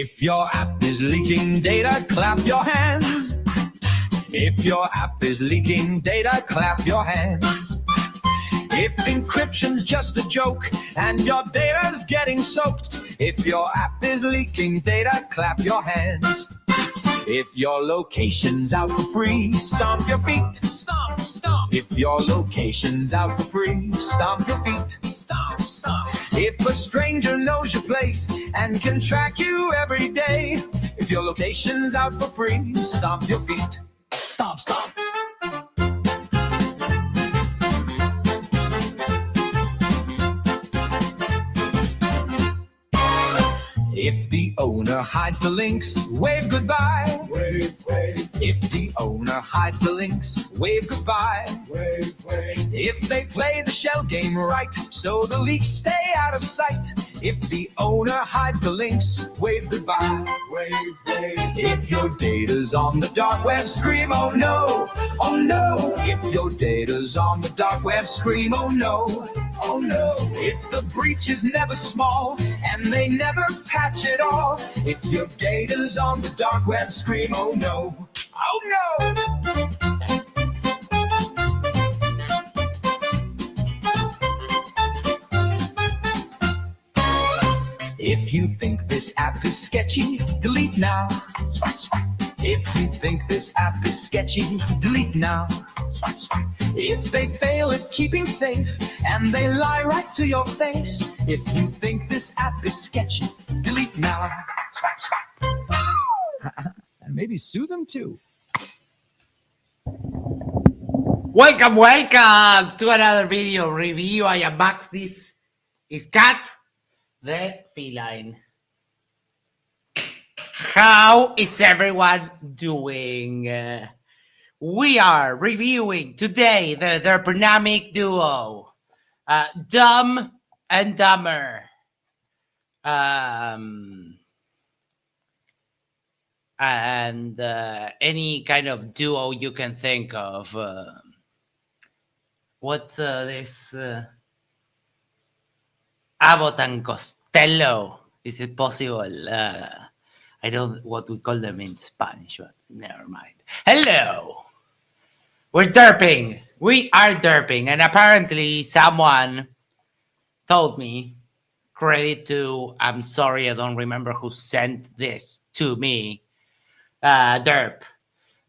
If your app is leaking data, clap your hands. If your app is leaking data, clap your hands. If encryption's just a joke and your data's getting soaked, if your app is leaking data, clap your hands. If your location's out for free, stomp your feet. Stomp, stomp. If your location's out for free, stomp your feet. Stomp, stomp. If a stranger knows your place and can track you every day, if your location's out for free, stomp your feet. Stomp, stomp. If the owner hides the links, wave goodbye. Wave, wave. If the owner hides the links, wave goodbye. Wave, wave. If they play the shell game right, so the leaks stay out of sight. If the owner hides the links, wave goodbye. Wave, wave. If your data's on the dark web, scream, oh no, oh no. If your data's on the dark web, scream, oh no, oh no. If the breach is never small and they never patch it all, if your data's on the dark web, scream, oh no, oh no. If you think this app is sketchy, delete now. Swipe, swipe. If you think this app is sketchy, delete now. Swipe, swipe. If they fail at keeping safe and they lie right to your face, if you think this app is sketchy, delete now. Swipe, swipe. And maybe sue them too. Welcome to another video review. I am Max. This is Cat, the feline. How is everyone doing? We are reviewing today the derpnamyc duo, Dumb and Dumber. And any kind of duo you can think of. What's this? Abbott and Costello. Is it possible? I know what we call them in Spanish, but never mind. Hello. We're derping. We are derping. And apparently someone told me, credit to, I'm sorry, I don't remember who sent this to me. Derp.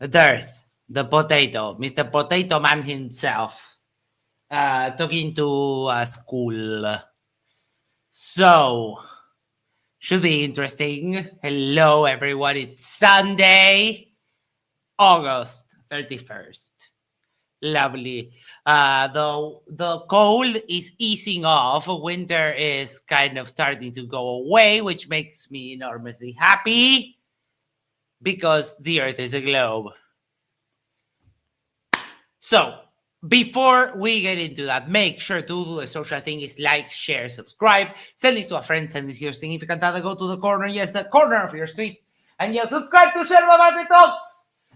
Dearth. The potato. Mr. Potato Man himself. Talking to a school. So, should be interesting. Hello, everyone. It's Sunday, August 31st. Lovely. The cold is easing off. Winter is kind of starting to go away, which makes me enormously happy because the Earth is a globe. So, before we get into that, make sure to do the social thing is like, share, subscribe, send this to a friend, send it to your significant other, go to the corner, yes, the corner of your street, and just subscribe to Yerba Detox.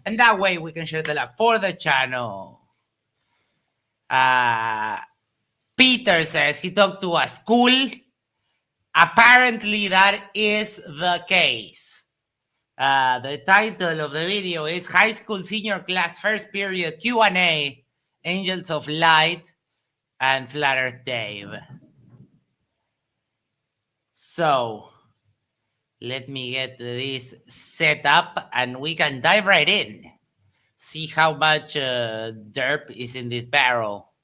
And that way we can share the love for the channel. Peter says he talked to a school. Apparently that is the case. The title of the video is High School Senior Class First Period Q&A. Angels of Light and Flat Earth Dave. So, let me get this set up and we can dive right in. See how much derp is in this barrel.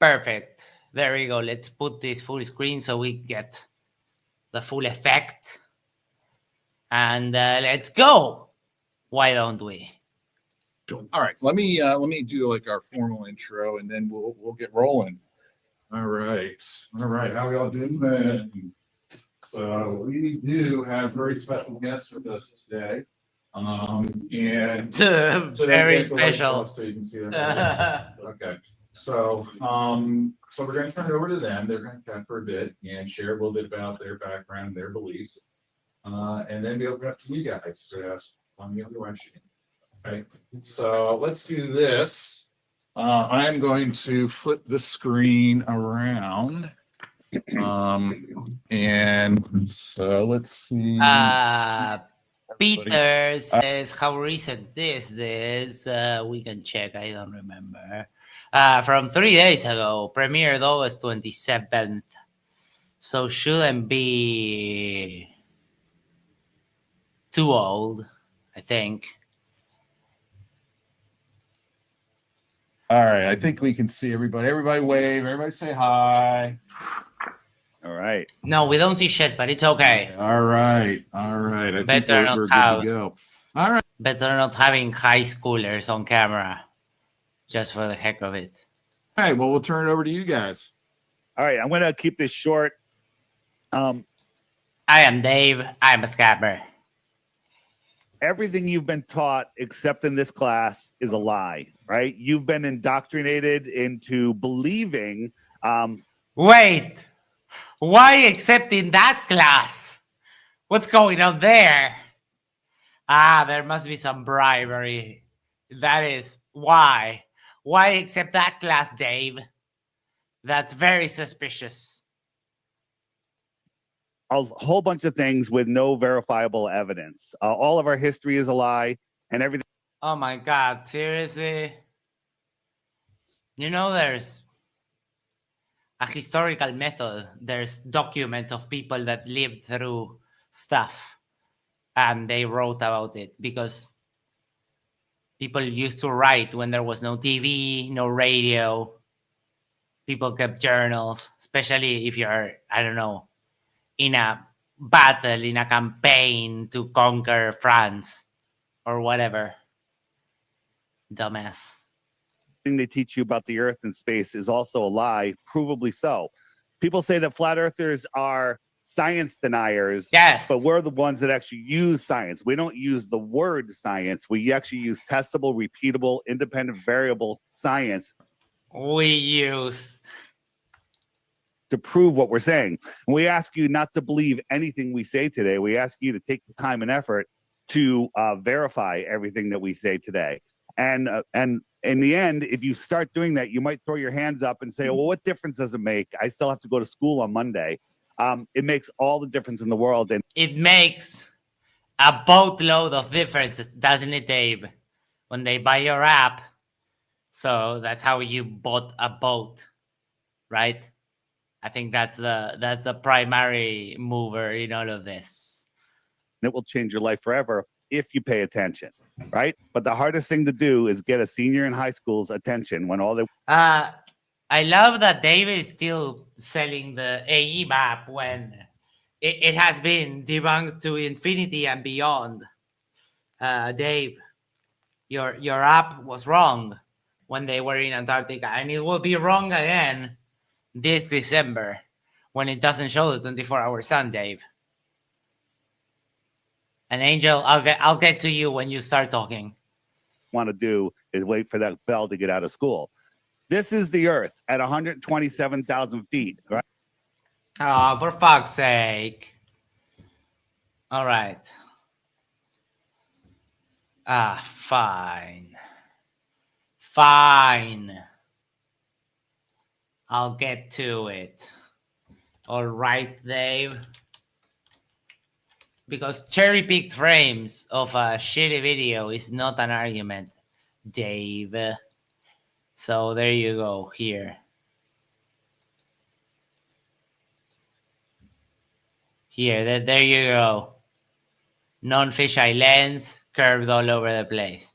Perfect. There we go. Let's put this full screen so we get the full effect. And let's go. Why don't we? All right, so let me do like our formal intro, and then we'll get rolling. All right. How we all doing? So we do have very special guests with us today, and very special. So you can see that. Okay. So we're going to turn it over to them. They're going to chat for a bit and share a little bit about their background, their beliefs, and then be open up to you guys to ask on the other question. Okay, so let's do this. I'm going to flip the screen around And so let's see. Peter says, how recent is this? We can check. I don't remember. From 3 days ago, premiered August 27th. So shouldn't be too old, I think. All right, I think we can see everybody. Everybody wave. Everybody say hi. All right. No, we don't see shit, but it's okay. All right. I think Better we're not good to go. All right. Better not having high schoolers on camera, just for the heck of it. All right, well, we'll turn it over to you guys. All right, I'm going to keep this short. I am Dave. I'm a scammer. Everything you've been taught, except in this class, is a lie, right? You've been indoctrinated into believing. Wait, why except in that class? What's going on there? There must be some bribery. That is why. Why except that class, Dave? That's very suspicious. A whole bunch of things with no verifiable evidence. All of our history is a lie, and everything. Oh my God, seriously? You know, there's a historical method. There's document of people that lived through stuff, and they wrote about it because people used to write when there was no TV, no radio. People kept journals, especially if you're, I don't know, in a battle, in a campaign to conquer France or whatever. Dumbass. Thing they teach you about the Earth and space is also a lie, provably so. People say that flat earthers are science deniers, yes, but we're the ones that actually use science. We don't use the word science. We actually use testable, repeatable, independent variable science. We use to prove what we're saying. And we ask you not to believe anything we say today. We ask you to take the time and effort to verify everything that we say today. And in the end, if you start doing that, you might throw your hands up and say, well, what difference does it make? I still have to go to school on Monday. It makes all the difference in the world. And it makes a boatload of difference, doesn't it, Dave? When they buy your app. So that's how you bought a boat, right? I think that's the primary mover in all of this. It will change your life forever if you pay attention, right? But the hardest thing to do is get a senior in high school's attention when all they... I love that Dave is still selling the AE map when it has been debunked to infinity and beyond. Dave, your app was wrong when they were in Antarctica, and it will be wrong again this December when it doesn't show the 24-hour sun, Dave. And Angel, I'll get to you when you start talking. Want to do is wait for that bell to get out of school. This is the Earth at 127,000 feet, right? Oh, for fuck's sake. All right. Fine. I'll get to it. All right, Dave. Because cherry-picked frames of a shitty video is not an argument, Dave. So there you go, here. Here, there you go. Non-fisheye lens, curved all over the place.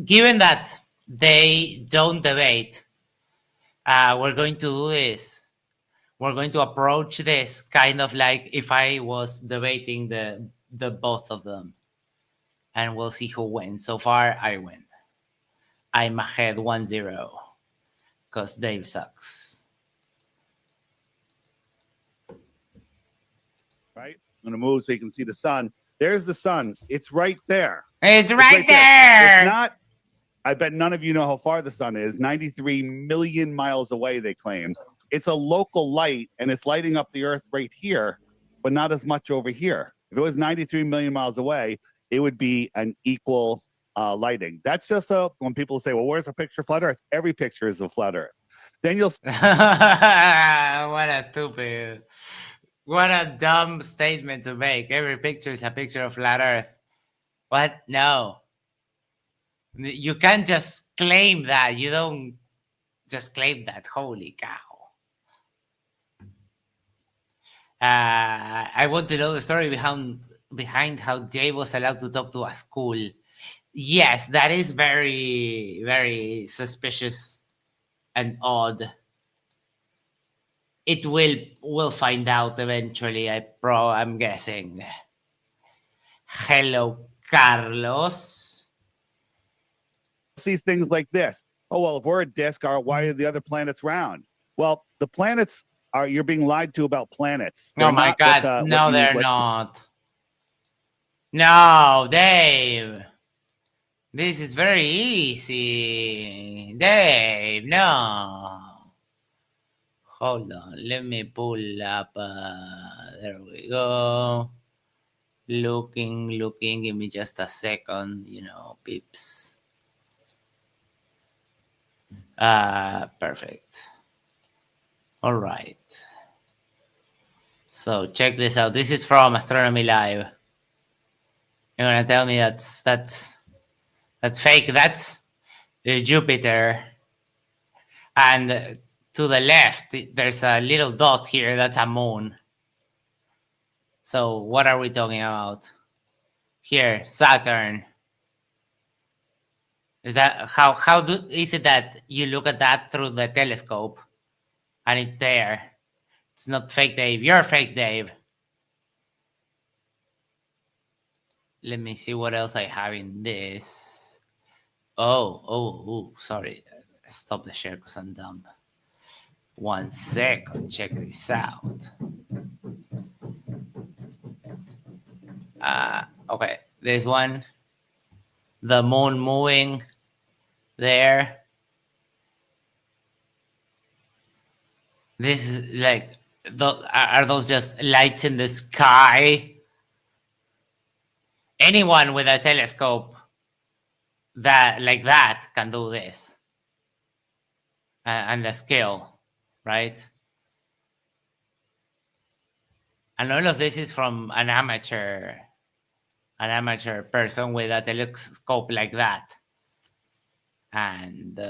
Given that they don't debate, we're going to do this. We're going to approach this kind of like if I was debating the both of them. And we'll see who wins. So far, I win. I'm ahead 1-0 because Dave sucks. Right? I'm going to move so you can see the sun. There's the sun. It's right there. It's right there. It's not. I bet none of you know how far the sun is. 93 million miles away, they claim. It's a local light, and it's lighting up the Earth right here, but not as much over here. If it was 93 million miles away, it would be an equal lighting. That's just when people say, well, where's a picture of flat Earth? Every picture is of flat Earth. Then you'll What a dumb statement to make. Every picture is a picture of flat Earth. What? No. You can't just claim that. You don't just claim that. Holy cow. I want to know the story behind how Dave was allowed to talk to a school. Yes, that is very, very suspicious and odd. We'll find out eventually. I'm guessing. Hello, Carlos. see things like this. Oh, well, if we're a disk, why are the other planets round? Well, the planets you're being lied to about planets. Oh my God. No, they're not. No, Dave. This is very easy. Dave, no. Hold on. Let me pull up. There we go. Looking. Give me just a second, peeps. Perfect. All right. So check this out. This is from Astronomy Live. You're gonna tell me that's fake. That's Jupiter, and to the left there's a little dot here. That's a moon. So what are we talking about here? Saturn. Is that is it that you look at that through the telescope and it's there? It's not fake, Dave. You're fake, Dave. Let me see what else I have in this. Oh, sorry. Stop the share because I'm dumb. 1 second. Check this out. Okay. This one. The moon moving there. This is like, are those just lights in the sky? Anyone with a telescope that can do this, and the skill, right? And all of this is from an amateur person with a telescope like that, and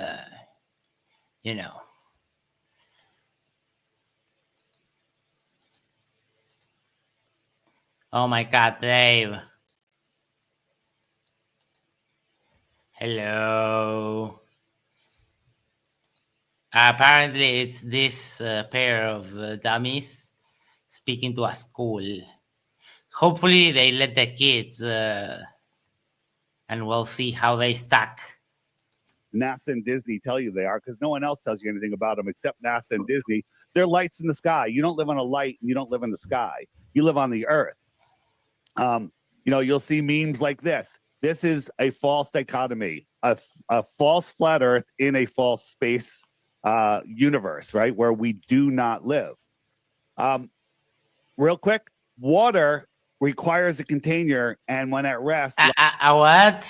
Oh my God, Dave. Hello. Apparently, it's this pair of dummies speaking to a school. Hopefully, they let the kids, and we'll see how they stack. NASA and Disney tell you they are, because no one else tells you anything about them except NASA and Disney. They're lights in the sky. You don't live on a light, and you don't live in the sky. You live on the Earth. You'll see memes like this. This is a false dichotomy, a false flat Earth in a false space universe, right, where we do not live. Real quick, water requires a container, and when at rest... What?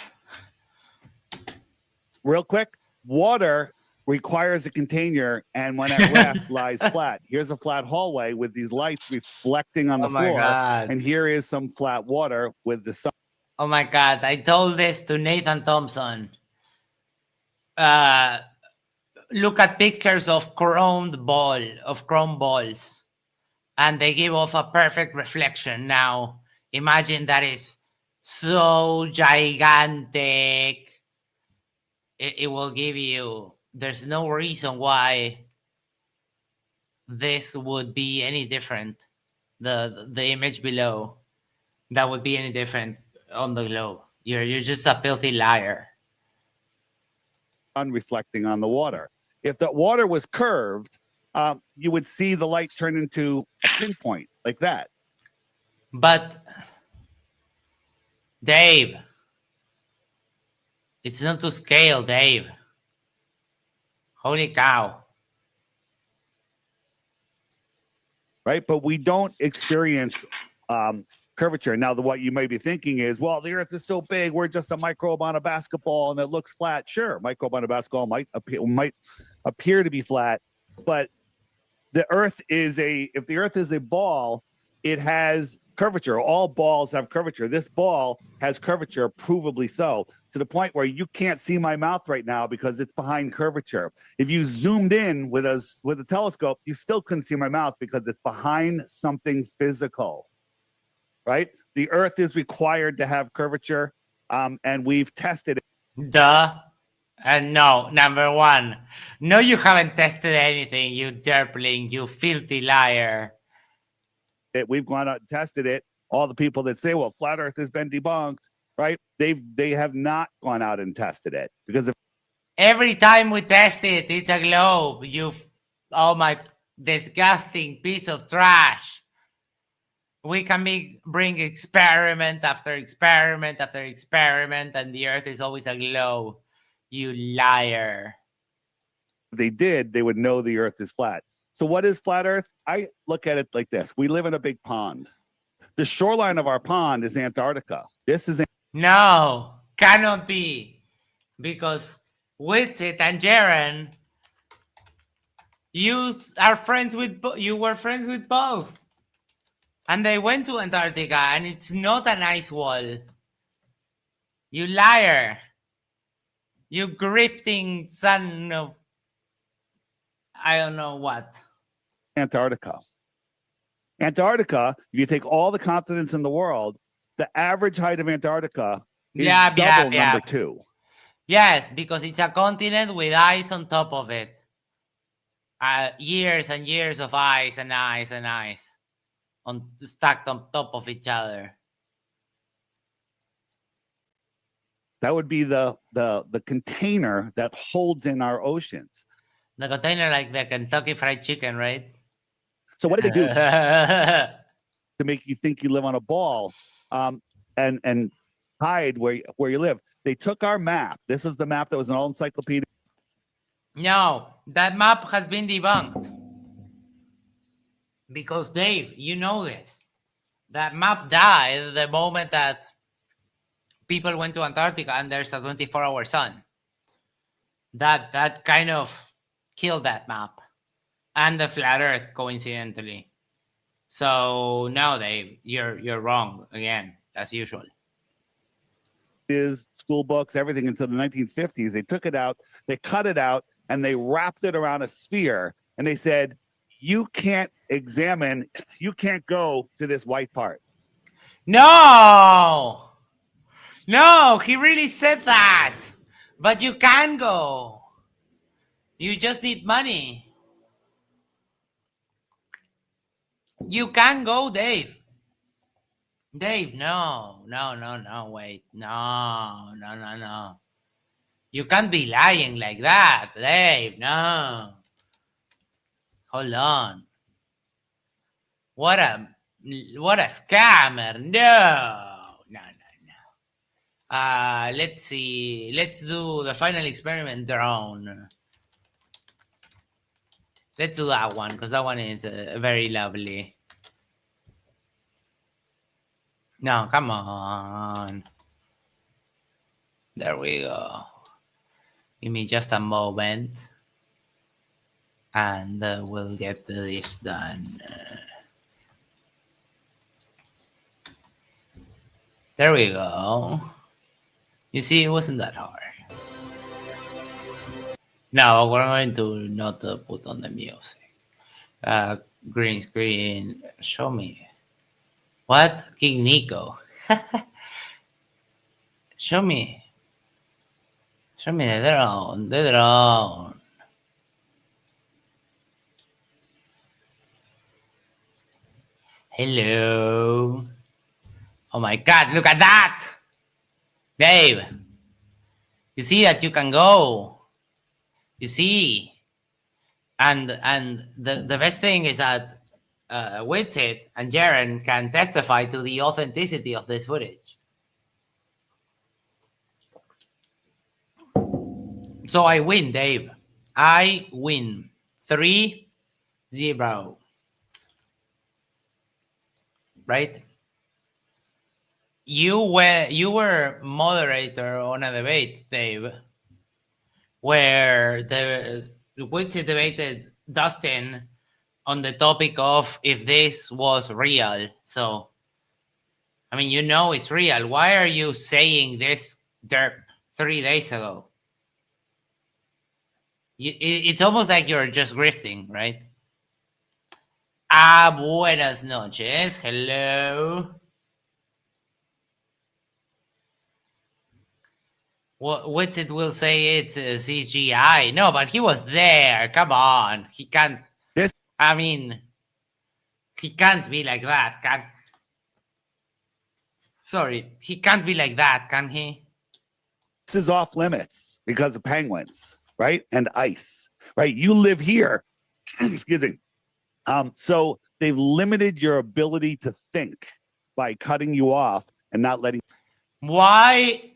Real quick, water requires a container, and when at rest lies flat. Here's a flat hallway with these lights reflecting on the floor, and here is some flat water with the sun. Oh my God, I told this to Nathan Thompson. Look at pictures of chrome balls, and they give off a perfect reflection. Now, imagine that is so gigantic. It will give you, there's no reason why this would be any different. The image below, that would be any different on the globe. You're just a filthy liar. Reflecting on the water. If the water was curved, you would see the light turn into a pinpoint like that. But Dave, it's not to scale, Dave. Holy cow. Right? But we don't experience curvature. Now, what you might be thinking is, well, the Earth is so big, we're just a microbe on a basketball and it looks flat. Sure, microbe on a basketball might appear to be flat, but the Earth is if the Earth is a ball, it has curvature. All balls have curvature. This ball has curvature, provably so, to the point where you can't see my mouth right now because it's behind curvature. If you zoomed in with a telescope, you still couldn't see my mouth because it's behind something physical, right? The Earth is required to have curvature, and we've tested it. Duh. And no, number one. No, you haven't tested anything, you derpling, you filthy liar. We've gone out and tested it. All the people that say, well, flat Earth has been debunked, right? They have not gone out and tested it because every time we test it, it's a globe. Oh my disgusting piece of trash. We can bring experiment after experiment after experiment, and the Earth is always a globe. You liar. if they did, they would know the Earth is flat. So what is flat Earth? I look at it like this. We live in a big pond. The shoreline of our pond is Antarctica. This is No, cannot be. Because Whitted and Jaren, you were friends with both. And they went to Antarctica, and it's not an ice wall. You liar. You grifting son of I don't know what. Antarctica. Antarctica, if you take all the continents in the world, the average height of Antarctica is double number 2. Yes, because it's a continent with ice on top of it. Years and years of ice and ice and ice stacked on top of each other. That would be the container that holds in our oceans. The container like the Kentucky Fried Chicken, right? So what did they do to make you think you live on a ball and hide where you live? They took our map. This is the map that was in all encyclopedias. No, that map has been debunked. Because Dave, you know this. That map died the moment that people went to Antarctica and there's a 24-hour sun. That kind of killed that map. And the flat Earth, coincidentally. So no, Dave, you're wrong again, as usual. Is school books, everything until the 1950s. They took it out, they cut it out, and they wrapped it around a sphere. And they said, you can't go to this white part. No, he really said that. But you can go. You just need money. You can go, Dave. Dave, no, wait. No. You can't be lying like that, Dave, no. Hold on. What a scammer. No. Let's see. Let's do the final experiment drone. Let's do that one, because that one is very lovely. No, come on. There we go. Give me just a moment. And we'll get this done. There we go. You see, it wasn't that hard. No, we're going to not put on the music. Green screen. Show me. What? King Nico. Show me. Show me the drone. The drone. Hello. Oh my God, look at that. Dave. You see that you can go. You see, and the best thing is that Whitted and Jaren can testify to the authenticity of this footage. So I win, Dave. I win 3-0. Right? You were moderator on a debate, Dave, where the Whitted debated Dustin on the topic of if this was real. So, I mean, you know it's real. Why are you saying this derp 3 days ago? It's almost like you're just grifting, right? Buenas noches. Hello. What's it will say it's CGI. No, but he was there. Come on. He can't. Yes. I mean, he can't be like that. Sorry, he can't be like that, can he? This is off limits because of penguins, right? And ice, right? You live here. Excuse me. So they've limited your ability to think by cutting you off and not letting. Why?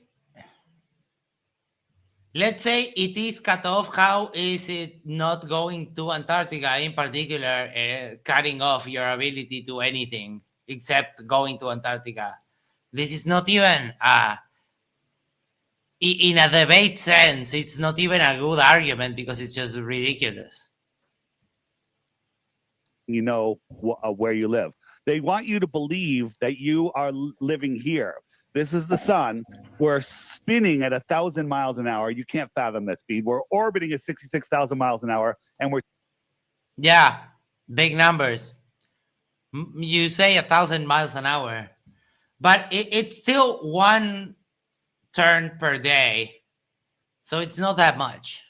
Let's say it is cut off. How is it not going to Antarctica in particular, cutting off your ability to anything except going to Antarctica? This is not even in a debate sense, it's not even a good argument because it's just ridiculous. You know where you live. They want you to believe that you are living here. This is the sun. We're spinning at 1,000 miles an hour. You can't fathom that speed. We're orbiting at 66,000 miles an hour, and we're. Yeah, big numbers. You say 1,000 miles an hour, but it's still one turn per day, so it's not that much.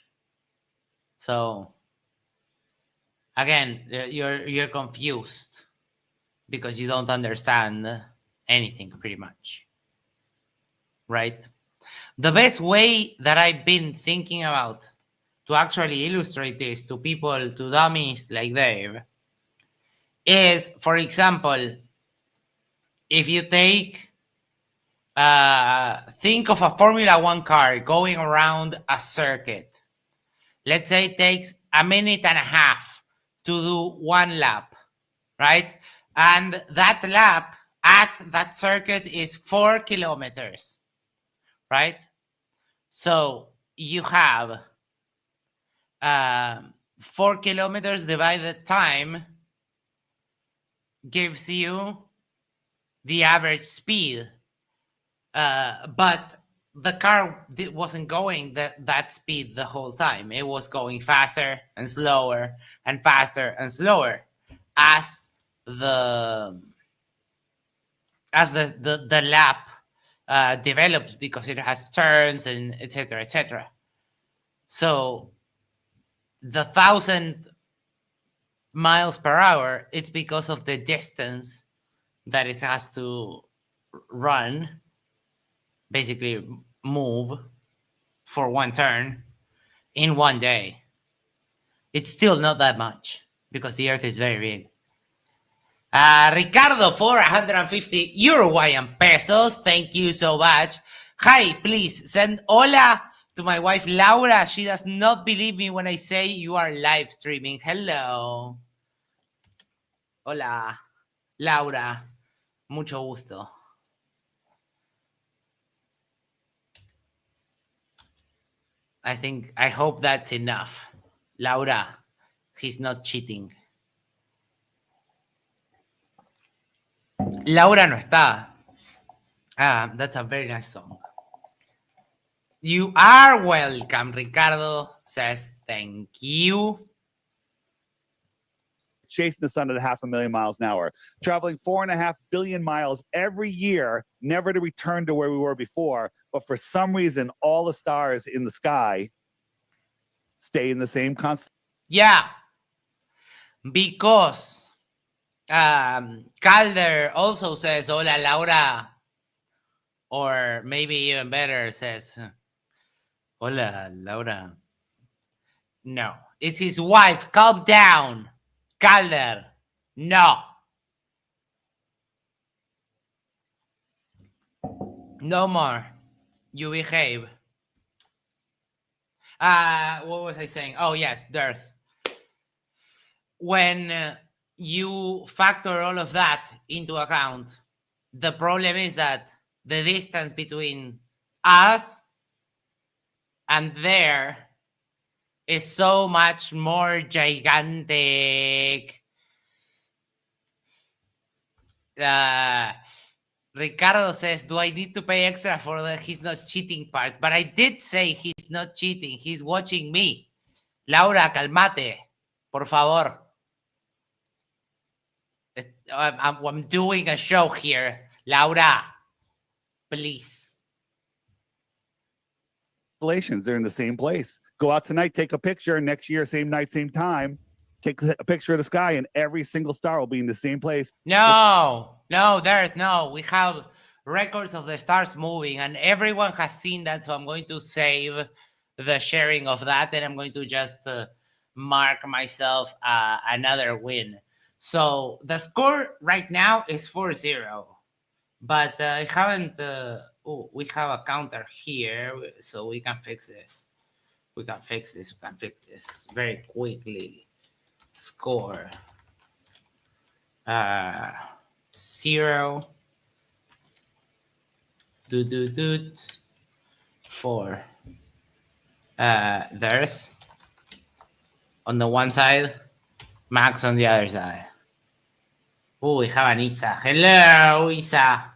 So again, you're confused because you don't understand anything pretty much, right? The best way that I've been thinking about to actually illustrate this to people, to dummies like Dave, is, for example, if you take think of a Formula One car going around a circuit. Let's say it takes a minute and a half to do one lap, right? And that lap at that circuit is 4 kilometers, right? So you have 4 kilometers divided time gives you the average speed. But the car wasn't going that speed the whole time. It was going faster and slower and faster and slower as the lap develops because it has turns and etc. etc. So the 1,000 miles per hour, it's because of the distance that it has to run, basically move for one turn in one day. It's still not that much because the Earth is very big. Ricardo, 450 Uruguayan pesos. Thank you so much. Hi, please send hola to my wife Laura. She does not believe me when I say you are live streaming. Hello. Hola, Laura. Mucho gusto. I hope that's enough. Laura, he's not cheating. Laura no está. That's a very nice song. You are welcome, Ricardo says thank you. Chasing the sun at 500,000 miles an hour, traveling 4.5 billion miles every year, never to return to where we were before. But for some reason, all the stars in the sky stay in the same constant. Yeah, because Calder also says, hola, Laura. Or maybe even better says, hola, Laura. No, it's his wife. Calm down. Calder. No. No more. You behave. What was I saying? Oh, yes, dearth. When you factor all of that into account, the problem is that the distance between us and there is so much more gigantic. Ricardo says, do I need to pay extra for the he's not cheating part? But I did say he's not cheating. He's watching me. Laura, calmate. Por favor. I'm doing a show here. Laura, please. Constellations, they're in the same place. Go out tonight, take a picture. Next year, same night, same time. Take a picture of the sky, and every single star will be in the same place. No, Derek, no. We have records of the stars moving, and everyone has seen that. So I'm going to save the sharing of that, and I'm going to just mark myself another win. So the score right now is 4-0, but I haven't. We have a counter here, so we can fix this. We can fix this very quickly. Score 0 for the Earth on the one side, Max on the other side. Oh, we have an Isa. Hello, Isa.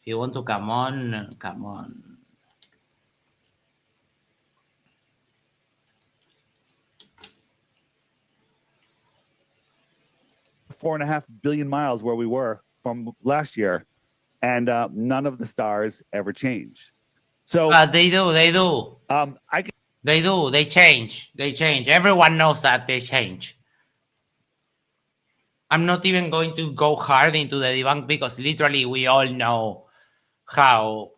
If you want to come on, come on. 4.5 billion miles where we were from last year, and none of the stars ever change. So they do. They do. They change. Everyone knows that they change. I'm not even going to go hard into the debunk because literally we all know how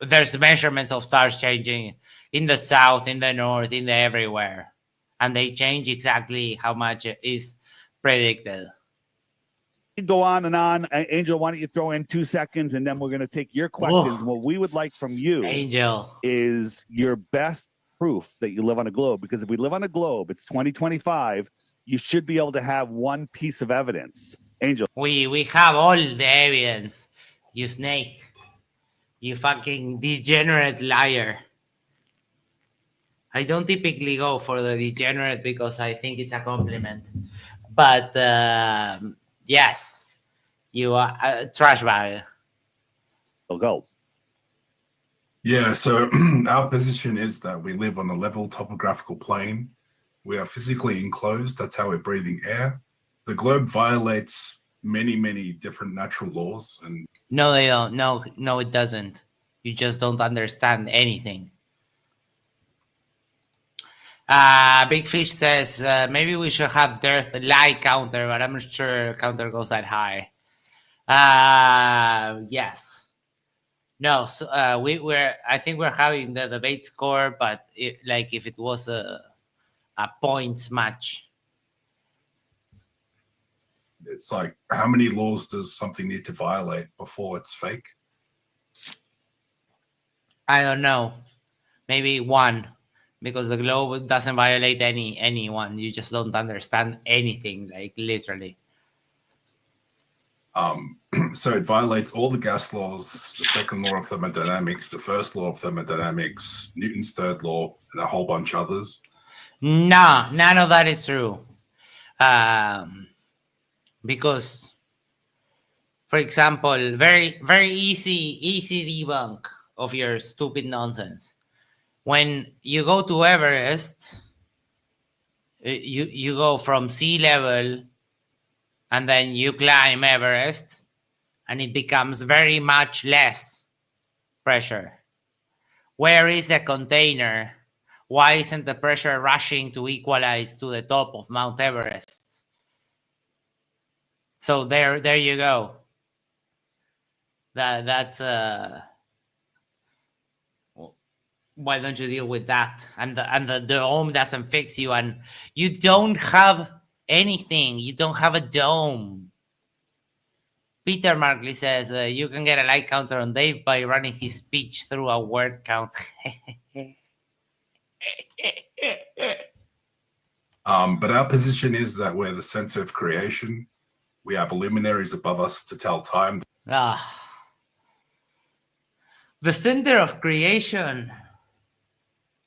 there's measurements of stars changing in the south, in the north, in the everywhere, and they change exactly how much is predicted. Go on and on. Angel, why don't you throw in 2 seconds, and then we're going to take your questions. What we would like from you, Angel, is your best proof that you live on a globe. Because if we live on a globe, it's 2025. You should be able to have one piece of evidence. Angel, we have all the evidence. You snake, you fucking degenerate liar. I don't typically go for the degenerate because I think it's a compliment, but. Yes, you are a trash bag. Go. Yeah, so our position is that we live on a level topographical plane. We are physically enclosed. That's how we're breathing air. The globe violates many, many different natural laws. And no, they don't. No, it doesn't. You just don't understand anything. Big Fish says maybe we should have Death lie counter, but I'm not sure counter goes that high. Yes. No, so, I think we're having the debate score, but if it was a points match. it's like, how many laws does something need to violate before it's fake? I don't know. Maybe 1. Because the globe doesn't violate anyone. You just don't understand anything, like literally. So it violates all the gas laws, the second law of thermodynamics, the first law of thermodynamics, Newton's third law, and a whole bunch others. No, none of that is true. Because, for example, very, very easy debunk of your stupid nonsense. When you go to Everest, you go from sea level and then you climb Everest and it becomes very much less pressure. Where is the container? Why isn't the pressure rushing to equalize to the top of Mount Everest? So there you go. That's why don't you deal with that? And the dome doesn't fix you, and you don't have anything. You don't have a dome. Peter Markley says you can get a like counter on Dave by running his speech through a word count. But our position is that we're the center of creation. We have luminaries above us to tell time. The center of creation.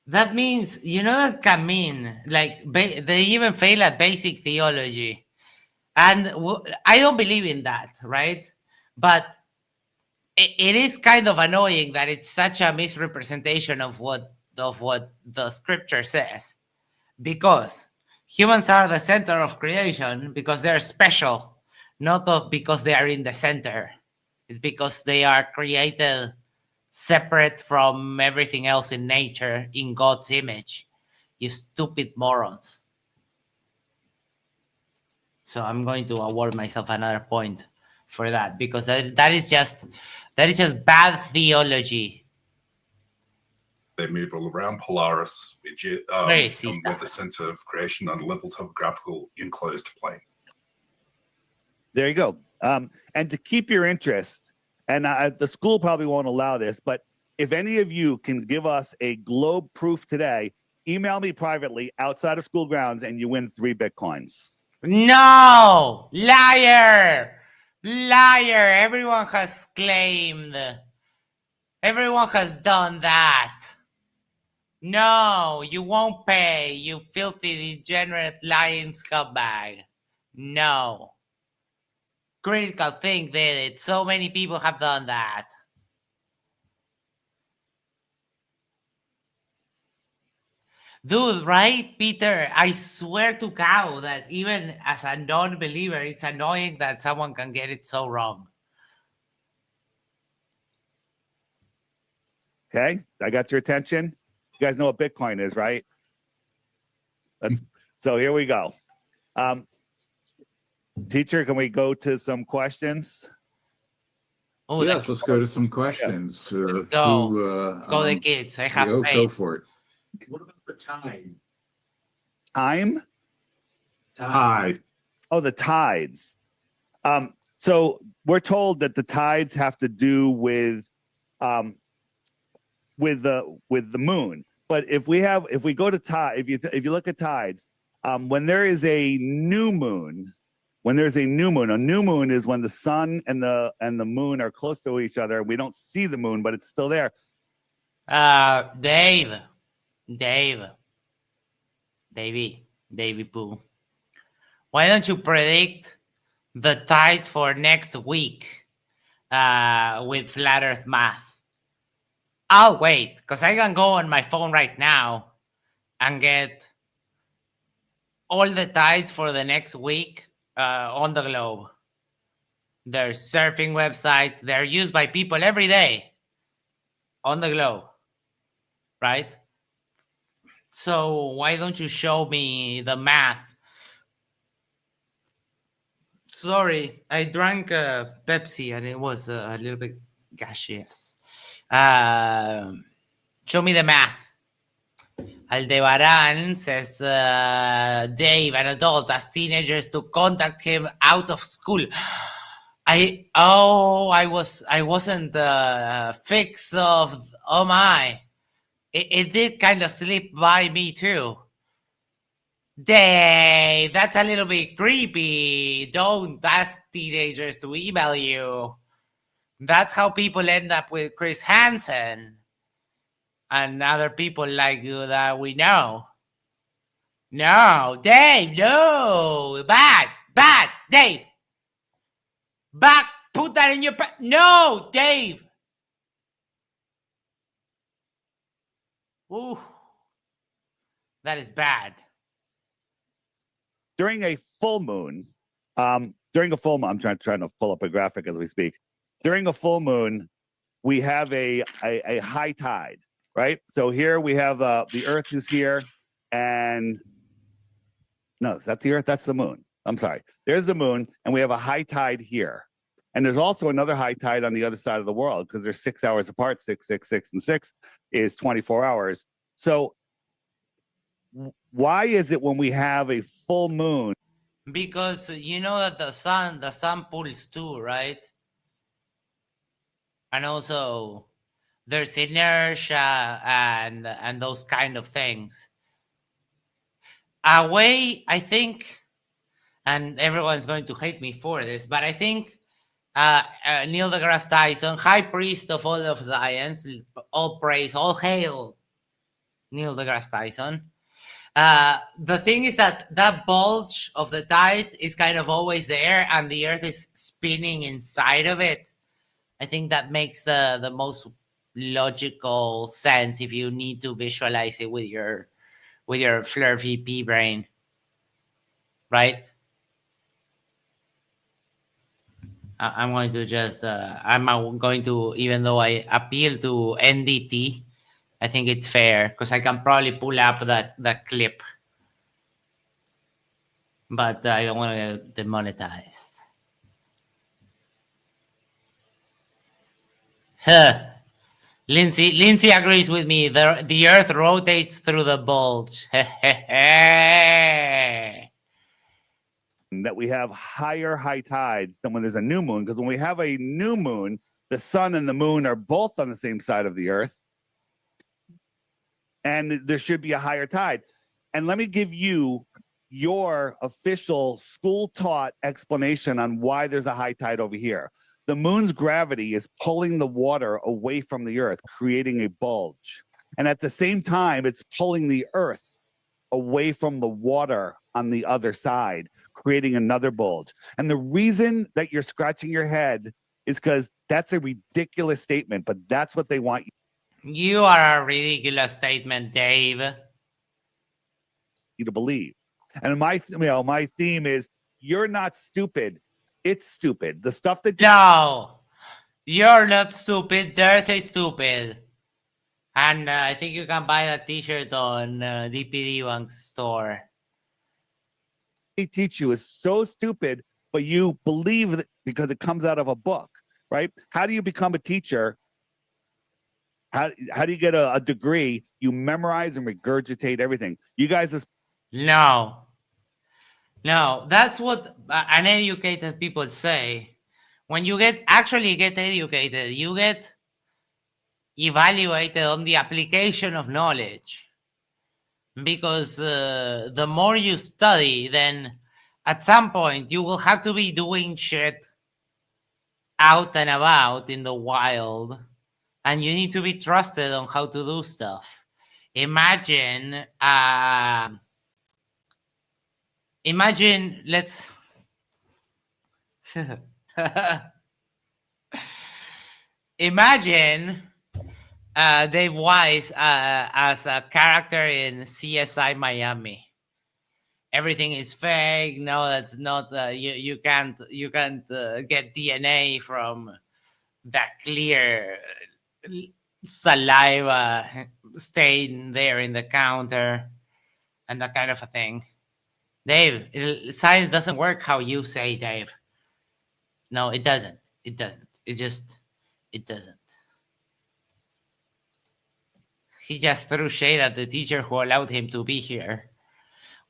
That means, that can mean, like, they even fail at basic theology. And I don't believe in that, right? But it is kind of annoying that it's such a misrepresentation of what the scripture says, because humans are the center of creation because they're special, not because they are in the center. It's because they are created separate from everything else in nature in God's image. You stupid morons. So I'm going to award myself another point for that, because that is just bad theology. They move all around Polaris, which is with the center of creation on a level topographical enclosed plane. There you go. And to keep your interest, and the school probably won't allow this, but if any of you can give us a globe proof today, email me privately outside of school grounds and you win 3 Bitcoins. No! Liar! Liar! Everyone has claimed. Everyone has done that. No, you won't pay, you filthy, degenerate, lying scumbag. No. Critical Think did it. So many people have done that. Dude, right, Peter? I swear to cow that even as a non-believer, it's annoying that someone can get it so wrong. Okay, I got your attention. You guys know what Bitcoin is, right? So here we go. Teacher, can we go to some questions? Oh, Yes, let's go to some questions. Let's go. Let's go, the kids. I have faith. Go for it. What about the time? Time? Tide. Oh, the tides. So we're told that the tides have to do with the moon. But if we go to tide, if you look at tides, when there is a new moon, a new moon is when the sun and the moon are close to each other. We don't see the moon, but it's still there. Davey Pooh. Why don't you predict the tides for next week with flat Earth math? I'll wait, because I can go on my phone right now and get all the tides for the next week on the globe. There's surfing websites. They're used by people every day on the globe, right? So why don't you show me the math? Sorry, I drank Pepsi and it was a little bit gaseous. Show me the math. Aldebaran says, Dave, an adult, asked teenagers to contact him out of school. I wasn't fix of, oh my. It did kind of slip by me too. Dave, that's a little bit creepy. Don't ask teenagers to email you. That's how people end up with Chris Hansen and other people like you that we know. No, Dave, no. Bad, Dave. Back, put that in your... No, Dave. Ooh, that is bad. During a full moon, I'm trying to pull up a graphic as we speak. During a full moon, we have a high tide, right? So here we have the Earth is here, and no, is that the Earth? That's the moon. I'm sorry. There's the moon, and we have a high tide here. And there's also another high tide on the other side of the world because they're 6 hours apart. 6, 6, 6, and 6 is 24 hours. So why is it when we have a full moon? Because you know that the sun pulls too, right? And also there's inertia and those kind of things. A way, I think, and everyone's going to hate me for this, but I think Neil deGrasse Tyson, high priest of all of science, all praise, all hail Neil deGrasse Tyson. The thing is that bulge of the tide is kind of always there, and the Earth is spinning inside of it. I think that makes the most logical sense if you need to visualize it with your flurfy pea brain, right? I'm going to just I'm going to, even though I appeal to NDT, I think it's fair because I can probably pull up that clip, but I don't want to get demonetized. Huh. Lindsay agrees with me. The Earth rotates through the bulge. That we have higher high tides than when there's a new moon, because when we have a new moon, the sun and the moon are both on the same side of the Earth, and there should be a higher tide. And let me give you your official school-taught explanation on why there's a high tide over here. The moon's gravity is pulling the water away from the Earth, creating a bulge. And at the same time, it's pulling the Earth away from the water on the other side, creating another bulge. And the reason that you're scratching your head is because that's a ridiculous statement, but that's what they want you. You are a ridiculous statement, Dave. You to believe. And my theme is, you're not stupid. It's stupid. The stuff that No, you're not stupid. Dirt is stupid. And I think you can buy that T-shirt on DPD Bank's store. they teach you is so stupid, but you believe it because it comes out of a book, right? How do you become a teacher? How do you get a degree? You memorize and regurgitate everything. You guys are No, that's what uneducated people say. When you actually get educated, you get evaluated on the application of knowledge. Because the more you study, then at some point you will have to be doing shit out and about in the wild, and you need to be trusted on how to do stuff. Imagine let's imagine Dave Wise as a character in CSI Miami. Everything is fake. No, that's not. You can't get DNA from that clear saliva stain there in the counter, and that kind of a thing. Dave, science doesn't work how you say, Dave. No, it doesn't. It doesn't. It doesn't. He just threw shade at the teacher who allowed him to be here.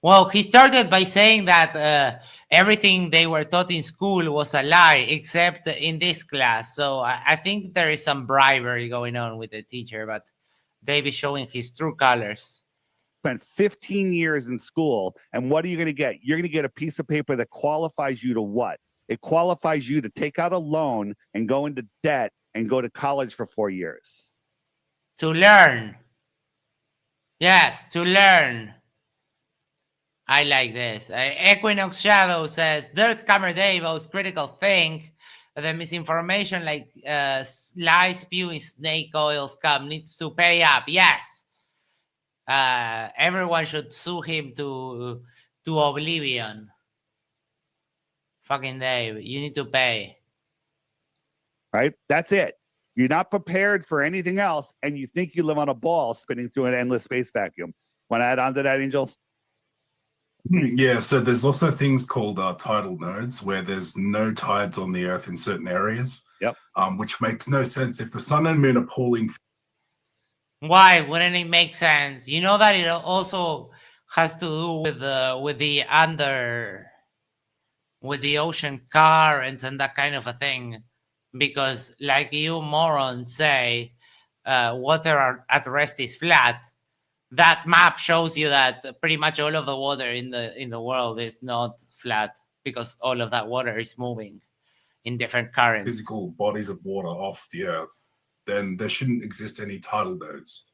Well, he started by saying that everything they were taught in school was a lie, except in this class. So I think there is some bribery going on with the teacher, but Dave is showing his true colors. spent 15 years in school, and what are you going to get? You're going to get a piece of paper that qualifies you to what? It qualifies you to take out a loan and go into debt and go to college for 4 years. To learn. Yes, to learn. I like this. Equinox Shadow says, there's Cameron Davis' critical thing. The misinformation like lies spewing snake oil scum needs to pay up. Yes. Everyone should sue him to oblivion. Fucking Dave, you need to pay. Right? That's it. You're not prepared for anything else, and you think you live on a ball spinning through an endless space vacuum. Want to add on to that, Angels? Yeah, so there's also things called tidal nodes where there's no tides on the Earth in certain areas. Yep. Which makes no sense. If the sun and moon are pulling. Why wouldn't it make sense? You know that it also has to do with the ocean currents and that kind of a thing. Because like you morons say, water at rest is flat. That map shows you that pretty much all of the water in the world is not flat because all of that water is moving in different currents. Physical bodies of water off the Earth, then there shouldn't exist any tidal nodes.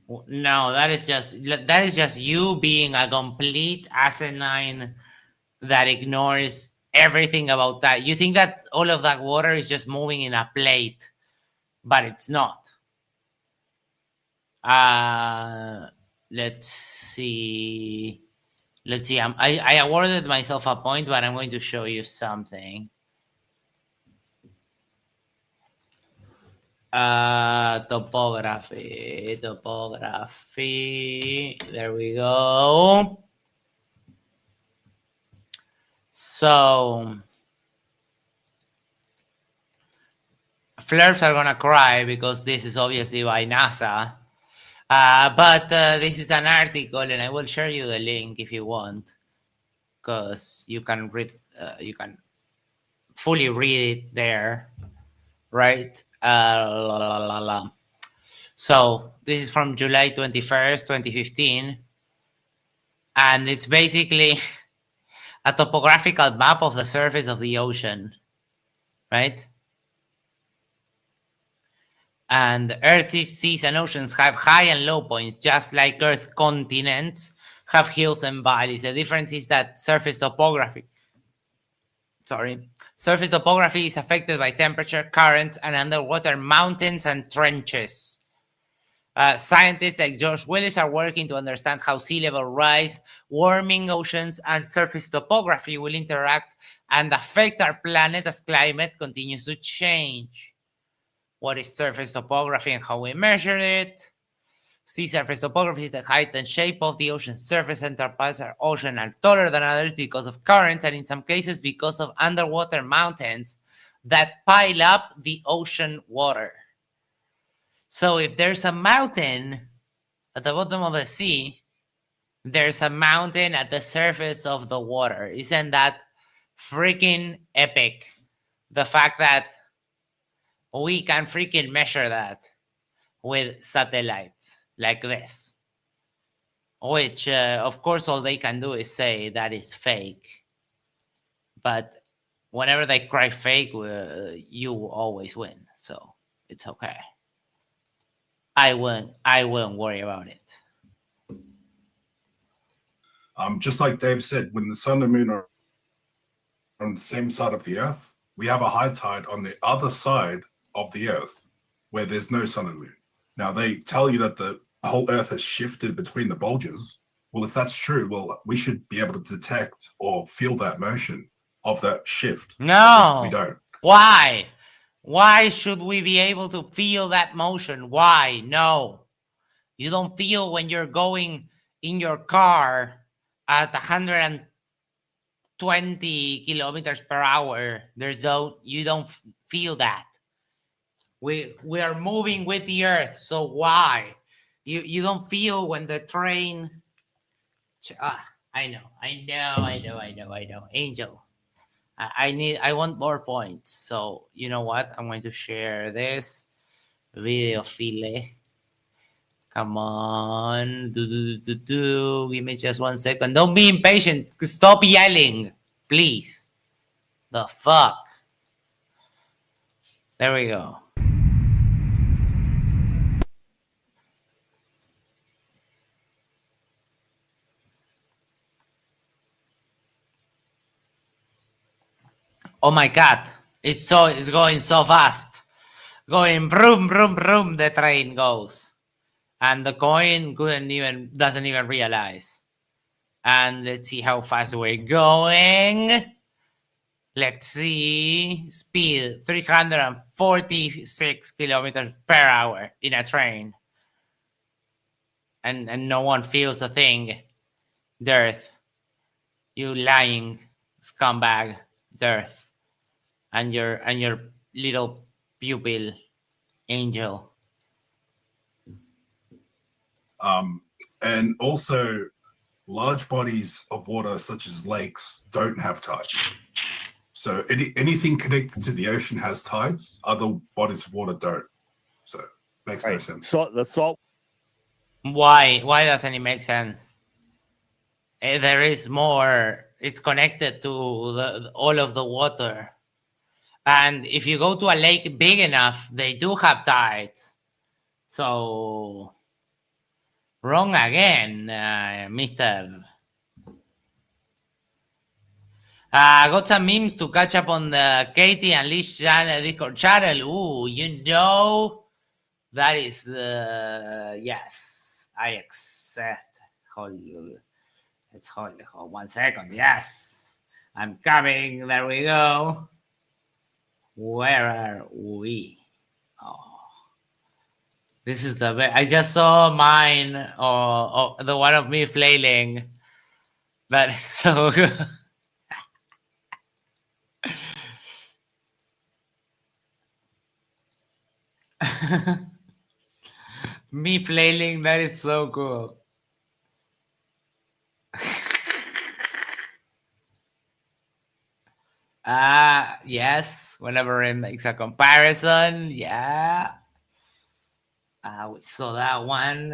No, that is just you being a complete asinine that ignores everything about that. You think that all of that water is just moving in a plate, but it's not. Let's see. I awarded myself a point, but I'm going to show you something. Topography. There we go. So flares are gonna cry because this is obviously by NASA. But this is an article, and I will share you the link if you want, because you can read, you can fully read it there, right? So this is from July 21st, 2015, and it's basically a topographical map of the surface of the ocean, right? And Earth's seas and oceans have high and low points, just like Earth continents have hills and valleys. The difference is that surface topography is affected by temperature, currents, and underwater mountains and trenches. Scientists like George Willis are working to understand how sea level rise, warming oceans, and surface topography will interact and affect our planet as climate continues to change. What is surface topography and how we measure it? Sea surface topography is the height and shape of the ocean's surface. Central parts of ocean are taller than others because of currents, and in some cases because of underwater mountains that pile up the ocean water. So if there's a mountain at the bottom of the sea, there's a mountain at the surface of the water. Isn't that freaking epic? The fact that we can freaking measure that with satellites like this, which of course all they can do is say that is fake. But whenever they cry fake, you always win, so it's okay. I won't worry about it. Just like Dave said, when the sun and moon are on the same side of the Earth, we have a high tide on the other side of the Earth where there's no sun and moon. Now, they tell you that the whole Earth has shifted between the bulges. Well, if that's true, well, we should be able to detect or feel that motion of that shift. No, we don't. Why? Why should we be able to feel that motion? Why? No. You don't feel when you're going in your car at 120 kilometers per hour. You don't feel that. We are moving with the Earth, so why? You don't feel when the train. I know. Angel. I want more points. So you know what? I'm going to share this video file. Come on. Give me just 1 second. Don't be impatient. Stop yelling, please. The fuck. There we go. Oh my God. It's going so fast. Going vroom, vroom, vroom, the train goes. And the coin doesn't even realize. And let's see how fast we're going. Let's see. Speed 346 kilometers per hour in a train. And no one feels a thing. Dirt. You lying scumbag. Dirt. And your little pupil, Angel. And also, large bodies of water, such as lakes, don't have tides. So anything connected to the ocean has tides. Other bodies of water don't. So makes no sense. So the salt. Why doesn't it make sense? There is more. It's connected to all of the water. And if you go to a lake big enough, they do have tides. So Wrong again, Mr. Got some memes to catch up on the Katie and Liz channel, Discord channel. Ooh, you know, that is, yes, I accept. Let's hold 1 second. Yes, I'm coming. There we go. Where are we? Oh. This is the I just saw mine, or the one of me flailing. That is so good. Me flailing, that is so cool. Yes, whenever it makes a comparison, yeah. We saw that one.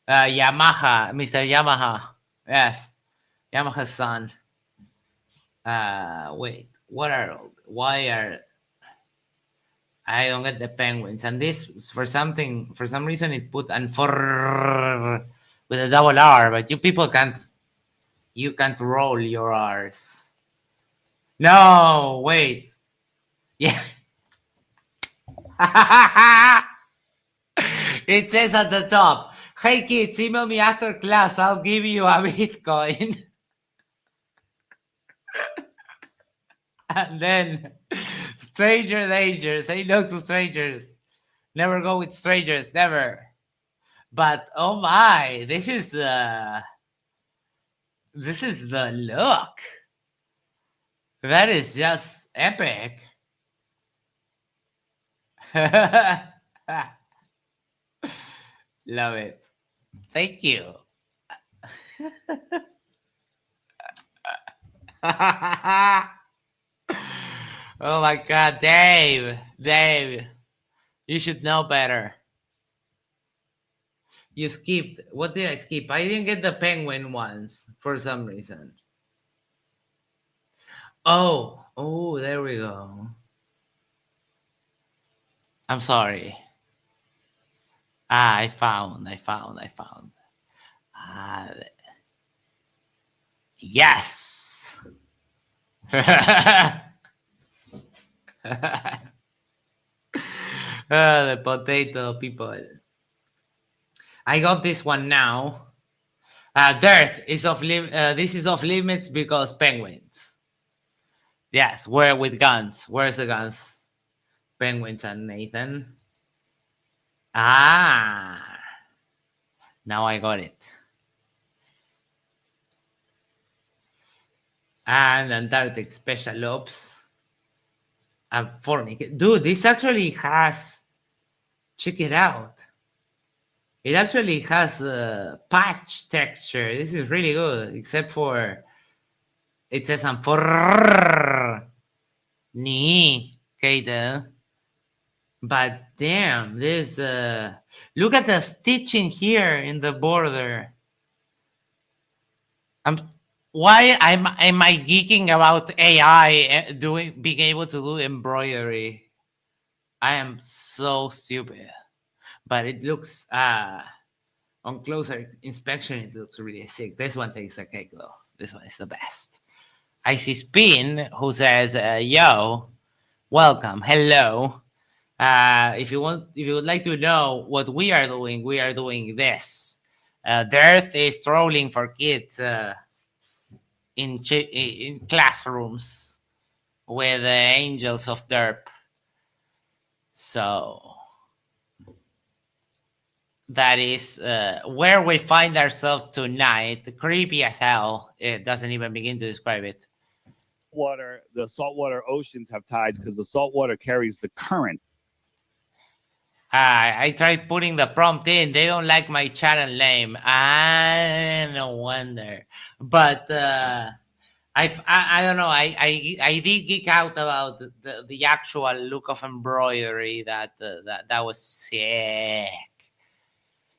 Yamaha, Mr. Yamaha. Yes, Yamaha's son. Wait, why are I don't get the penguins? And this for some reason it put for with a double R, but you people can't roll your R's. No, wait. Yeah. It says at the top, hey kids, email me after class, I'll give you a Bitcoin. And then stranger danger, say no to strangers. Never go with strangers, never. But oh my, this is the look. That is just epic. Love it. Thank you. Oh my God, Dave, you should know better. You skipped. What did I skip? I didn't get the penguin ones for some reason. Oh, there we go. I'm sorry. I found. Yes. The potato people. I got this one now. Dirt is off this is off limits because penguins. Yes, where with guns? Where's the guns? Penguins and Nathan. Now I got it. And Antarctic Special Ops. And Formic. Dude, this actually has. Check it out. It actually has a patch texture. This is really good, except for it says on for ni Kate. But damn, this look at the stitching here in the border. Why am I geeking about AI being able to do embroidery? I am so stupid. But it looks on closer inspection, it looks really sick. This one takes the cake though. This one is the best. I see Spin who says, yo, welcome, hello. If you would like to know what we are doing this. The Earth is trolling for kids in classrooms with the angels of derp. So that is where we find ourselves tonight. Creepy as hell. It doesn't even begin to describe it. The saltwater oceans have tides because the salt water carries the current. I tried putting the prompt in. They don't like my channel name. No wonder. But I don't know. I did geek out about the actual look of embroidery that was sick.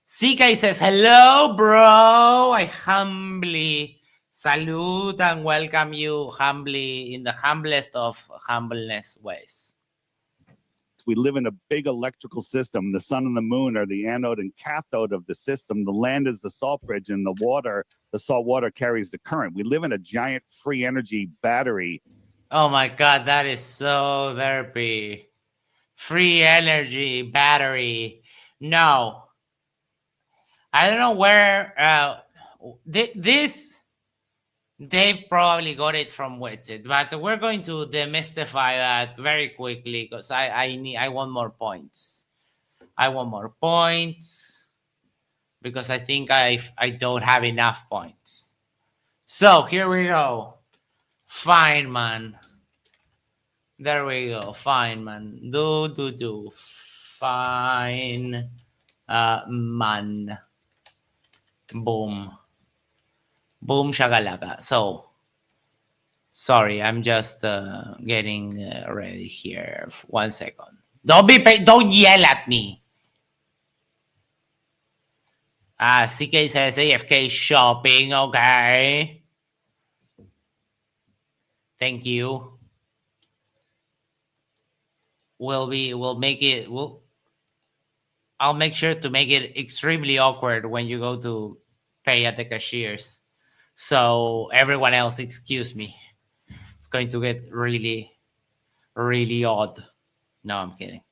Sika says, hello, bro. I humbly salute and welcome you humbly in the humblest of humbleness ways. We live in a big electrical system. The sun and the moon are the anode and cathode of the system. The land is the salt bridge, and the salt water carries the current. We live in a giant free energy battery. Oh my God, that is so derpy. Free energy battery. No. I don't know where this Dave probably got it from Witted, but we're going to demystify that very quickly because I want more points. I want more points because I think I don't have enough points. So here we go. Feynman. There we go. Feynman. Do. Feynman. Boom. Boom shakalaka. So, sorry, I'm just getting ready here. 1 second. Don't yell at me. CK says AFK shopping. Okay. Thank you. I'll make sure to make it extremely awkward when you go to pay at the cashiers. So everyone else, excuse me. It's going to get really, really odd. No, I'm kidding.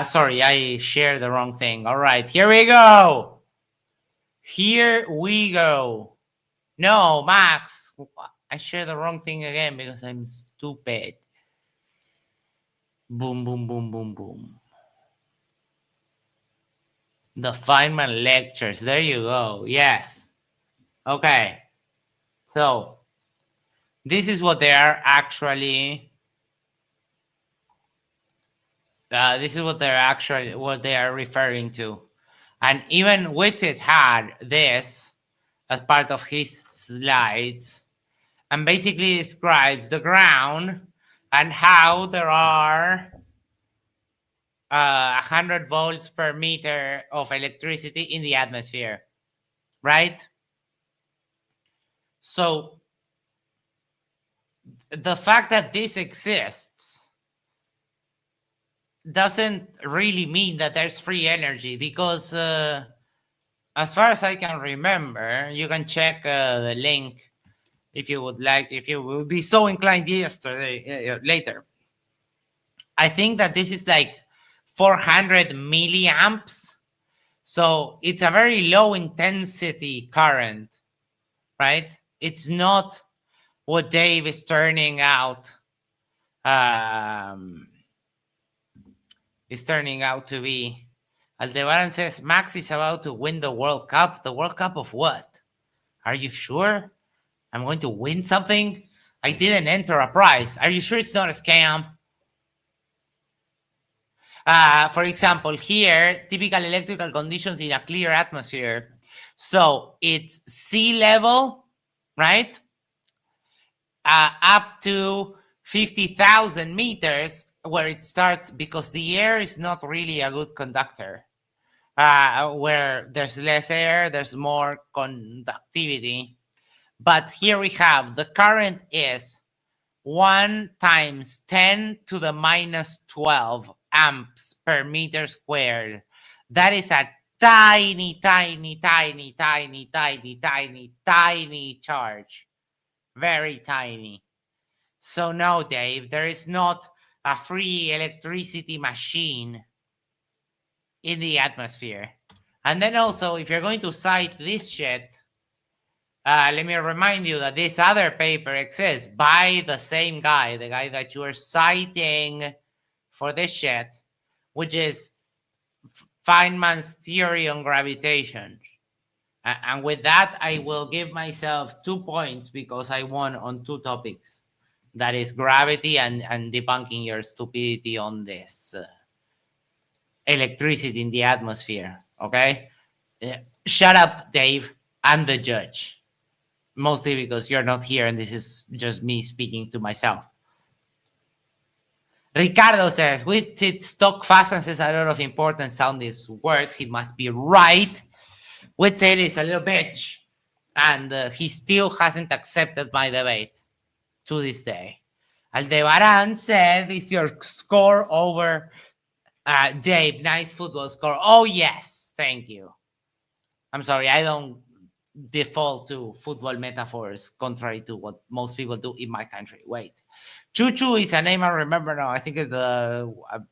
Sorry, I shared the wrong thing. All right, here we go. Here we go. No, Max, I shared the wrong thing again because I'm stupid. Boom, boom, boom, boom, boom. The Feynman lectures. There you go. Yes. Okay. So, this is what they are actually. What they are referring to, and even Whitted had this as part of his slides, and basically describes the ground and how there are 100 volts per meter of electricity in the atmosphere, right? So the fact that this exists doesn't really mean that there's free energy because as far as I can remember, you can check the link if you would like, if you will be so inclined later. I think that this is like 400 milliamps. So it's a very low intensity current, right? It's not what Dave is turning out to be. Aldebaran says Max is about to win the World Cup. The World Cup of what? Are you sure? I'm going to win something? I didn't enter a prize. Are you sure it's not a scam? For example, here, typical electrical conditions in a clear atmosphere. So it's sea level, right? Up to 50,000 meters where it starts because the air is not really a good conductor. Where there's less air, there's more conductivity. But here we have the current is 1 × 10⁻⁻12 amps per meter squared. That is a tiny, tiny, tiny, tiny, tiny, tiny, tiny charge. Very tiny. So no, Dave, there is not a free electricity machine in the atmosphere. And then also, if you're going to cite this shit, let me remind you that this other paper exists by the same guy, the guy that you are citing for this shit, which is Feynman's theory on gravitation. And with that, I will give myself 2 points because I won on 2 topics. That is gravity and debunking your stupidity on this electricity in the atmosphere. Okay? Shut up, Dave. I'm the judge. Mostly because you're not here and this is just me speaking to myself. Ricardo says, with it, stock fastens a lot of important sounding words. He must be right. With it is a little bitch. And he still hasn't accepted my debate to this day. Aldebaran said, is your score over Dave, nice football score. Oh, yes. Thank you. I'm sorry. I don't default to football metaphors, contrary to what most people do in my country. Wait. Choo-choo is a name I remember now. I think it's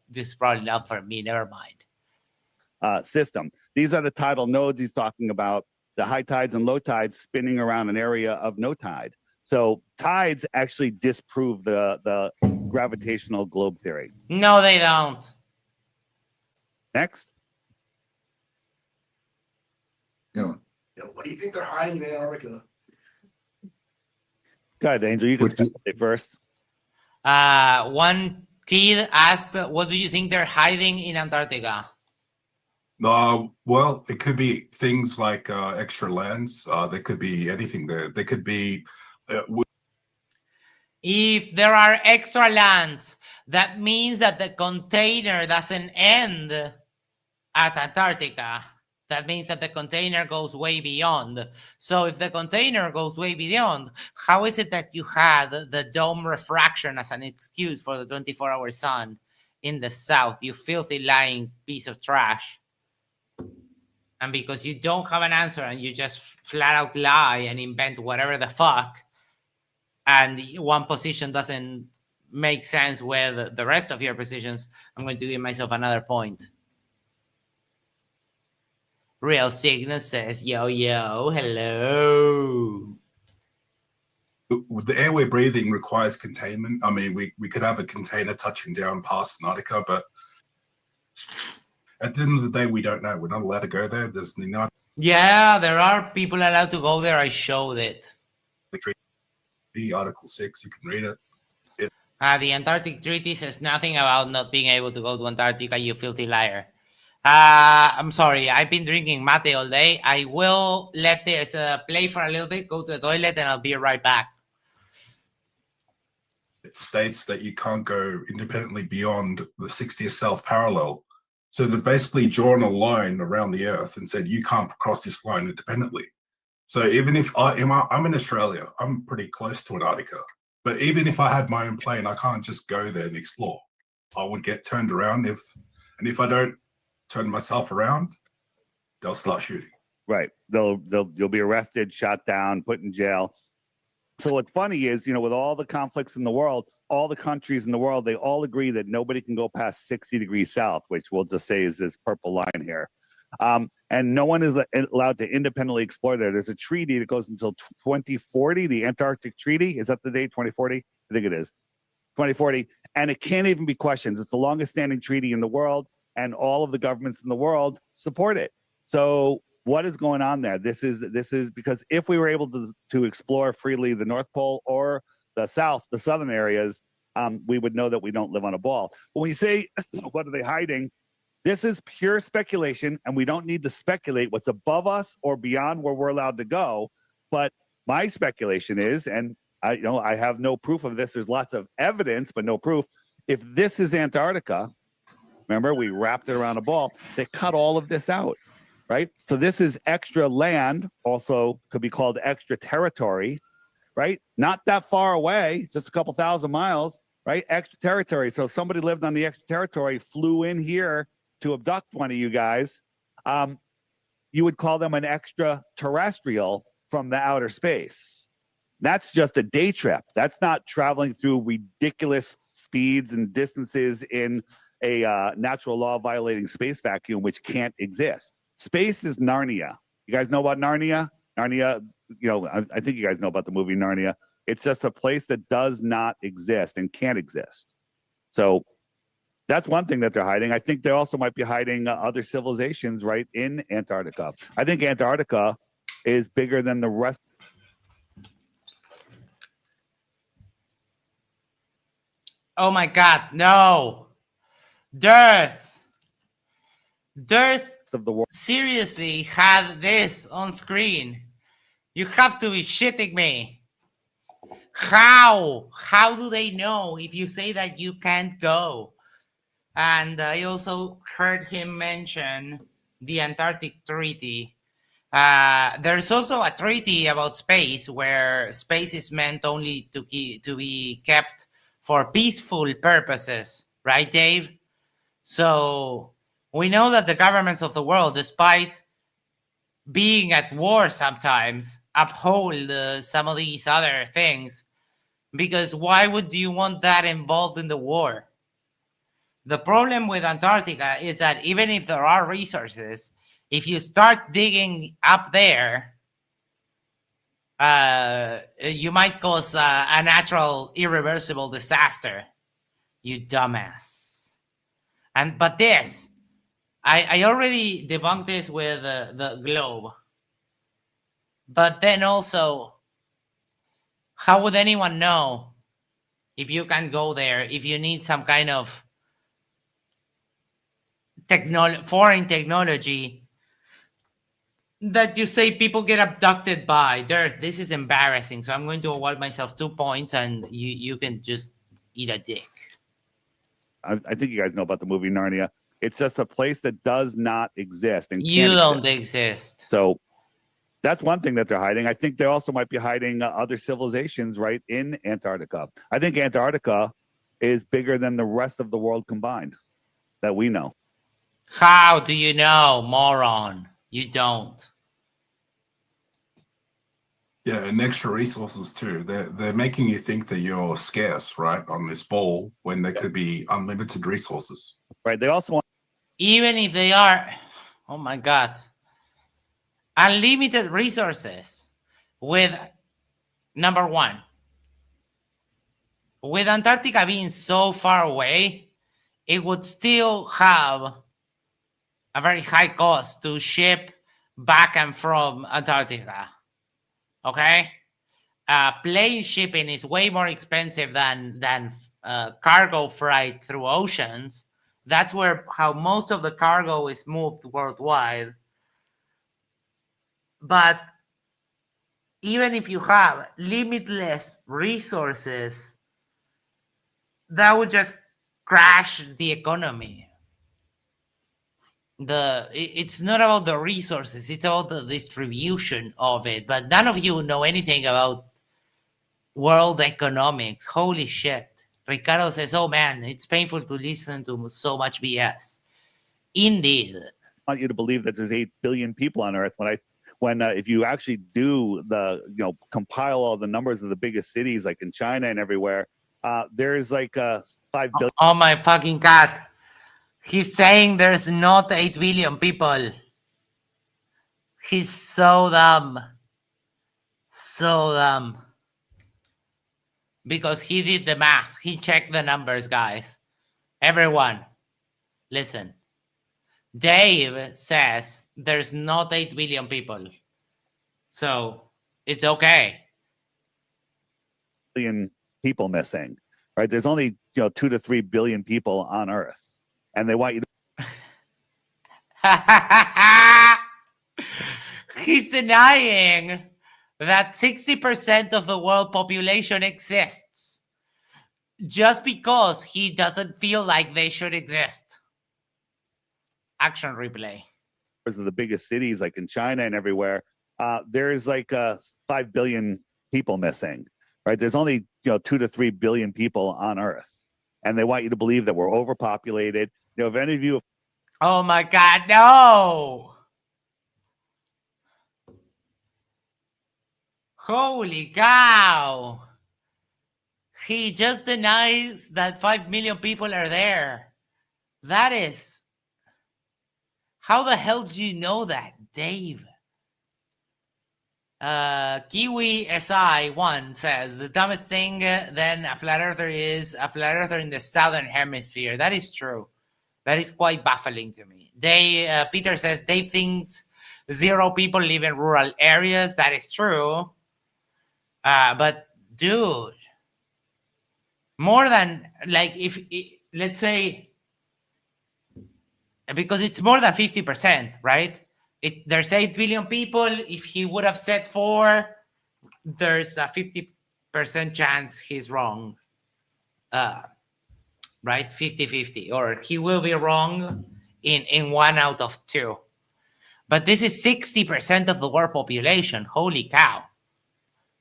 this is probably not for me. Never mind. System. These are the tidal nodes he's talking about, the high tides and low tides spinning around an area of no tide. So tides actually disprove the gravitational globe theory. No, they don't. Next. Yeah. What do you think they're hiding in Antarctica? Go ahead, Angel. You can Would you- say first. One kid asked, what do you think they're hiding in Antarctica? Well, it could be things like extra lands. There could be anything there. There could be. If there are extra lands, that means that the container doesn't end at Antarctica. That means that the container goes way beyond. So if the container goes way beyond, how is it that you had the dome refraction as an excuse for the 24-hour sun in the south, you filthy lying piece of trash? And because you don't have an answer and you just flat out lie and invent whatever the fuck, and one position doesn't make sense with the rest of your positions, I'm going to give myself another point. Real Signal says, yo, hello. The airway breathing requires containment. I mean, we could have a container touching down past Antarctica, but at the end of the day, we don't know. We're not allowed to go there. There's the Yeah, there are people allowed to go there. I showed it. Article 6, you can read it. The Antarctic Treaty says nothing about not being able to go to Antarctica, you filthy liar. I'm sorry, I've been drinking mate all day. I will let this play for a little bit, go to the toilet, and I'll be right back. It states that you can't go independently beyond the 60th south parallel. So they've basically drawn a line around the Earth and said you can't cross this line independently. So even if I'm in Australia, I'm pretty close to Antarctica. But even if I had my own plane, I can't just go there and explore. I would get turned around if I don't turn myself around, they'll start shooting. Right. You'll be arrested, shot down, put in jail. So what's funny is, with all the conflicts in the world, all the countries in the world, they all agree that nobody can go past 60 degrees south, which we'll just say is this purple line here. And no one is allowed to independently explore there. There's a treaty that goes until 2040, the Antarctic Treaty. Is that the date, 2040? I think it is. 2040. And it can't even be questioned. It's the longest standing treaty in the world, and all of the governments in the world support it. So what is going on there? This is because if we were able to explore freely the North Pole or the southern areas, we would know that we don't live on a ball. But when you say, what are they hiding? This is pure speculation, and we don't need to speculate what's above us or beyond where we're allowed to go. But my speculation is, and I have no proof of this. There's lots of evidence, but no proof. If this is Antarctica, remember we wrapped it around a ball. They cut all of this out, right? So this is extra land, also could be called extra territory, right? Not that far away, just a couple thousand miles, right? Extra territory. So if somebody lived on the extra territory, flew in here to abduct one of you guys, you would call them an extraterrestrial from the outer space. That's just a day trip. That's not traveling through ridiculous speeds and distances in a natural law violating space vacuum, which can't exist. Space is Narnia. You guys know about Narnia? Narnia, I think you guys know about the movie Narnia. It's just a place that does not exist and can't exist. So that's one thing that they're hiding. I think they also might be hiding other civilizations right in Antarctica. I think Antarctica is bigger than the rest. Oh my God, no. Dearth Of the world. seriously had this on screen. You have to be shitting me. How do they know if you say that you can't go? And I also heard him mention the Antarctic Treaty. There's also a treaty about space where space is meant only to be kept for peaceful purposes, right, Dave? So we know that the governments of the world, despite being at war sometimes, uphold some of these other things, because why would you want that involved in the war? The problem with Antarctica is that even if there are resources, if you start digging up there, you might cause a natural, irreversible disaster. You dumbass. But this, I already debunked this with the globe. But then also, how would anyone know if you can go there, if you need some kind of foreign technology that you say people get abducted by? This is embarrassing. So I'm going to award myself 2 points, and you can just eat a dick. I think you guys know about the movie Narnia. It's just a place that does not exist and You can't don't exist. exist. So that's one thing that they're hiding. I think they also might be hiding other civilizations right in Antarctica. I think Antarctica is bigger than the rest of the world combined that we know. How do you know, moron? You don't. Yeah, and extra resources too. They're making you think that you're scarce, right, on this ball when there could be unlimited resources. Right. They also want Even if they are, oh my God, unlimited resources with, number one, with Antarctica being so far away, it would still have a very high cost to ship back and from Antarctica. Okay? Plane shipping is way more expensive than cargo freight through oceans. That's how most of the cargo is moved worldwide. But even if you have limitless resources, that would just crash the economy. It's not about the resources, it's about the distribution of it. But none of you know anything about world economics. Holy shit. Ricardo says, oh man, it's painful to listen to so much BS. Indeed. I want you to believe that there's 8 billion people on Earth. When if you actually do compile all the numbers of the biggest cities, like in China and everywhere, there's like 5 billion. Oh my fucking God. He's saying there's not 8 billion people. He's so dumb. So dumb. Because he did the math. He checked the numbers, guys. Everyone, listen. Dave says there's not 8 billion people. So it's okay. Billion people missing, right? There's only 2 to 3 billion people on Earth. And they want you to. He's denying that 60% of the world population exists just because he doesn't feel like they should exist. Action replay. Of the biggest cities, like in China and everywhere, there's like 5 billion people missing, right? There's only 2 to 3 billion people on Earth. And they want you to believe that we're overpopulated. If any of you... Oh my God, no! Holy cow! He just denies that 5 million people are there. That is... How the hell do you know that, Dave? Kiwi SI1 says, the dumbest thing then a flat earther is a flat earther in the southern hemisphere. That is true. That is quite baffling to me. Peter says, Dave thinks 0 people live in rural areas. That is true. But dude, more than, like, let's say, because it's more than 50%, right? There's 8 billion people. If he would have said 4, there's a 50% chance he's wrong. Right? 50-50. Or he will be wrong in 1 out of 2. But this is 60% of the world population. Holy cow.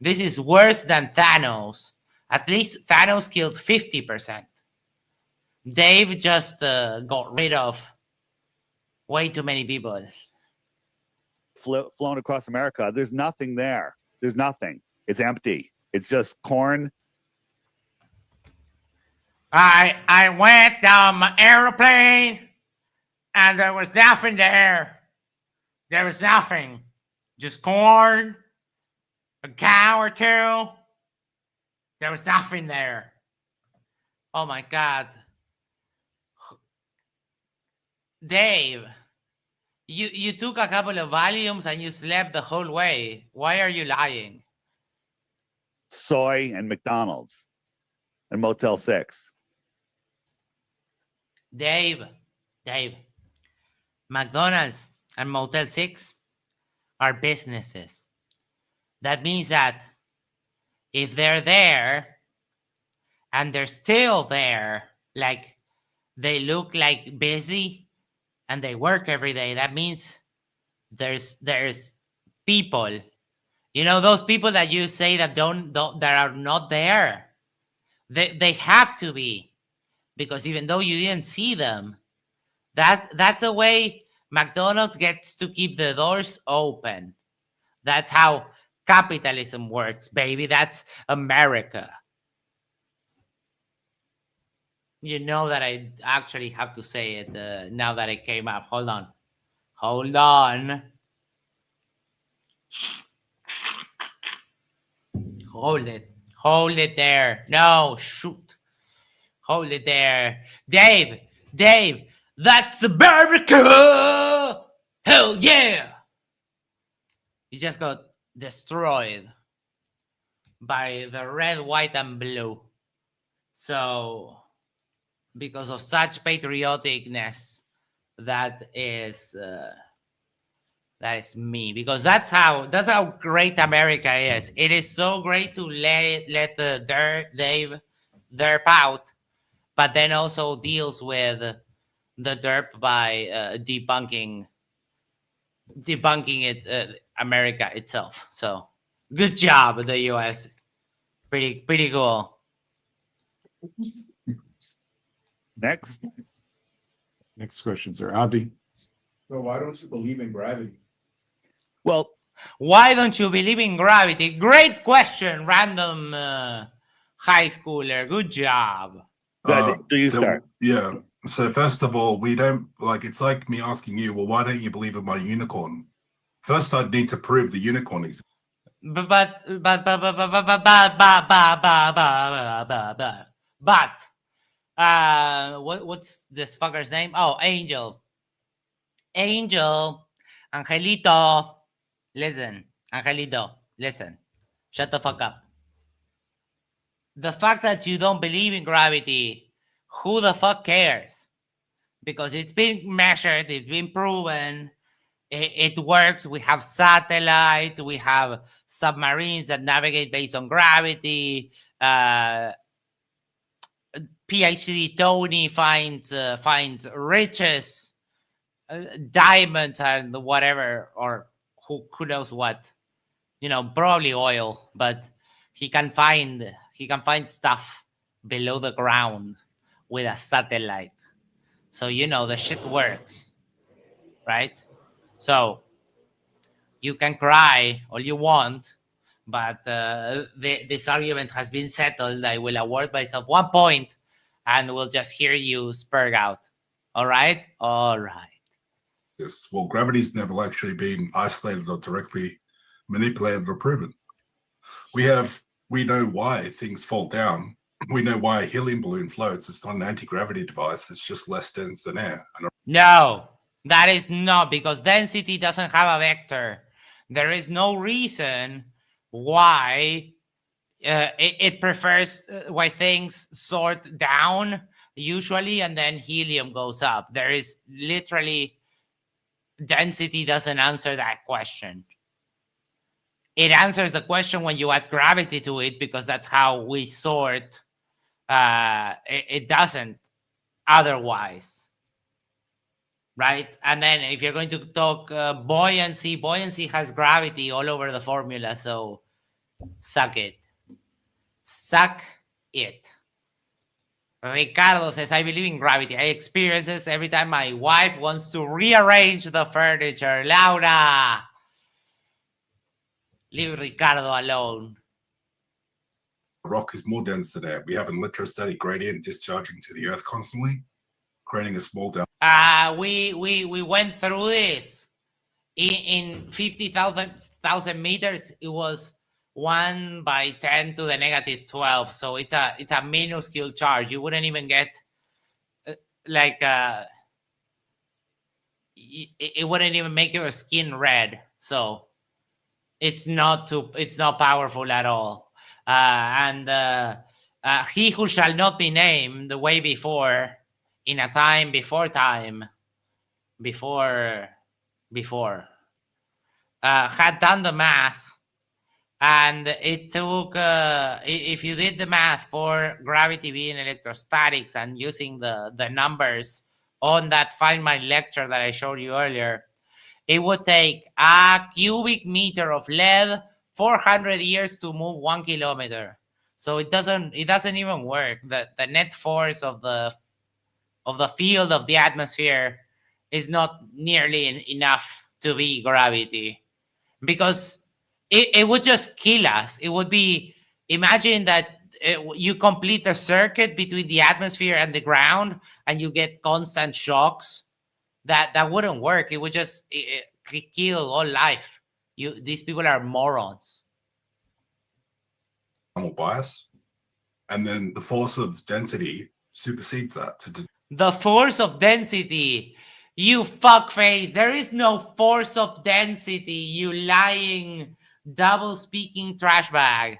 This is worse than Thanos. At least Thanos killed 50%. Dave just got rid of way too many people. Flown across America. There's nothing there. There's nothing. It's empty. It's just corn. I went down my airplane and there was nothing there. There was nothing. Just corn, a cow or two. There was nothing there. Oh my God. Dave, you took a couple of Valiums and you slept the whole way. Why are you lying? Soy and McDonald's and Motel 6. Dave, McDonald's and Motel 6 are businesses. That means that if they're there and they're still there, like they look like busy and they work every day, that means there's people. You know, those people that you say that that are not there. They have to be, because even though you didn't see them, that's the way McDonald's gets to keep the doors open. That's how capitalism works, baby. That's America. You know that I actually have to say it now that it came up. Hold on. Hold on. Hold it. Hold it there. No, shoot. Hold it there. Dave, that's America! Hell yeah! You just got destroyed by the red, white, and blue. So, because of such patrioticness, that is me. Because that's how great America is. It is so great to let Dave derp out, but then also deals with the derp by debunking it, America itself. So good job, the US. Pretty cool. Next. Next question, sir. Abdi. So why don't you believe in gravity? Well, Why don't you believe in gravity? Great question, random high schooler. Good job. do you start? Yeah. So first of all, we don't like. It's like me asking you, well, why don't you believe in my unicorn? First, I'd need to prove the unicorn exists. But what's this fucker's name? Oh, Angel, Angelito. Listen, Angelito, listen. Shut the fuck up. The fact that you don't believe in gravity, who the fuck cares? Because it's been measured, it's been proven, it works. We have satellites, we have submarines that navigate based on gravity. PhD Tony finds riches, diamonds, and whatever, or who knows what, probably oil, but he can find stuff below the ground with a satellite. So the shit works, right? So you can cry all you want, but this argument has been settled. I will award myself 1 point, and we'll just hear you spurg out. All right? All right. Yes. Well, gravity's never actually been isolated or directly manipulated or proven. We know why things fall down. We know why a helium balloon floats. It's not an anti-gravity device. It's just less dense than air. No, that is not, because density doesn't have a vector. There is no reason why it prefers why things sort down usually and then helium goes up. There is literally, density doesn't answer that question. It answers the question when you add gravity to it, because that's how we sort. It doesn't otherwise, right? And then if you're going to talk buoyancy has gravity all over the formula, so suck it. Ricardo says, I believe in gravity. I experience this every time my wife wants to rearrange the furniture. Laura, leave Ricardo alone. Rock is more dense today. We have an electrostatic gradient discharging to the Earth constantly, creating a small down. We went through this. In 50,000 meters, it was 1 by 10 to the negative 12. So it's a minuscule charge. You wouldn't even get it wouldn't even make your skin red. So it's not powerful at all. He who shall not be named, the way before, in a time before time, before had done the math, and it took if you did the math for gravity being electrostatics and using the numbers on that Feynman lecture that I showed you earlier, it would take a cubic meter of lead 400 years to move 1 kilometer. So it doesn't even work. The net force of the field of the atmosphere is not nearly enough to be gravity, because it would just kill us. It would be, imagine that you complete a circuit between the atmosphere and the ground and you get constant shocks. That wouldn't work. It would just kill all life. These people are morons. Bias, and then the force of density supersedes that. The force of density, you fuckface. There is no force of density, you lying, double-speaking trash bag.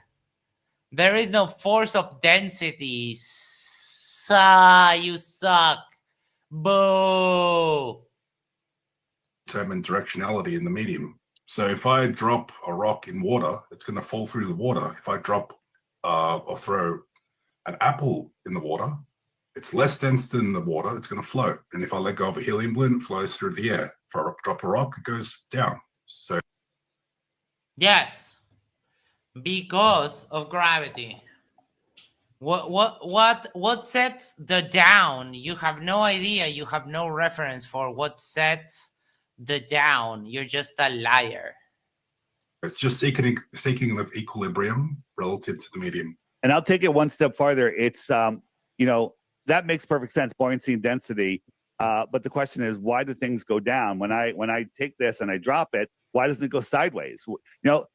There is no force of density. You suck. Boo. Determine directionality in the medium. So if I drop a rock in water, it's going to fall through the water. If I drop or throw an apple in the water, it's less dense than the water, it's going to float. And if I let go of a helium balloon, it flows through the air. If I drop a rock, it goes down. So yes, because of gravity. What sets the down? You have no idea. You have no reference for what sets the down. You're just a liar. It's just seeking of equilibrium relative to the medium. And I'll take it one step farther. It's that makes perfect sense, buoyancy and density. But the question is, why do things go down? When I take this and I drop it, why doesn't it go sideways?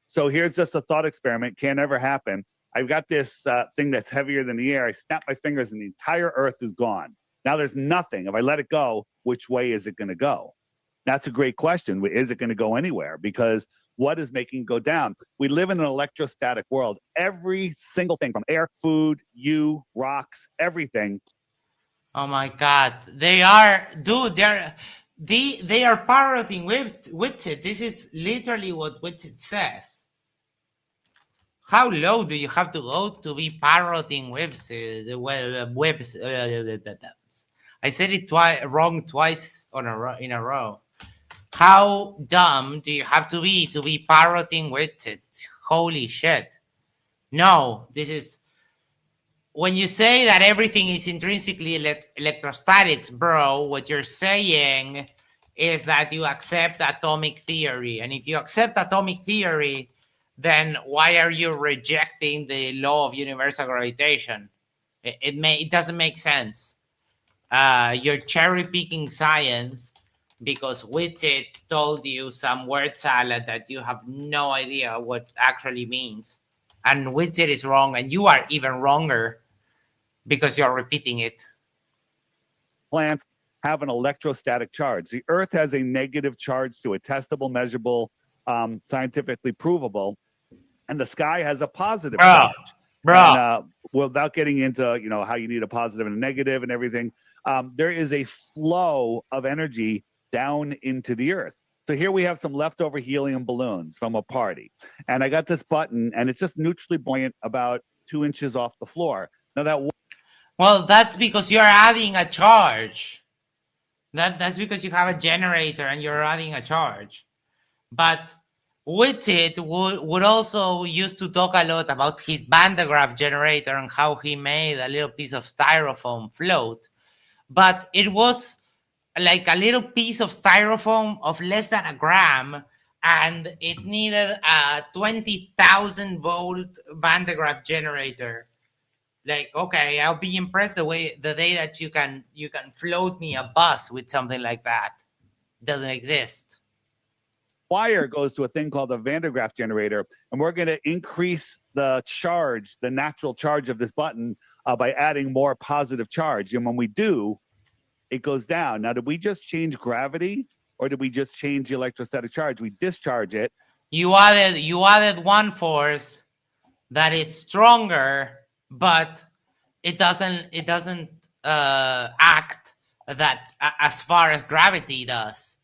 So here's just a thought experiment. Can't ever happen. I've got this thing that's heavier than the air. I snap my fingers and the entire Earth is gone. Now there's nothing. If I let it go, which way is it going to go? That's a great question. Is it going to go anywhere? Because what is making it go down? We live in an electrostatic world. Every single thing from air, food, rocks, everything. Oh my God. They are parroting Whitted. This is literally what Whitted says. How low do you have to go to be parroting webs? I said it wrong twice in a row. How dumb do you have to be parroting Whitted? Holy shit. No, this is... When you say that everything is intrinsically electrostatics, bro, what you're saying is that you accept atomic theory. And if you accept atomic theory, then why are you rejecting the law of universal gravitation? It doesn't make sense. You're cherry-picking science because Whitted told you some word salad that you have no idea what actually means. And Whitted is wrong, and you are even wronger because you're repeating it. Plants have an electrostatic charge. The Earth has a negative charge to it, testable, measurable, scientifically provable, and the sky has a positive charge. And, without getting into how you need a positive and a negative and everything, there is a flow of energy down into the Earth. So here we have some leftover helium balloons from a party, and I got this button, and it's just neutrally buoyant about 2 inches off the floor. Now that's because you're adding a charge. That's because you have a generator and you're adding a charge. But Whitted would also used to talk a lot about his Van de Graaff generator and how he made a little piece of styrofoam float. But it was like a little piece of styrofoam of less than a gram, and it needed a 20,000 volt Van de Graaff generator. Like, okay, I'll be impressed the day that you can float me a bus with something like that. It doesn't exist. Wire goes to a thing called a Van de Graaff generator, and we're going to increase the charge, the natural charge of this button by adding more positive charge. And when we do, it goes down. Now, did we just change gravity, or did we just change the electrostatic charge? We discharge it. You added one force that is stronger, but it doesn't act that as far as gravity does.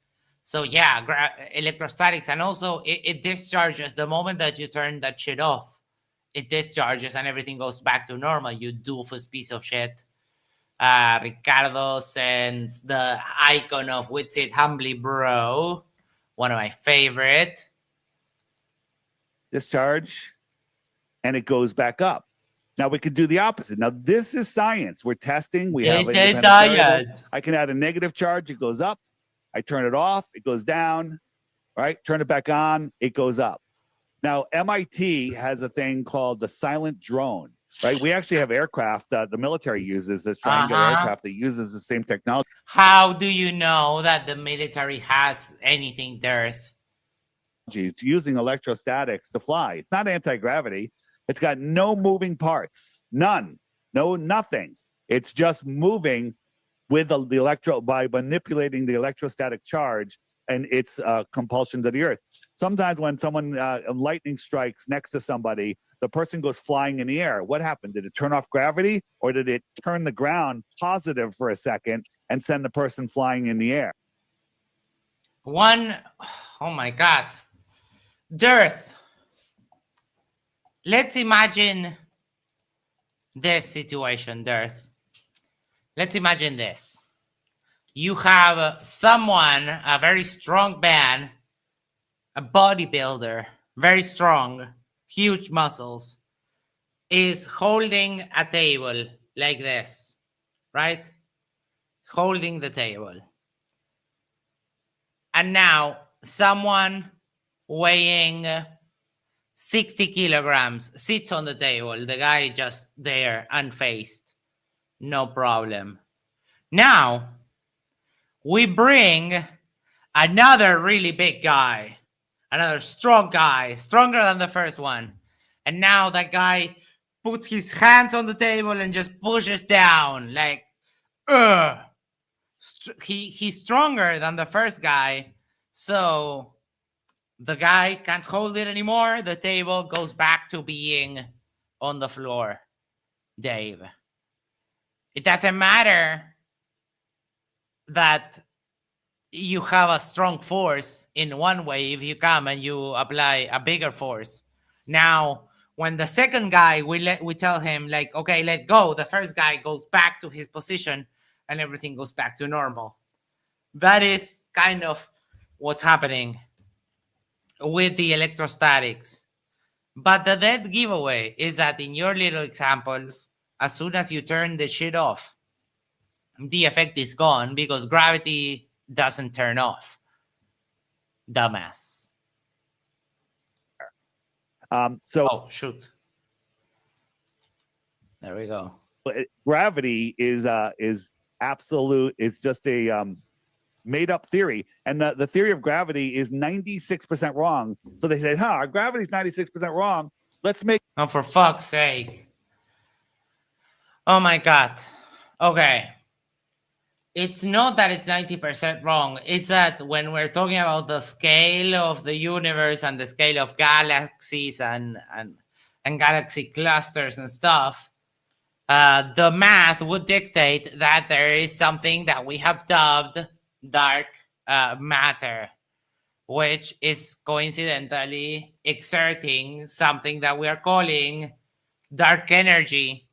So yeah, electrostatics, and also it discharges the moment that you turn that shit off. It discharges and everything goes back to normal. You doofus piece of shit. Ricardo sends the icon of Whitted Humbly Bro, one of my favorite. Discharge, and it goes back up. Now we could do the opposite. Now this is science. We're testing. We have independent variables. I can add a negative charge. It goes up. I turn it off. It goes down. Right. Turn it back on. It goes up. Now MIT has a thing called the silent drone. Right. We actually have aircraft that the military uses. This triangular aircraft that uses the same technology. How do you know that the military has anything to Earth? It's using electrostatics to fly. It's not anti-gravity. It's got no moving parts, none, nothing. It's just moving with the by manipulating the electrostatic charge and its compulsion to the Earth. Sometimes when someone lightning strikes next to somebody, the person goes flying in the air. What happened? Did it turn off gravity, or did it turn the ground positive for a second and send the person flying in the air? Oh my God. Dearth. Let's imagine this situation, Dearth. Let's imagine this. You have someone, a very strong man, a bodybuilder, very strong, huge muscles, is holding a table like this, right? He's holding the table. And now someone weighing 60 kilograms sits on the table. The guy just there, unfazed. No problem. Now, we bring another really big guy, another strong guy, stronger than the first one. And now that guy puts his hands on the table and just pushes down like, ugh. He's stronger than the first guy, so the guy can't hold it anymore. The table goes back to being on the floor. Dave, it doesn't matter that you have a strong force in one way if you come and you apply a bigger force. Now, when the second guy, we tell him, like, okay, let go. The first guy goes back to his position and everything goes back to normal. That is kind of what's happening with the electrostatics. But the dead giveaway is that in your little examples, as soon as you turn the shit off, the effect is gone because gravity doesn't turn off. Dumbass. Oh, shoot. There we go. Gravity is absolute. It's just a made up theory, and the theory of gravity is 96% wrong. So they said, our gravity is 96% wrong. Let's make. Oh, for fuck's sake. Oh my God. Okay. It's not that it's 90% wrong. It's that when we're talking about the scale of the universe and the scale of galaxies and galaxy clusters and stuff, the math would dictate that there is something that we have dubbed dark matter, which is coincidentally exerting something that we are calling dark energy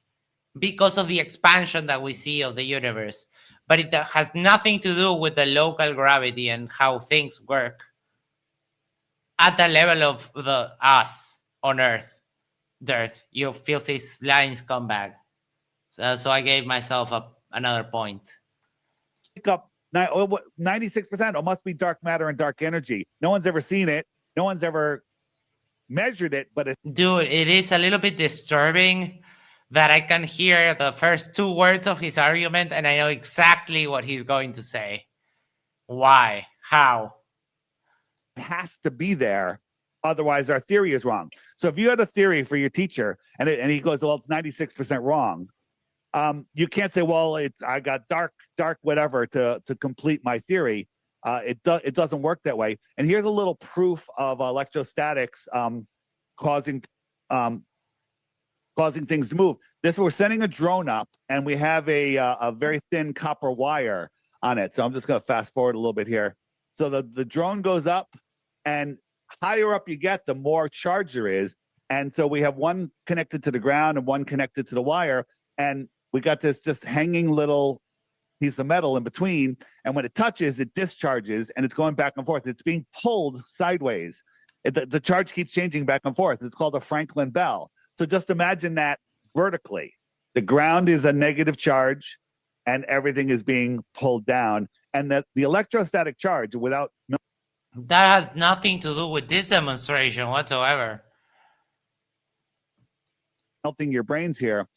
because of the expansion that we see of the universe. But it has nothing to do with the local gravity and how things work at the level of the us on Earth, you filthy slime scumbag. So I gave myself another point. Pick up 96%. It must be dark matter and dark energy. No one's ever seen it. No one's ever measured it, but Dude, it is a little bit disturbing that I can hear the first 2 words of his argument and I know exactly what he's going to say. Why? How? it has to be there. Otherwise, our theory is wrong. So if you had a theory for your teacher and he goes, well, it's 96% wrong. You can't say, well, I got dark whatever to complete my theory. It doesn't work that way. And here's a little proof of electrostatics causing things to move. We're sending a drone up, and we have a very thin copper wire on it. So I'm just going to fast forward a little bit here. So the drone goes up, and higher up you get, the more charge there is. And so we have one connected to the ground and one connected to the wire, and we got this just hanging little piece of metal in between, and when it touches, it discharges, and it's going back and forth. It's being pulled sideways. The charge keeps changing back and forth. It's called a Franklin bell. So just imagine that vertically. The ground is a negative charge, and everything is being pulled down. And that the electrostatic charge, without That has nothing to do with this demonstration whatsoever. melting your brains here,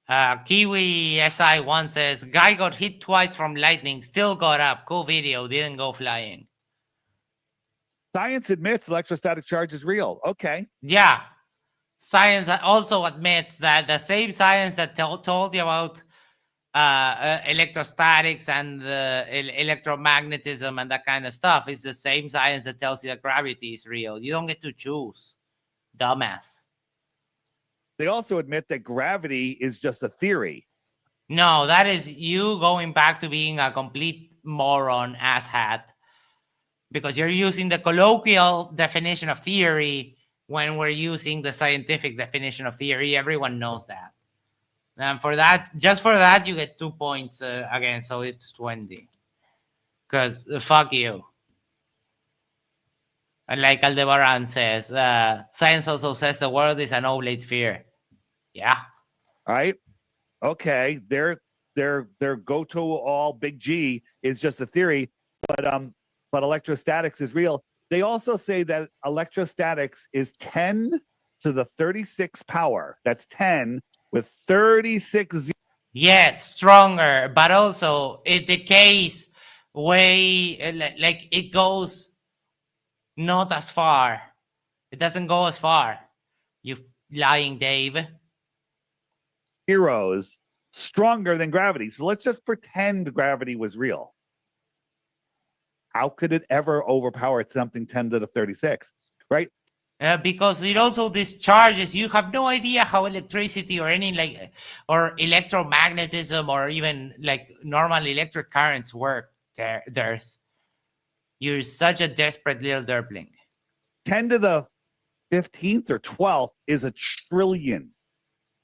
Kiwi SI1 says, guy got hit twice from lightning, still got up. Cool video, didn't go flying. science admits electrostatic charge is real. Okay. Yeah. Science also admits that the same science that told you about electrostatics and electromagnetism and that kind of stuff is the same science that tells you that gravity is real. You don't get to choose. Dumbass. They also admit that gravity is just a theory. No, that is you going back to being a complete moron asshat because you're using the colloquial definition of theory when we're using the scientific definition of theory. Everyone knows that. And for that, just for that, you get 2 points again, so it's 20. Because fuck you. And like Aldebaran says, science also says the world is an oblate sphere. Yeah. All right. Okay. Their go-to all big G is just a theory, but electrostatics is real. They also say that electrostatics is 10 to the 36 power. That's 10 with 36. Yes, stronger, but also it decays way, like it goes not as far. It doesn't go as far. You lying Dave. Heroes stronger than gravity. So let's just pretend gravity was real. How could it ever overpower something 10 to the 36, right? Because it also discharges. You have no idea how electricity or any or electromagnetism or even like normal electric currents work. Earth. You're such a desperate little derpling. 10 to the 15th or 12th is a trillion,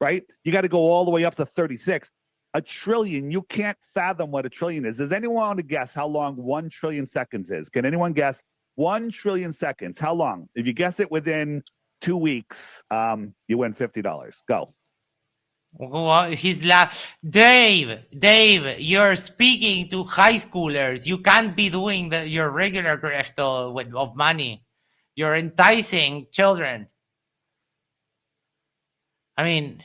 right? You got to go all the way up to 36. A trillion, you can't fathom what a trillion is. Does anyone want to guess how long 1 trillion seconds is? Can anyone guess 1 trillion seconds? How long? If you guess it within 2 weeks, you win $50. Go. Well, Dave, you're speaking to high schoolers. You can't be doing your regular grift of money. You're enticing children. I mean,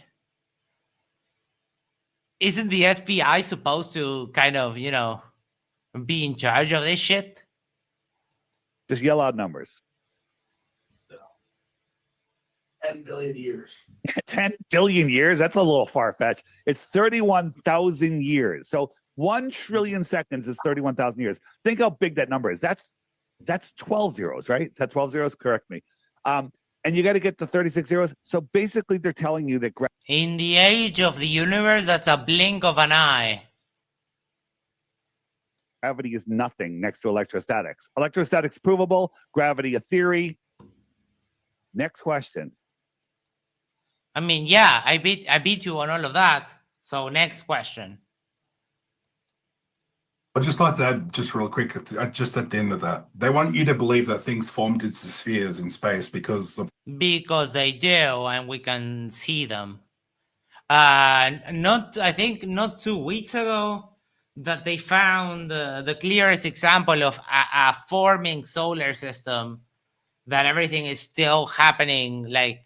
isn't the SPI supposed to kind of, be in charge of this shit? Just yell out numbers. 10 billion years. 10 billion years? That's a little far-fetched. It's 31,000 years. So 1 trillion seconds is 31,000 years. Think how big that number is. That's 12 zeros, right? Is that 12 zeros? Correct me. And you got to get to 36 zeros. So basically, they're telling you that in the age of the universe, that's a blink of an eye. Gravity is nothing next to electrostatics. Electrostatics provable, gravity a theory. Next question. I mean, yeah, I beat you on all of that. So next question. I'd just like to add, just real quick, just at the end of that, they want you to believe that things formed into spheres in space because of. Because they do, and we can see them. I think not 2 weeks ago that they found the clearest example of a forming solar system, that everything is still happening. Like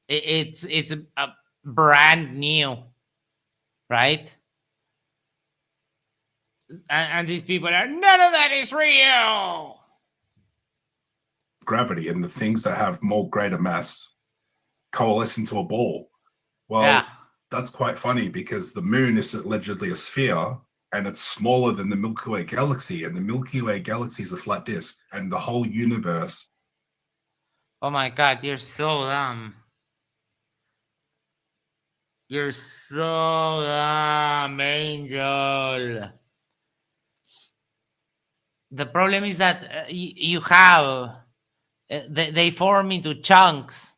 it's a brand new, right? And these people are, none of that is real. Gravity and the things that have more greater mass coalesce into a ball. Well, Yeah. that's quite funny because the moon is allegedly a sphere and it's smaller than the Milky Way galaxy, and the Milky Way galaxy is a flat disk, and the whole universe. Oh my God, you're so dumb. You're so dumb, Angel. The problem is that you have, they form into chunks,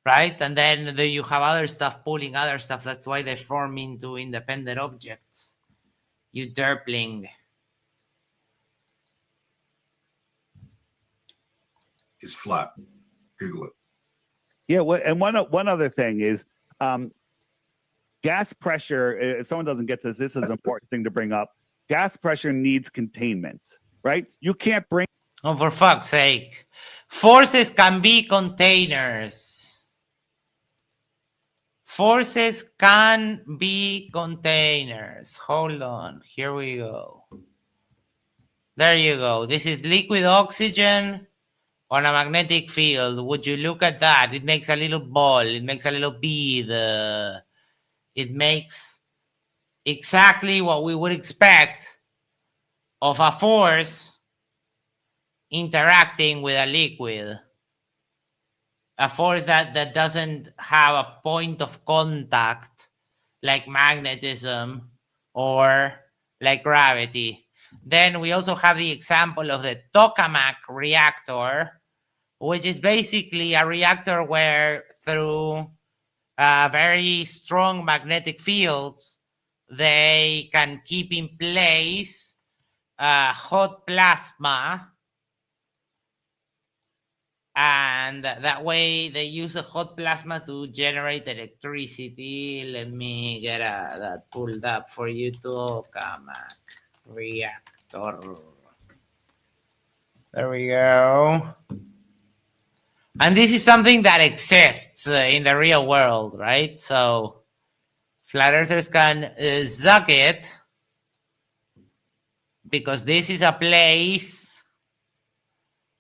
right? And then you have other stuff pulling other stuff. That's why they form into independent objects. You derpling. Is flat. Google it. Yeah, and one other thing is gas pressure. If someone doesn't get this is an important thing to bring up. Gas pressure needs containment, right? You can't bring. Oh, for fuck's sake. Forces can be containers. Forces can be containers. Hold on. Here we go. There you go. This is liquid oxygen on a magnetic field. Would you look at that? It makes a little ball. It makes a little bead. It makes exactly what we would expect of a force interacting with a liquid. A force that doesn't have a point of contact like magnetism or like gravity. Then we also have the example of the tokamak reactor, which is basically a reactor where through very strong magnetic fields, they can keep in place hot plasma. And that way they use the hot plasma to generate electricity. Let me get that pulled up for you. Tokamak reactor. There we go. And this is something that exists in the real world, right? So flat earthers can suck it, because this is a place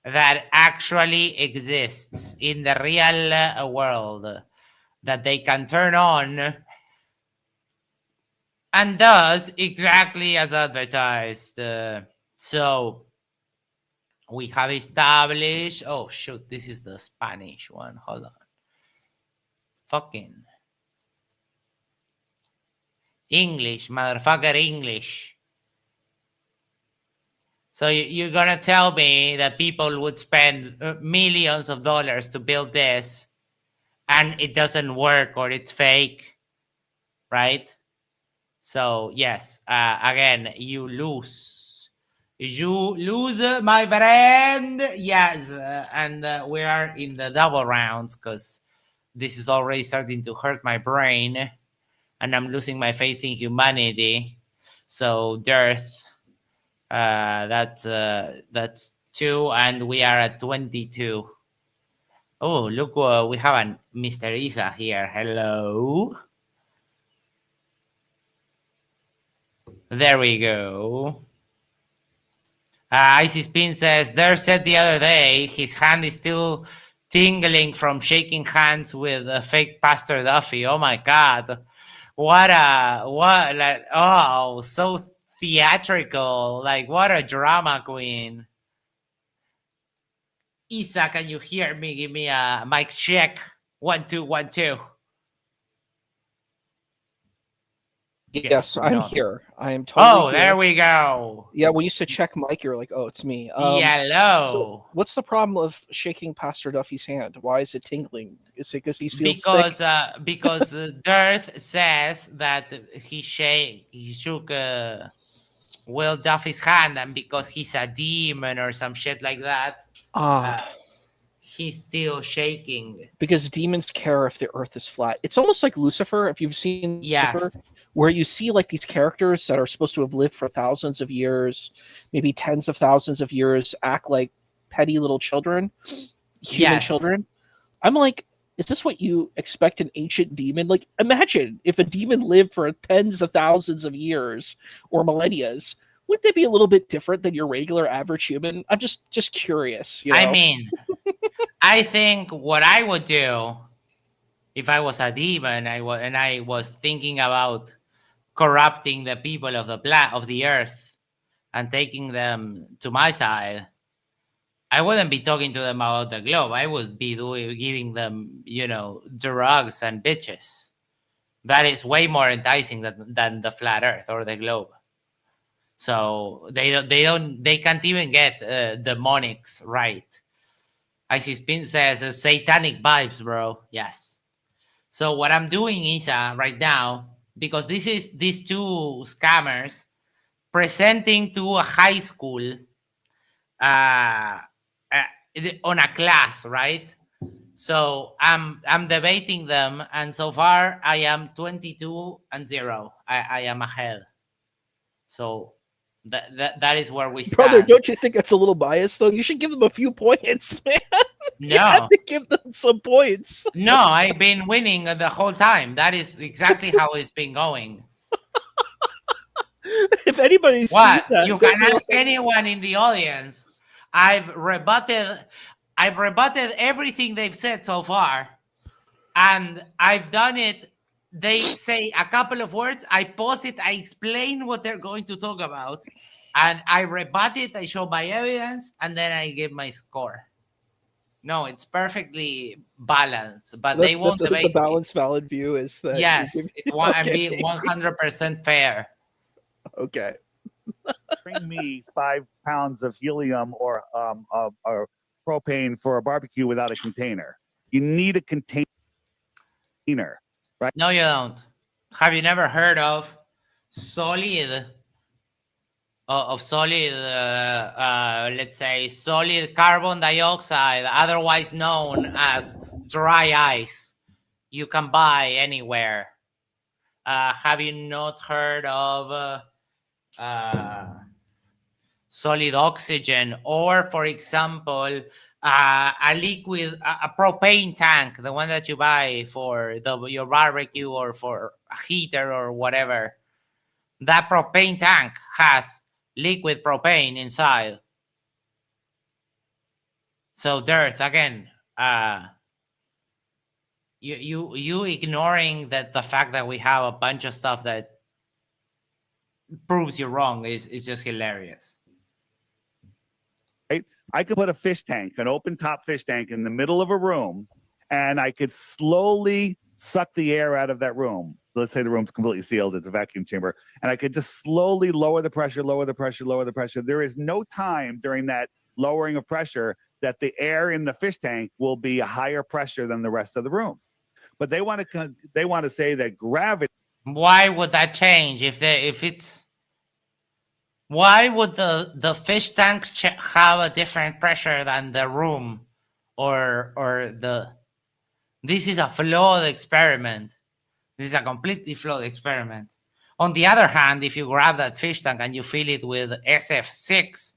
that actually exists in the real world that they can turn on and does exactly as advertised. So we have established, oh shoot, this is the Spanish one. Hold on. Fucking English, motherfucker, English. So you're going to tell me that people would spend millions of dollars to build this and it doesn't work, or it's fake, right? So yes, again, you lose. You lose, my friend. Yes, and we are in the double rounds because this is already starting to hurt my brain and I'm losing my faith in humanity. So dearth. That's 2, and we are at 22. Oh, look, we have a Mr. Isa here. Hello. There we go. Icy Spin says, there said the other day his hand is still tingling from shaking hands with a fake Pastor Duffy. Oh my God. Oh, so theatrical. Like, what a drama queen. Isa, can you hear me? Give me a mic check. 1 2 1 2. Yes, I'm here. I am totally here. There we go. Yeah, when you said check mic, you're like, oh, it's me. Hello. So what's the problem of shaking Pastor Duffy's hand? Why is it tingling? Is it because he feels sick? Because Dirth says that he shook Will Duffy's hand, and because he's a demon or some shit like that, he's still shaking. Because demons care if the earth is flat. It's almost like Lucifer, if you've seen Lucifer, Yes. where you see like these characters that are supposed to have lived for thousands of years, maybe tens of thousands of years, act like petty little children, human children. I'm like, is this what you expect an ancient demon? Like, imagine if a demon lived for tens of thousands of years or millennia. Wouldn't they be a little bit different than your regular average human? I'm just curious. You know? I mean, I think what I would do if I was a demon, and I was thinking about corrupting the people of the earth and taking them to my side, I wouldn't be talking to them about the globe. I would be giving them, drugs and bitches. That is way more enticing than the flat earth or the globe. So they can't even get demonics right. Isis Pin says satanic vibes, bro. Yes. So what I'm doing is right now, because these two scammers presenting to a high school on a class, right? So I'm debating them, and so far I am 22-0. I am ahead. So that is where we stand. Brother, don't you think that's a little biased though? You should give them a few points, man. No, you have to give them some points. No, I've been winning the whole time. That is exactly how it's been going. If anybody's What? that, You can ask anyone in the audience. I've rebutted everything they've said so far, and I've done it. They say a couple of words, I pause it, I explain what they're going to talk about, and I rebut it, I show my evidence, and then I give my score. No, it's perfectly balanced, but they won't debate. The balanced, valid view is that. Yes, I'm being 100% fair. Okay. Bring me 5 pounds of helium or propane for a barbecue without a container. You need a container, right? No, you don't. Have you never heard of solid? Let's say solid carbon dioxide, otherwise known as dry ice, you can buy anywhere. Have you not heard of solid oxygen, or for example, a liquid, a propane tank, the one that you buy for your barbecue or for a heater or whatever? That propane tank has liquid propane inside. So dirt again. You ignoring the fact that we have a bunch of stuff that proves you wrong is just hilarious. Right? I could put a fish tank, an open top fish tank, in the middle of a room, and I could slowly suck the air out of that room. Let's say the room's completely sealed, it's a vacuum chamber, and I could just slowly lower the pressure. There is no time during that lowering of pressure that the air in the fish tank will be a higher pressure than the rest of the room. But they want to say that gravity. Why would that change why would the fish tank have a different pressure than the room this is a flawed experiment. This is a completely flawed experiment. On the other hand, if you grab that fish tank and you fill it with SF6,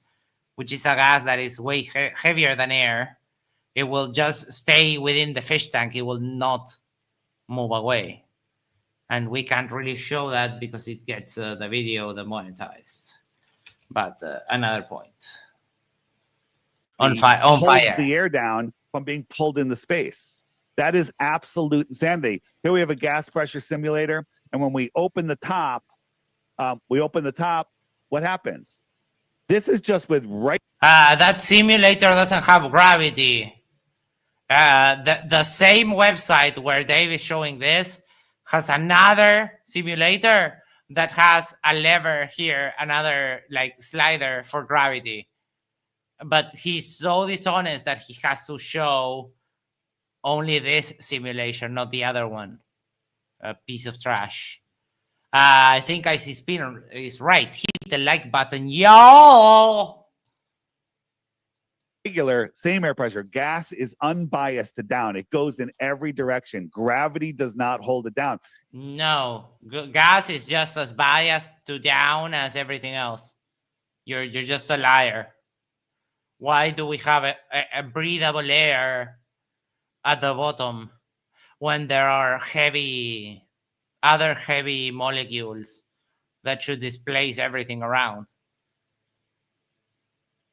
which is a gas that is way heavier than air, it will just stay within the fish tank. It will not move away. And we can't really show that because it gets the video demonetized. But another point. On fire. Holds the air down from being pulled into space. That is absolute insanity. Here we have a gas pressure simulator, and when we open the top, what happens? This is just with that simulator doesn't have gravity. The same website where Dave is showing this has another simulator that has a lever here, another like slider for gravity. But he's so dishonest that he has to show only this simulation, not the other one. A piece of trash. I think IC Spin is right. Hit the like button, yo. Regular, same air pressure. Gas is unbiased to down. It goes in every direction. Gravity does not hold it down. No, gas is just as biased to down as everything else. You're just a liar. Why do we have a breathable air at the bottom when there are other heavy molecules that should displace everything around?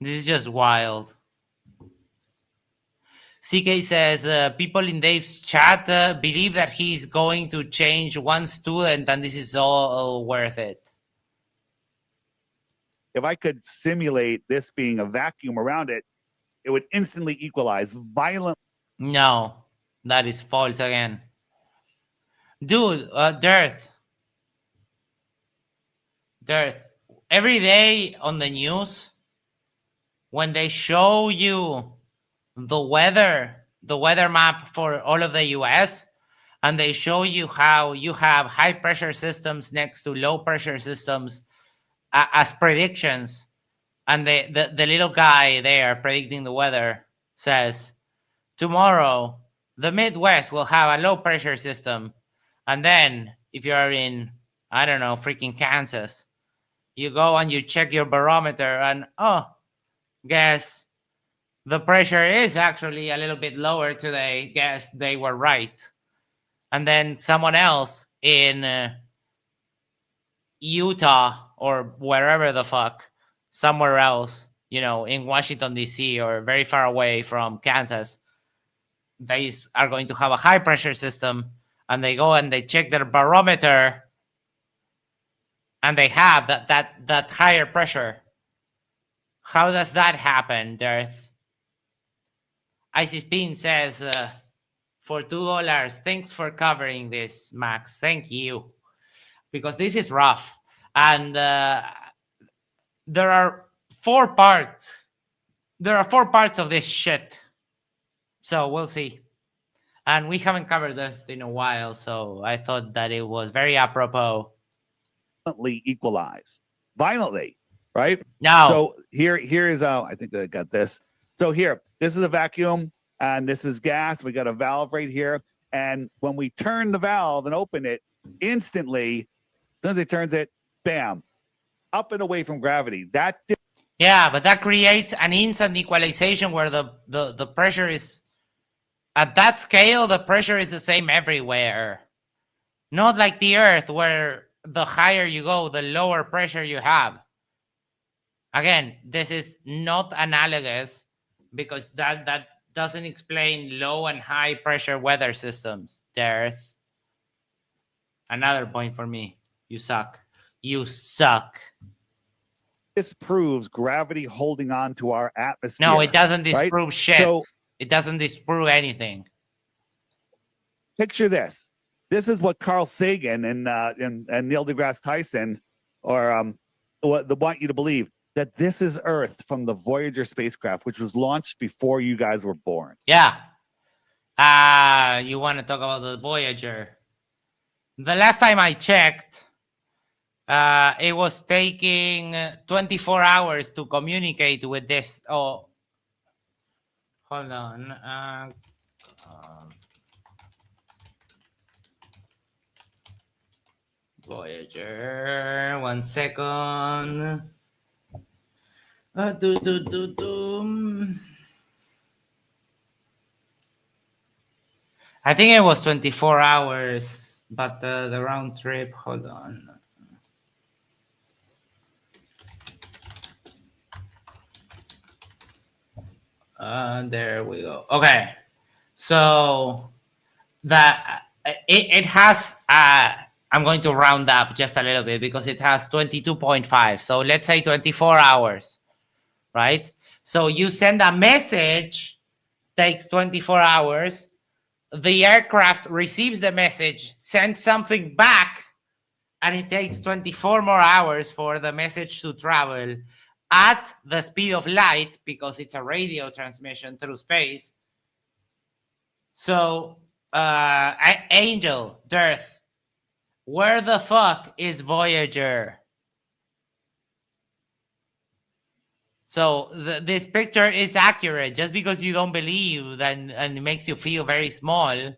This is just wild. CK says, people in Dave's chat believe that he's going to change one student and this is all worth it. If I could simulate this being a vacuum around it, it would instantly equalize violently. No, that is false again. Dude, Dearth. Every day on the news, when they show you the weather map for all of the US, and they show you how you have high pressure systems next to low pressure systems as predictions, and the little guy there predicting the weather says, tomorrow the Midwest will have a low pressure system, and then if you're in, I don't know, freaking Kansas, you go and you check your barometer and guess the pressure is actually a little bit lower today. Guess they were right. And then someone else in Utah or wherever the fuck, somewhere else, in Washington, D.C. or very far away from Kansas, they are going to have a high pressure system, and they go and they check their barometer and they have that higher pressure. How does that happen, Darth? Icy Spin says, for $2, thanks for covering this, Max. Thank you. Because this is rough. And there are four parts of this shit. So we'll see. And we haven't covered that in a while, so I thought that it was very apropos. Equalize. Violently, right? No. So here is, I think I got this. So here, this is a vacuum, and this is gas. We got a valve right here. And when we turn the valve and open it, instantly, as soon as it turns it, bam, up and away from gravity. Yeah, but that creates an instant equalization where the pressure is, at that scale, the pressure is the same everywhere. Not like the Earth, where the higher you go, the lower pressure you have. Again, this is not analogous, because that doesn't explain low and high pressure weather systems. There's another point for me. You suck. You suck. This proves gravity holding on to our atmosphere. No, it doesn't disprove right? shit. So, it doesn't disprove anything. Picture this. This is what Carl Sagan and Neil deGrasse Tyson want you to believe. That this is Earth from the Voyager spacecraft, which was launched before you guys were born. Yeah. You want to talk about the Voyager? The last time I checked, it was taking 24 hours to communicate with this. Oh, hold on. Voyager, 1 second. I think it was 24 hours, but the round trip, hold on. There we go. Okay. So that it has, I'm going to round up just a little bit because it has 22.5. So let's say 24 hours. Right? So you send a message, takes 24 hours. The aircraft receives the message, sends something back, and it takes 24 more hours for the message to travel at the speed of light, because it's a radio transmission through space. So, Angel, Dearth, Where the fuck is Voyager? So this picture is accurate. Just because you don't believe and it makes you feel very small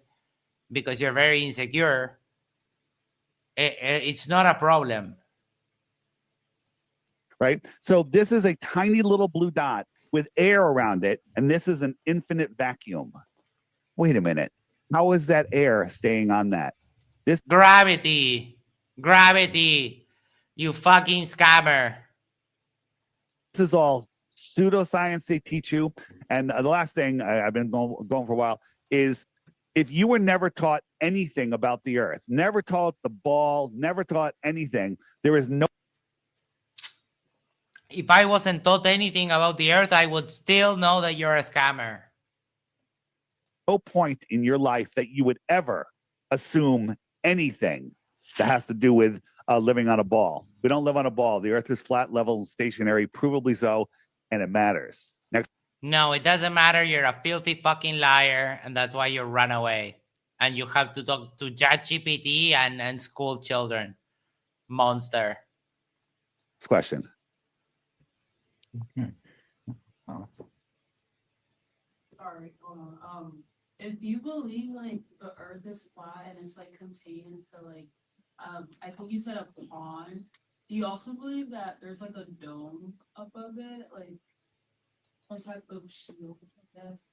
because you're very insecure, it's not a problem. Right? So this is a tiny little blue dot with air around it, and this is an infinite vacuum. Wait a minute. How is that air staying on that? Gravity. You fucking scammer. This is all pseudoscience they teach you. And the last thing I've been going for a while is if you were never taught anything about the Earth, never taught the ball, never taught anything, there is no. If I wasn't taught anything about the Earth, I would still know that you're a scammer. No point in your life that you would ever assume anything that has to do with living on a ball. We don't live on a ball. The Earth is flat, level, and stationary, provably so, and it matters. Next. No, it doesn't matter. You're a filthy fucking liar, and that's why you run away. And you have to talk to ChatGPT and school children. Monster. Question. Sorry, hold on. If you believe like the Earth is flat and it's like contained into like, I think you said a pond. Do you also believe that there's like a dome above it, like some type of shield, I guess?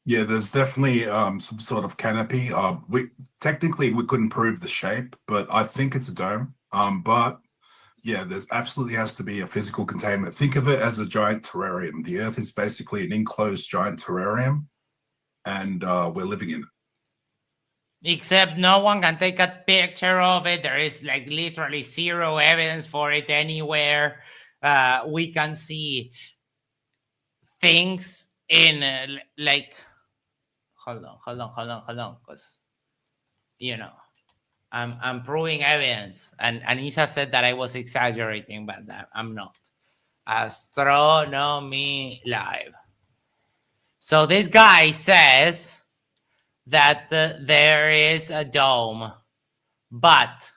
Yeah, there's definitely some sort of canopy. We couldn't prove the shape, but I think it's a dome. But yeah, there's absolutely has to be a physical containment. Think of it as a giant terrarium. The Earth is basically an enclosed giant terrarium, and we're living in it. Except no one can take a picture of it. There is like literally zero evidence for it anywhere. We can see things in like, hold on, because you know, I'm proving evidence, and Isa said that I was exaggerating, but I'm not. Astronomy Live. So this guy says that there is a dome, but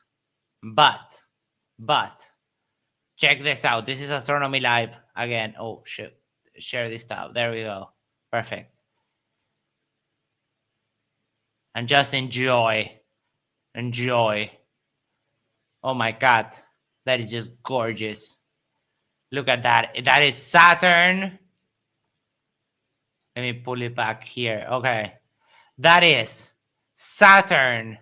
check this out. This is Astronomy Live again. Oh shit, share this stuff. There we go. Perfect. And just enjoy. Oh my god, that is just gorgeous. Look at that. That is Saturn. Let me pull it back here. Okay. That is Saturn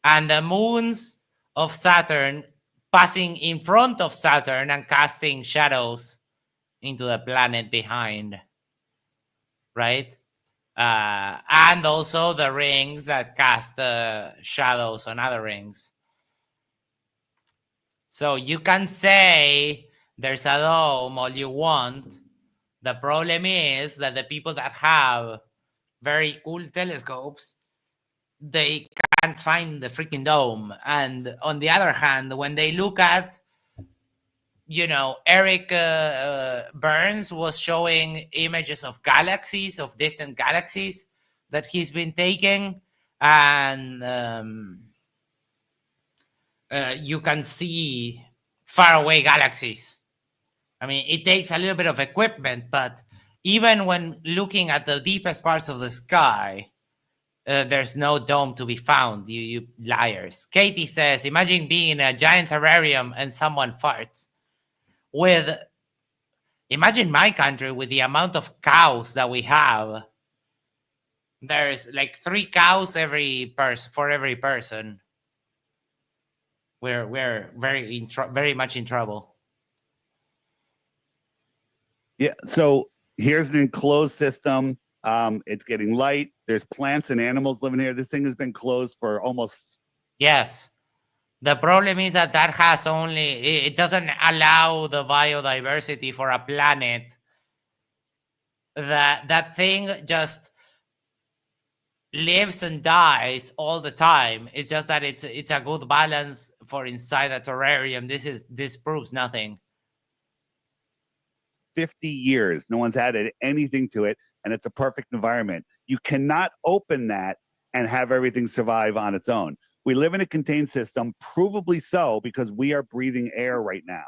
and the moons of Saturn passing in front of Saturn and casting shadows into the planet behind, right? And also the rings that cast the shadows on other rings. So you can say there's a dome all you want. The problem is that the people that have very cool telescopes, they can't find the freaking dome. And on the other hand, when they look at, you know, Eric Burns was showing images of galaxies, of distant galaxies that he's been taking, and you can see faraway galaxies. I mean, it takes a little bit of equipment, but even when looking at the deepest parts of the sky, there's no dome to be found, you liars. Katie says, imagine being in a giant terrarium and someone farts. Imagine my country with the amount of cows that we have. There's like 3 cows for every person. We're very much in trouble. Yeah. So here's an enclosed system. It's getting light. There's plants and animals living here. This thing has been closed for almost. Yes. The problem is that has only, it doesn't allow the biodiversity for a planet. That thing just lives and dies all the time. It's just that it's a good balance for inside a terrarium. This proves nothing. 50 years. No one's added anything to it, and it's a perfect environment. You cannot open that and have everything survive on its own. We live in a contained system, provably so, because we are breathing air right now.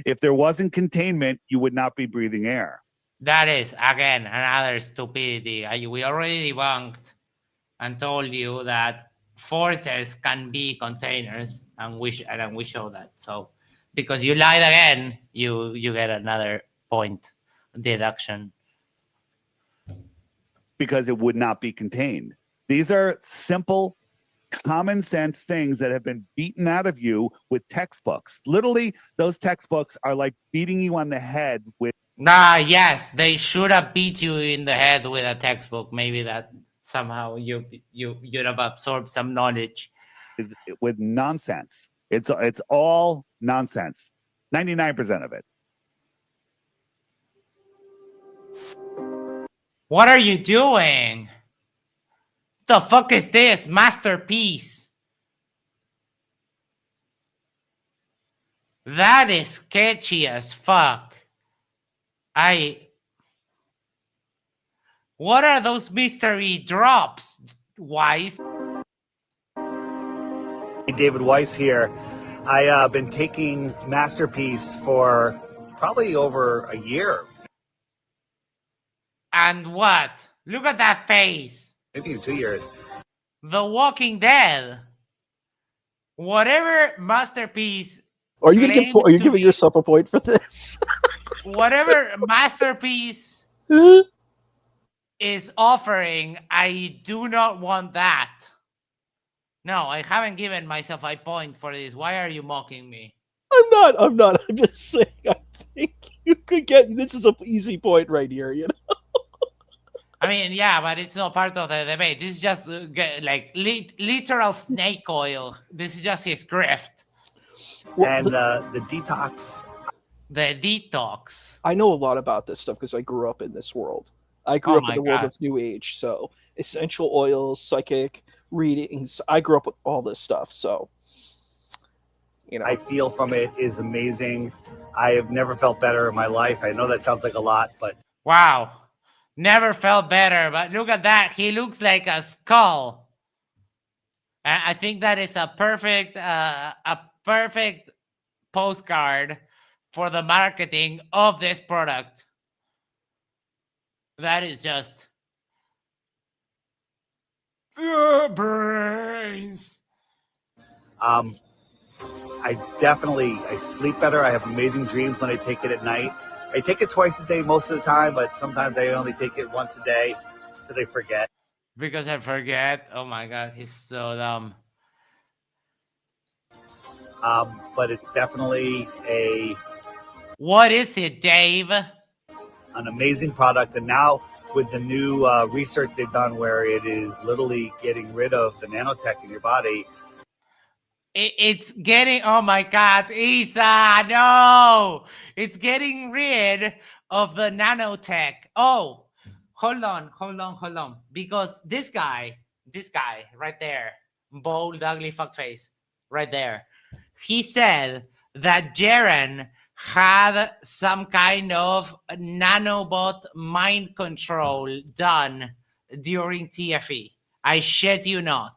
If there wasn't containment, you would not be breathing air. That is, again, another stupidity. We already debunked and told you that forces can be containers, and we show that. So, because you lied again, you get another point deduction. Because it would not be contained. These are simple, common sense things that have been beaten out of you with textbooks. Literally, those textbooks are like beating you on the head with. Yes, they should have beat you in the head with a textbook. Maybe that somehow you'd have absorbed some knowledge. With nonsense. It's all nonsense. 99% of it. What are you doing? The fuck is this? Masterpiece. That is sketchy as fuck. What are those mystery drops, Weiss? David Weiss here. I've been taking Masterpiece for probably over a year. And what? Look at that face. Maybe 2 years. The Walking Dead. Whatever Masterpiece. Are you giving yourself a point for this? Whatever Masterpiece is offering, I do not want that. No, I haven't given myself a point for this. Why are you mocking me? I'm not. I'm just saying. I think you could get. This is an easy point right here. You know. I mean, yeah, but it's not part of the debate. This is just like literal snake oil. This is just his grift. And the Detox. The Detox. I know a lot about this stuff because I grew up in this world. I grew up in the world of New Age. So essential oils, psychic readings. I grew up with all this stuff. So, you know. I feel from it is amazing. I have never felt better in my life. I know that sounds like a lot, but. Wow. Never felt better, but look at that. He looks like a skull. I think that is a perfect postcard for the marketing of this product. That is just brains. I sleep better. I have amazing dreams when I take it at night. I take it twice a day most of the time, but sometimes I only take it once a day because I forget. Because I forget. Oh my God, he's so dumb. But it's definitely What is it, Dave? An amazing product. And now with the new research they've done where it is literally getting rid of the nanotech in your body. It's getting, oh my God, Isa, no! It's getting rid of the nanotech. Oh, hold on. Because this guy right there, bold, ugly fuckface, right there, he said that Jaren had some kind of nanobot mind control done during TFE. I shit you not.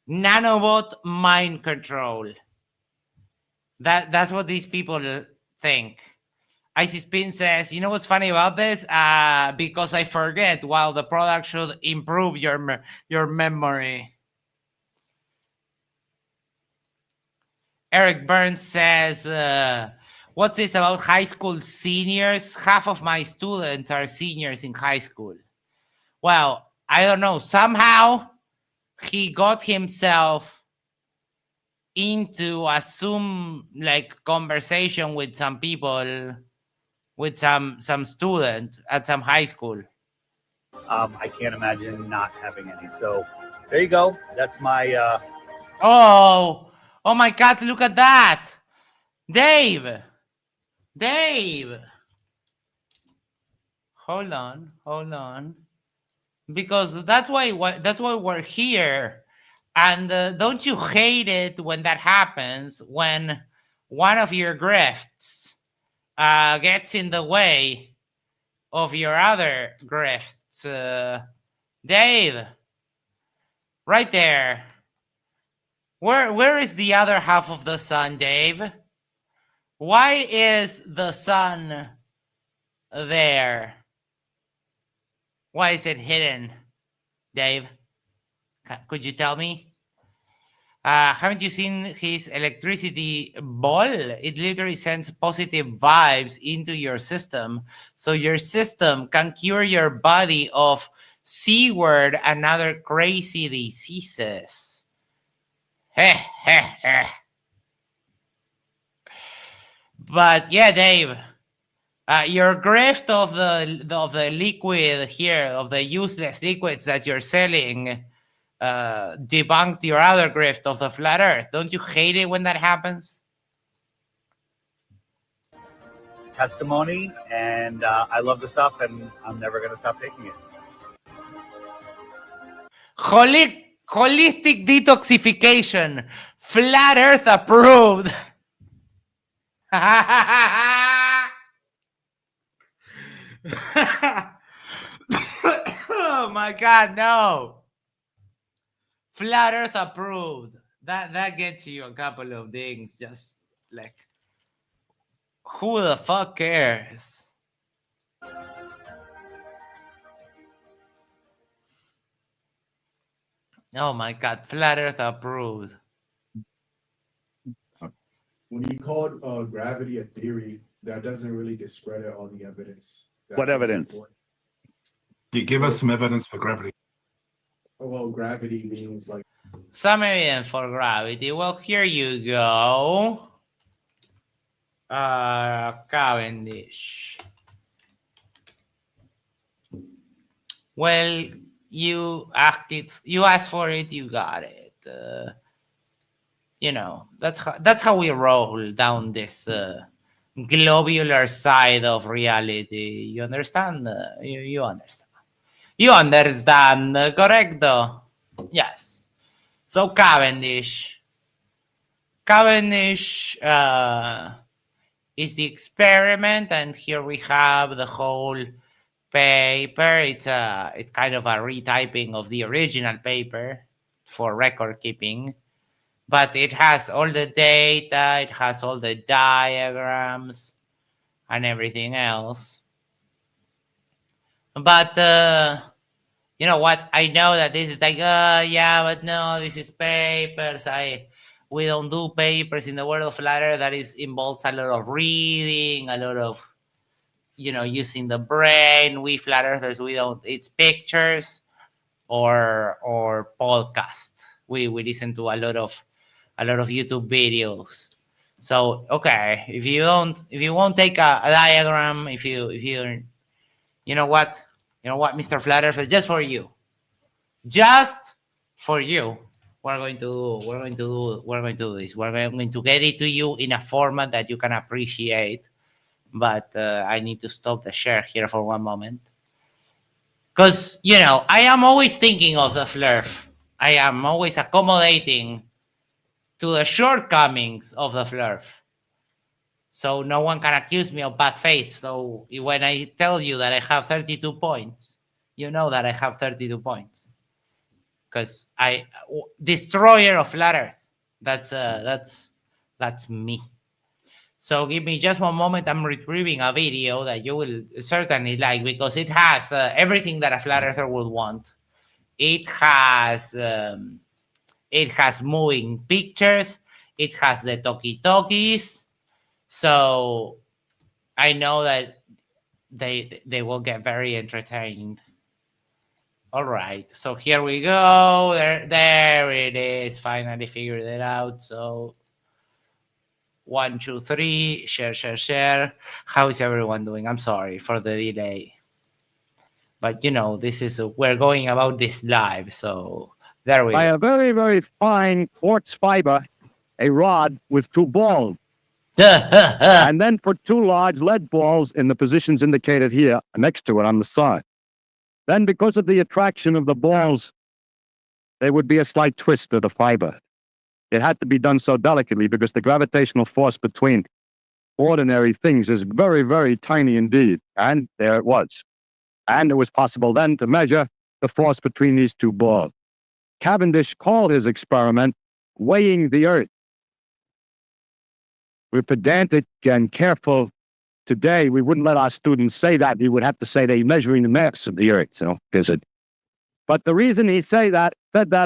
Nanobot mind control. That's what these people think. Icy Spin says, you know what's funny about this? Because I forget, while the product should improve your memory. Eric Burns says, what's this about high school seniors? Half of my students are seniors in high school. Well, I don't know. Somehow he got himself into a Zoom like conversation with some people, with some students at some high school. I can't imagine not having any. So there you go. That's my Oh my God, look at that. Dave. Hold on. Because that's why we're here. And don't you hate it when that happens, when one of your grifts gets in the way of your other grifts? Dave, Right there. Where is the other half of the sun, Dave? Why is the sun there? Why is it hidden, Dave? Could you tell me? Haven't you seen his electricity ball? It literally sends positive vibes into your system, so your system can cure your body of C-word and other crazy diseases. Heh, heh, heh. But yeah, Dave, your grift of the liquid here, of the useless liquids that you're selling, debunked your other grift of the flat Earth. Don't you hate it when that happens? Testimony, and I love the stuff, and I'm never going to stop taking it. Holistic detoxification, flat Earth approved. Oh my God, no. Flat Earth approved. That gets you a couple of things. Just like, who the fuck cares? Oh my God, flat Earth approved. When you called gravity a theory, that doesn't really discredit all the evidence. What evidence? You give us some evidence for gravity. Well, gravity means like Some evidence for gravity. Well, here you go. Cavendish. Well, you asked for it, you got it. You know, that's how we roll down this globular side of reality. You understand? You understand. You understand, correcto? Yes. So Cavendish is the experiment, and here we have the whole paper. It's kind of a retyping of the original paper for record keeping, but it has all the data, it has all the diagrams and everything else. But you know what? I know that this is like, yeah, but no, this is papers. We don't do papers in the world of flat Earth. That involves a lot of reading, a lot of, you know, using the brain. We flat earthers, we don't. It's pictures or podcast. We listen to a lot of YouTube videos. So okay, if you won't take a diagram, if you you know what, Mr. Flat Earther, just for you, we're going to do this. We're going to get it to you in a format that you can appreciate. But I need to stop the share here for one moment. Because, you know, I am always thinking of the flurf. I am always accommodating to the shortcomings of the flurf. So no one can accuse me of bad faith. So when I tell you that I have 32 points, you know that I have 32 points. Because destroyer of flat Earth. That's me. So give me just one moment. I'm retrieving a video that you will certainly like because it has everything that a flat earther would want. It has moving pictures. It has the talkie-talkies. So I know that they will get very entertained. All right. So here we go. There it is. Finally figured it out. So 1, 2, 3, share. How is everyone doing? I'm sorry for the delay. But, you know, we're going about this live. So there we go. By a very, very fine quartz fiber, a rod with 2 balls. And then put 2 large lead balls in the positions indicated here next to it on the side. Then because of the attraction of the balls, there would be a slight twist of the fiber. It had to be done so delicately because the gravitational force between ordinary things is very, very tiny indeed. And there it was. And it was possible then to measure the force between these 2 balls. Cavendish called his experiment weighing the Earth. We're pedantic and careful today. We wouldn't let our students say that. We would have to say they're measuring the mass of the Earth. So there's it. But the reason he said that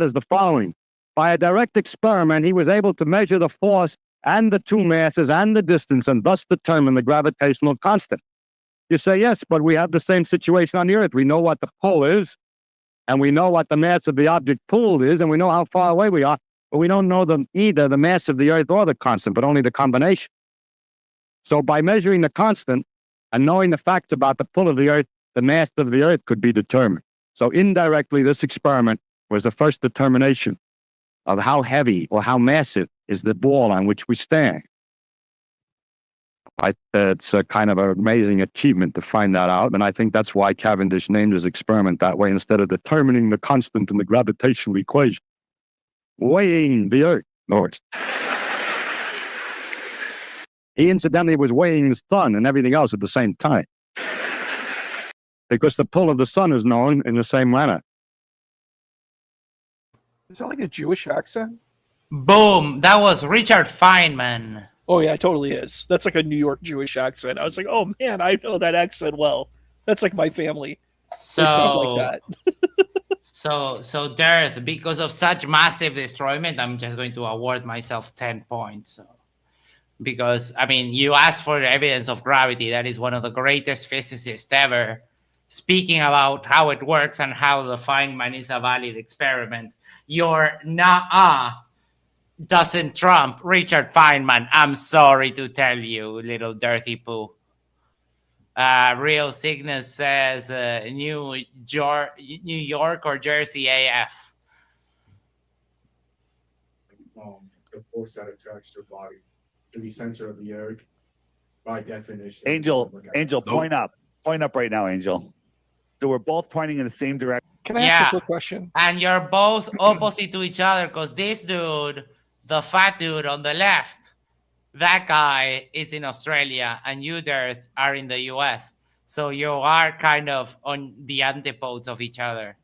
is the following. By a direct experiment, he was able to measure the force and the two masses and the distance and thus determine the gravitational constant. You say, yes, but we have the same situation on the Earth. We know what the pull is, and we know what the mass of the object pulled is, and we know how far away we are, but we don't know either the mass of the Earth or the constant, but only the combination. So by measuring the constant and knowing the facts about the pull of the Earth, the mass of the Earth could be determined. So indirectly, this experiment was the first determination of how heavy or how massive is the ball on which we stand. It's a kind of an amazing achievement to find that out, and I think that's why Cavendish named his experiment that way instead of determining the constant in the gravitational equation. Weighing the Earth, Lord. He incidentally was weighing the sun and everything else at the same time, because the pull of the sun is known in the same manner. Is that like a Jewish accent? Boom! That was Richard Feynman. Oh yeah, it totally is. That's like a New York Jewish accent. I was like, oh man, I know that accent well. That's like my family. So, they sound like that. so Darth, because of such massive destroyment, I'm just going to award myself 10 points. So. Because, I mean, you asked for evidence of gravity. That is one of the greatest physicists ever, speaking about how it works and how the Feynman is a valid experiment. Your nah doesn't trump Richard Feynman. I'm sorry to tell you, little dirty poo. Real Cygnus says New York or Jersey AF. The force that attracts your body to the center of the Earth, by definition. Angel, point up right now, Angel. So we're both pointing in the same direction. Can I ask a quick question? And you're both opposite to each other because this dude, the fat dude on the left, that guy is in Australia and you, Dirth, are in the US. So you are kind of on the antipodes of each other.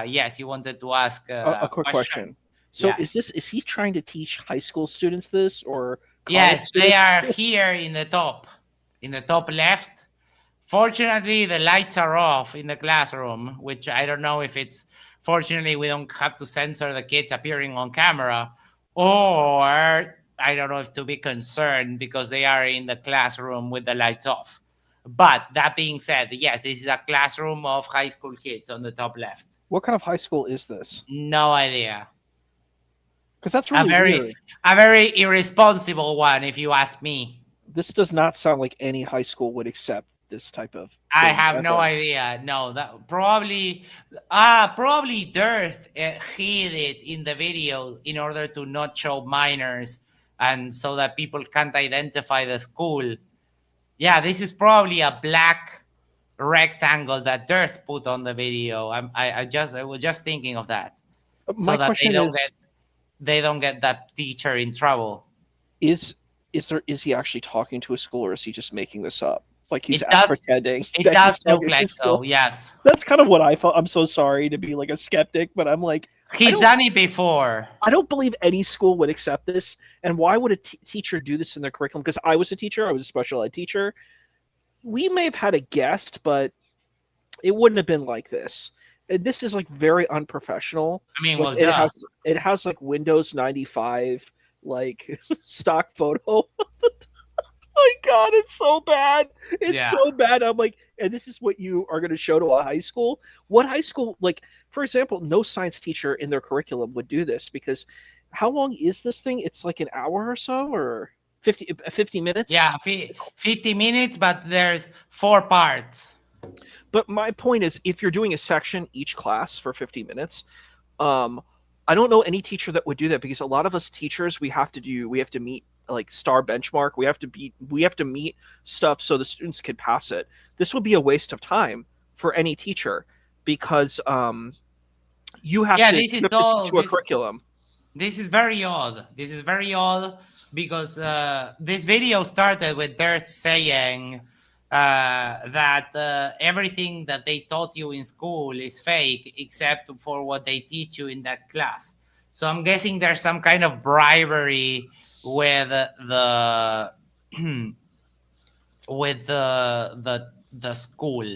Yes, you wanted to ask a quick question. So yeah. is he trying to teach high school students this or yes, students? They are here in the top left. Fortunately, the lights are off in the classroom, which I don't know if it's fortunately we don't have to censor the kids appearing on camera, or I don't know if to be concerned because they are in the classroom with the lights off. But that being said, yes, this is a classroom of high school kids on the top left. What kind of high school is this? No idea. Because that's really weird. A very irresponsible one, if you ask me. This does not sound like any high school would accept this type of. I have no idea. No, that probably Dirth hid it in the video in order to not show minors and so that people can't identify the school. Yeah, this is probably a black rectangle that Dirth put on the video. I was just thinking of that. My so that question they don't get that teacher in trouble. Is he actually talking to a school or is he just making this up? Like he's pretending. It does look like so, yes. That's kind of what I felt. I'm so sorry to be like a skeptic, but I'm like, he's done it before. I don't believe any school would accept this. And why would a teacher do this in their curriculum? Because I was a teacher. I was a special ed teacher. We may have had a guest, but it wouldn't have been like this. And this is like very unprofessional. I mean, like, well, it has like Windows 95 like stock photo. My God, it's so bad. It's so bad. I'm like, and this is what you are going to show to a high school? What high school, like, for example, no science teacher in their curriculum would do this because how long is this thing? It's like an hour or so or 50 minutes? Yeah, 50 minutes, but there's 4 parts. But my point is, if you're doing a section each class for 50 minutes, I don't know any teacher that would do that because a lot of us teachers, we have to meet like star benchmark. We have to meet stuff so the students can pass it. This would be a waste of time for any teacher because you have to teach a curriculum. This is very odd. This is very odd because this video started with Dirth saying that everything that they taught you in school is fake except for what they teach you in that class. So I'm guessing there's some kind of bribery with the with the school.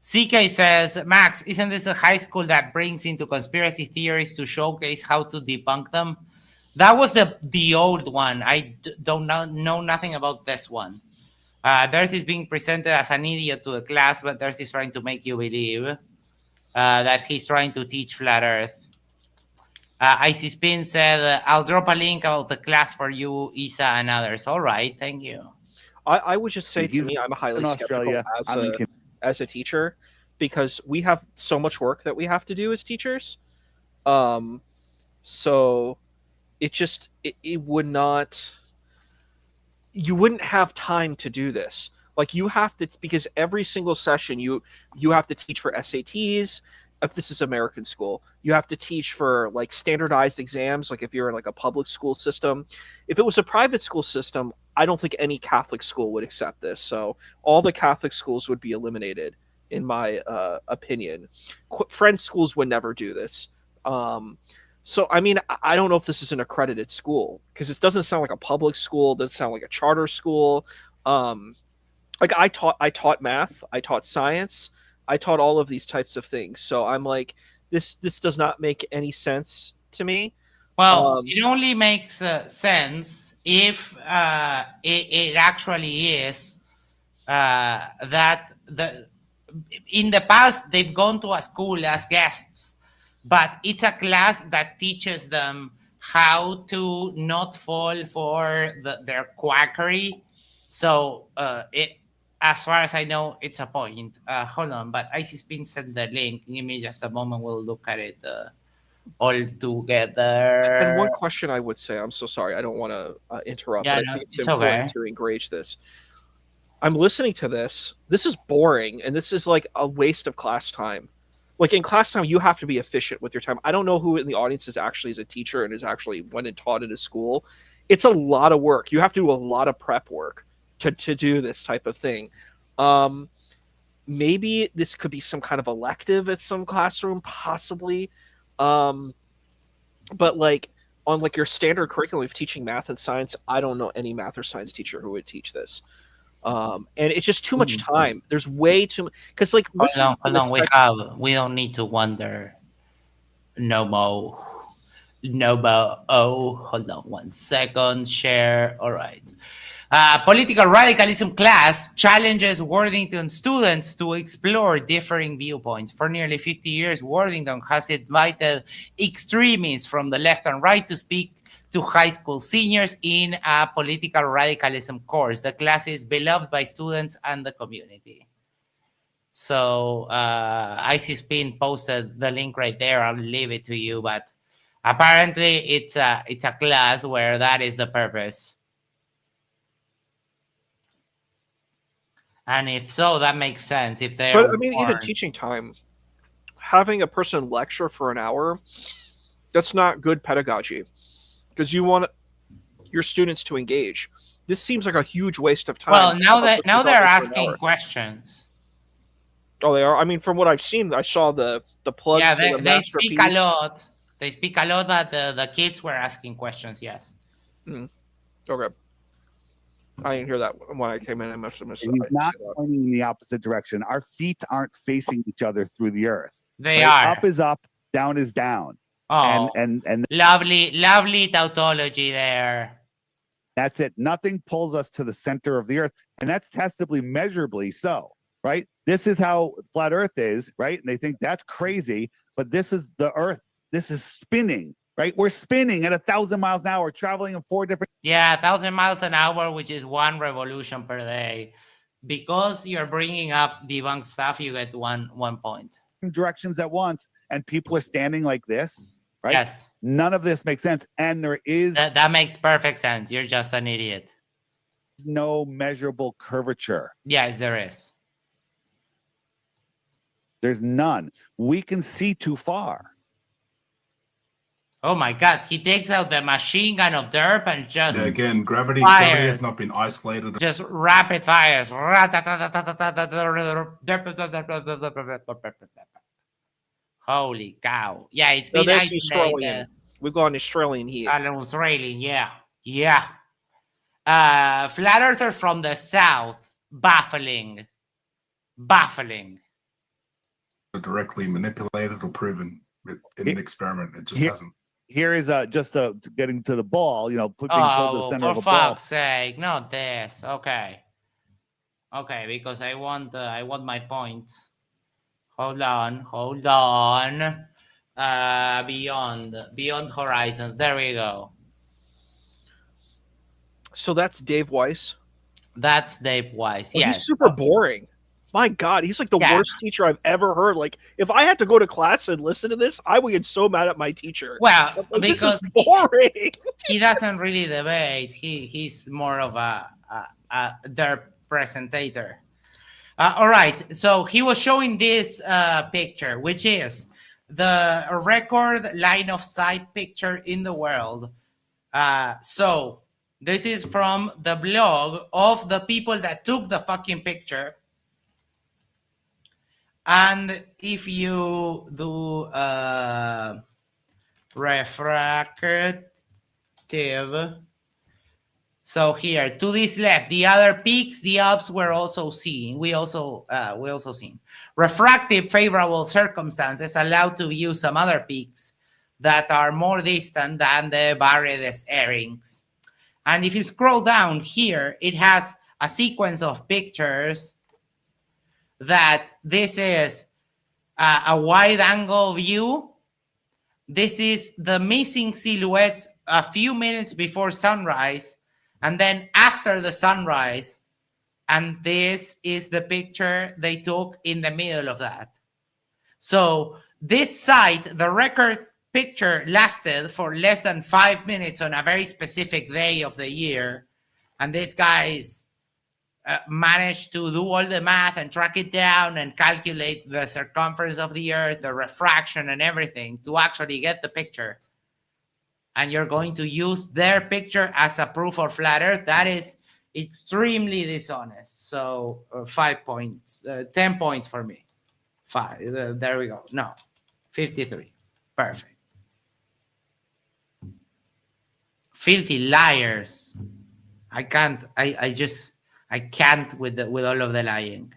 CK says, Max, isn't this a high school that brings into conspiracy theories to showcase how to debunk them? That was the old one. I don't know nothing about this one. Dirt is being presented as an idiot to the class, but Dirt is trying to make you believe that he's trying to teach flat Earth. Icy Spin said, I'll drop a link about the class for you, Isa, and others. All right, thank you. I would just say, to He's me, I'm highly in skeptical Australia. as a teacher, because we have so much work that we have to do as teachers. So it would not, you wouldn't have time to do this. Like, you have to, because every single session you have to teach for SATs. If this is American school, you have to teach for like standardized exams. Like if you're in like a public school system, if it was a private school system, I don't think any Catholic school would accept this. So all the Catholic schools would be eliminated, in my opinion. French schools would never do this. So, I mean, I don't know if this is an accredited school, because it doesn't sound like a public school. It doesn't sound like a charter school. Like I taught math, I taught science, I taught all of these types of things. So I'm like, this does not make any sense to me. Well, it only makes sense if it actually is that in the past they've gone to a school as guests, but it's a class that teaches them how to not fall for their quackery. So as far as I know, it's a point. Hold on, but Icy Spin sent the link. Give me just a moment. We'll look at it all together. And one question I would say, I'm so sorry, I don't want to interrupt, Yeah, but no, I think it's it's important okay to encourage this. I'm listening to this. This is boring, and this is like a waste of class time. Like, in class time, you have to be efficient with your time. I don't know who in the audience is actually a teacher and is actually went and taught at a school. It's a lot of work. You have to do a lot of prep work to do this type of thing. Maybe this could be some kind of elective at some classroom, possibly. But like on like your standard curriculum of teaching math and science, I don't know any math or science teacher who would teach this. And it's just too much time. There's way too much, because like, hold on. We don't need to wonder. Nomo. Oh, hold on 1 second. Share. All right. Political radicalism class challenges Worthington students to explore differing viewpoints. For nearly 50 years, Worthington has invited extremists from the left and right to speak to high school seniors in a political radicalism course. The class is beloved by students and the community. So Icy Spin posted the link right there. I'll leave it to you, but apparently it's a class where that is the purpose. And if so, that makes sense. If they, but I mean, even teaching time, having a person lecture for an hour, that's not good pedagogy, because you want your students to engage. This seems like a huge waste of time. Well, now they're asking questions. Oh, they are. I mean, from what I've seen, I saw the plug. Yeah, they speak a lot. They speak a lot, but the kids were asking questions. Yes. Okay. I didn't hear that when I came in. I must have missed it. He's not pointing in the opposite direction. Our feet aren't facing each other through the earth. They are. Up is up, down is down. Oh, and lovely tautology there. That's it. Nothing pulls us to the center of the earth, and that's testably, measurably so. Right? This is how flat Earth is. Right? And they think that's crazy, but this is the Earth. This is spinning. Right? We're spinning at 1,000 miles an hour, traveling in 4 different. Yeah, 1,000 miles an hour, which is 1 revolution per day. Because you're bringing up debunked stuff, you get one point. Directions at once, and people are standing like this. Right? Yes. None of this makes sense, and there is that makes perfect sense. You're just an idiot. No measurable curvature. Yes, there is. There's none. We can see too far. Oh my God! He takes out the machine gun of Derp and just Yeah, again, gravity fires. has not been isolated. Just rapid fires. Holy cow! Yeah, it's No, been that's isolated. Australian. We've gone Australian here. An Australian, yeah. Flat earthers from the south, baffling. Directly manipulated or proven in an experiment. It just hasn't. Here is just getting to the ball, being pulled to the center For of a ball. fuck's sake, not this. Okay, because I want my points. Hold on. Beyond horizons. There we go. So that's Dave Weiss. That's Dave Weiss. Oh, Yes. He's super boring. My God, he's like the worst teacher I've ever heard. Like, if I had to go to class and listen to this, I would get so mad at my teacher. Well, like, because this is boring. He doesn't really debate. He's more of a derp presentator. All right. So he was showing this picture, which is the record line of sight picture in the world. So this is from the blog of the people that took the fucking picture. And if you do refractive, so here to this left, the other peaks, the Alps were also seen. We also seen refractive favorable circumstances allowed to view some other peaks that are more distant than the Barredes airings. And if you scroll down here, it has a sequence of pictures that this is a wide angle view. This is the missing silhouette a few minutes before sunrise and then after the sunrise. And this is the picture they took in the middle of that. So this site, the record picture lasted for less than 5 minutes on a very specific day of the year. And these guys managed to do all the math and track it down and calculate the circumference of the Earth, the refraction and everything to actually get the picture. And you're going to use their picture as a proof of flat Earth. That is extremely dishonest. So 5 points, 10 points for me. 5. There we go. No, 53. Perfect. Filthy liars. I can't with all of the lying.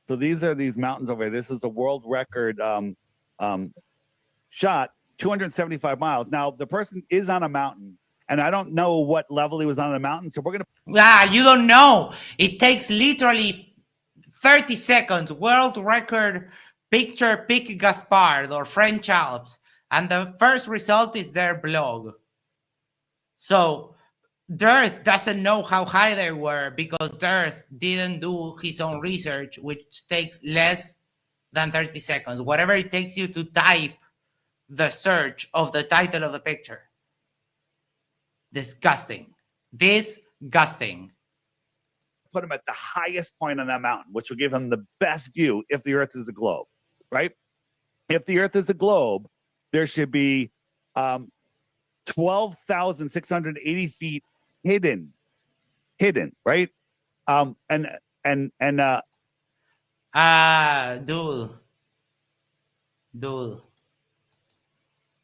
So these are these mountains over here. This is the world record shot, 275 miles. Now the person is on a mountain, and I don't know what level he was on the mountain. So we're gonna. You don't know. It takes literally 30 seconds. World record picture Pic Gaspard or French Alps, and the first result is their blog. So Dirt doesn't know how high they were because Dirt didn't do his own research, which takes less than 30 seconds. Whatever it takes you to type the search of the title of the picture. Disgusting. Put him at the highest point on that mountain, which will give him the best view if the Earth is a globe, right? If the Earth is a globe, there should be 12,680 feet hidden, right? Dude.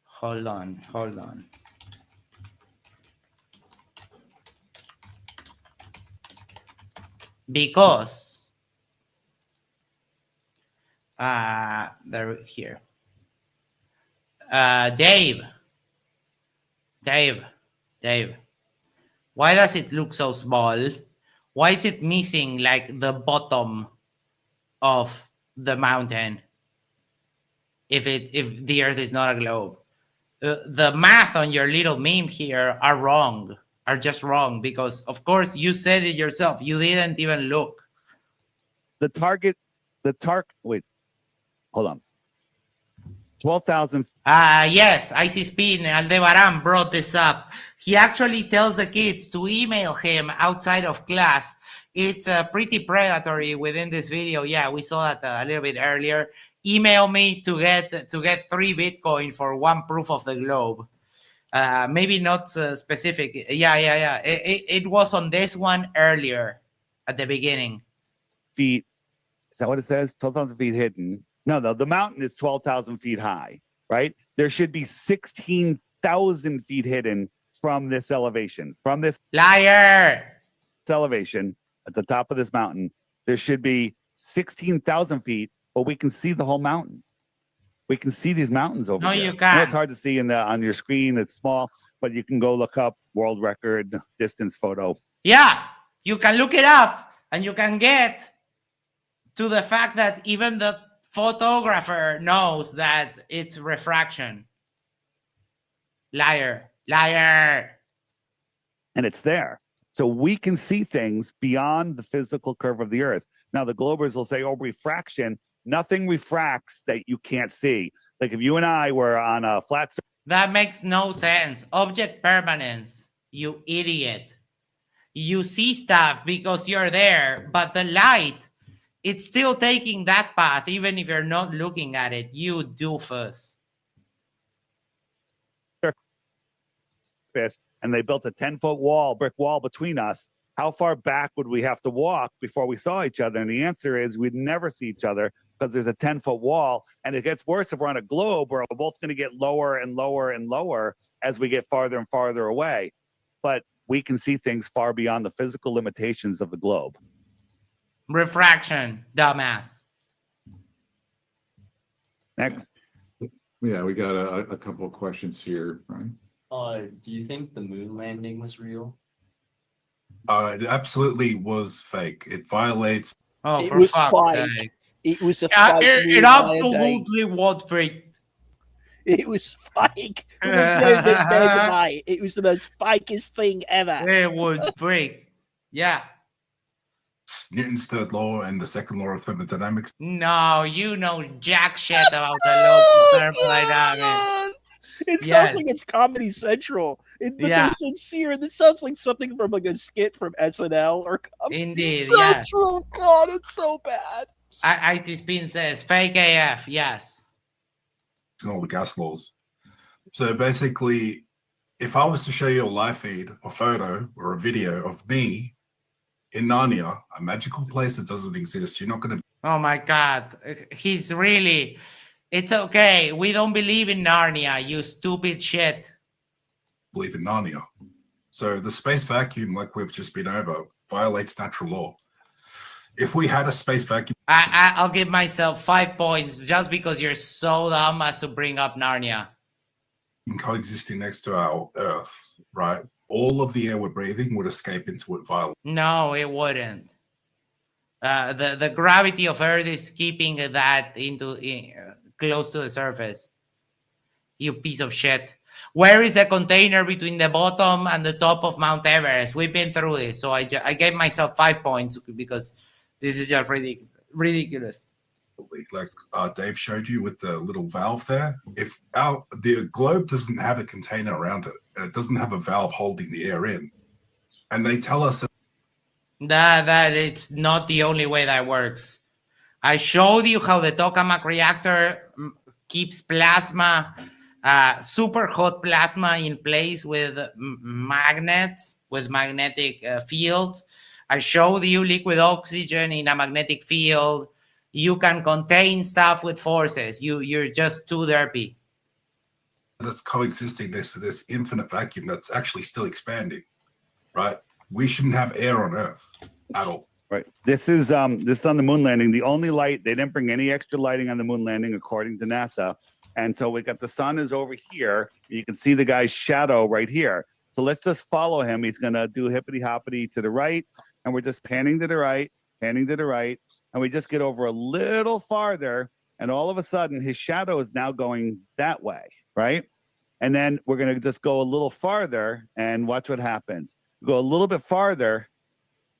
Hold on. Because they're here. Dave. Why does it look so small? Why is it missing like the bottom of the mountain? If the Earth is not a globe, the math on your little meme here are just wrong because of course you said it yourself. You didn't even look. Wait, hold on. 12,000. Yes, IC Spin Aldebaran brought this up. He actually tells the kids to email him outside of class. It's pretty predatory within this video. Yeah, we saw that a little bit earlier. email me to get 3 Bitcoin for one proof of the globe. Maybe not specific. Yeah. It was on this one earlier at the beginning. Feet. Is that what it says? 12,000 feet hidden. No, the mountain is 12,000 feet high, right? There should be 16,000 feet hidden from this elevation. From this Liar. elevation at the top of this mountain, there should be 16,000 feet, but we can see the whole mountain. We can see these mountains over No, there. you I know can't. it's hard to see on your screen. It's small, but you can go look up world record distance photo. Yeah, you can look it up and you can get to the fact that even the photographer knows that it's refraction. Liar. And it's there. So we can see things beyond the physical curve of the earth. Now, the globers will say, oh, refraction. Nothing refracts that you can't see. Like if you and I were on a flat surface. That makes no sense. Object permanence, you idiot. You see stuff because you're there, but the light, it's still taking that path, even if you're not looking at it. You doofus. And they built a 10-foot brick wall between us. How far back would we have to walk before we saw each other? And the answer is we'd never see each other because there's a 10-foot wall. And it gets worse if we're on a globe where we're both going to get lower and lower and lower as we get farther and farther away. But we can see things far beyond the physical limitations of the globe. Refraction, dumbass. Next. Yeah, we got a couple of questions here, right? Do you think the moon landing was real? It absolutely was fake. It violates. Oh, It for was fuck's fake. sake. It was a Yeah, fake it moon landing. absolutely was fake. It was fake. There's no deny it. It was the most fakest thing ever. It was fake. Yeah. Newton's third law and the second law of thermodynamics. No, you know jack shit about the local thermodynamics. It Yes. sounds like it's Comedy Central. But Yeah. they're sincere. This sounds like something from like a skit from SNL or Comedy Indeed, yeah. Central. God, it's so bad. IT Spin says fake AF. Yes. And all the gas laws. So basically, if I was to show you a live feed, a photo, or a video of me in Narnia, a magical place that doesn't exist, you're not going to Oh my God. He's really. It's okay. We don't believe in Narnia, you stupid shit. believe in Narnia. So the space vacuum, like we've just been over, violates natural law. If we had a space vacuum, I'll give myself 5 points just because you're so dumb as to bring up Narnia. coexisting next to our Earth, right? All of the air we're breathing would escape into it violently. No, it wouldn't. The gravity of Earth is keeping that close to the surface. You piece of shit. Where is the container between the bottom and the top of Mount Everest? We've been through this, so I gave myself 5 points because this is just ridiculous. Like Dave showed you with the little valve there. If the globe doesn't have a container around it, and it doesn't have a valve holding the air in, and they tell us that it's not the only way that works. I showed you how the tokamak reactor keeps plasma, super hot plasma in place with magnets, with magnetic fields. I showed you liquid oxygen in a magnetic field. You can contain stuff with forces. You're just too derpy. that's coexisting next to this infinite vacuum that's actually still expanding, right? We shouldn't have air on Earth at all. Right. This is on the moon landing. The only light, they didn't bring any extra lighting on the moon landing, according to NASA. And so we got the sun is over here. You can see the guy's shadow right here. So let's just follow him. He's going to do hippity hoppity to the right. And we're just panning to the right, panning to the right. And we just get over a little farther. And all of a sudden, his shadow is now going that way, right? And then we're going to just go a little farther and watch what happens. Go a little bit farther.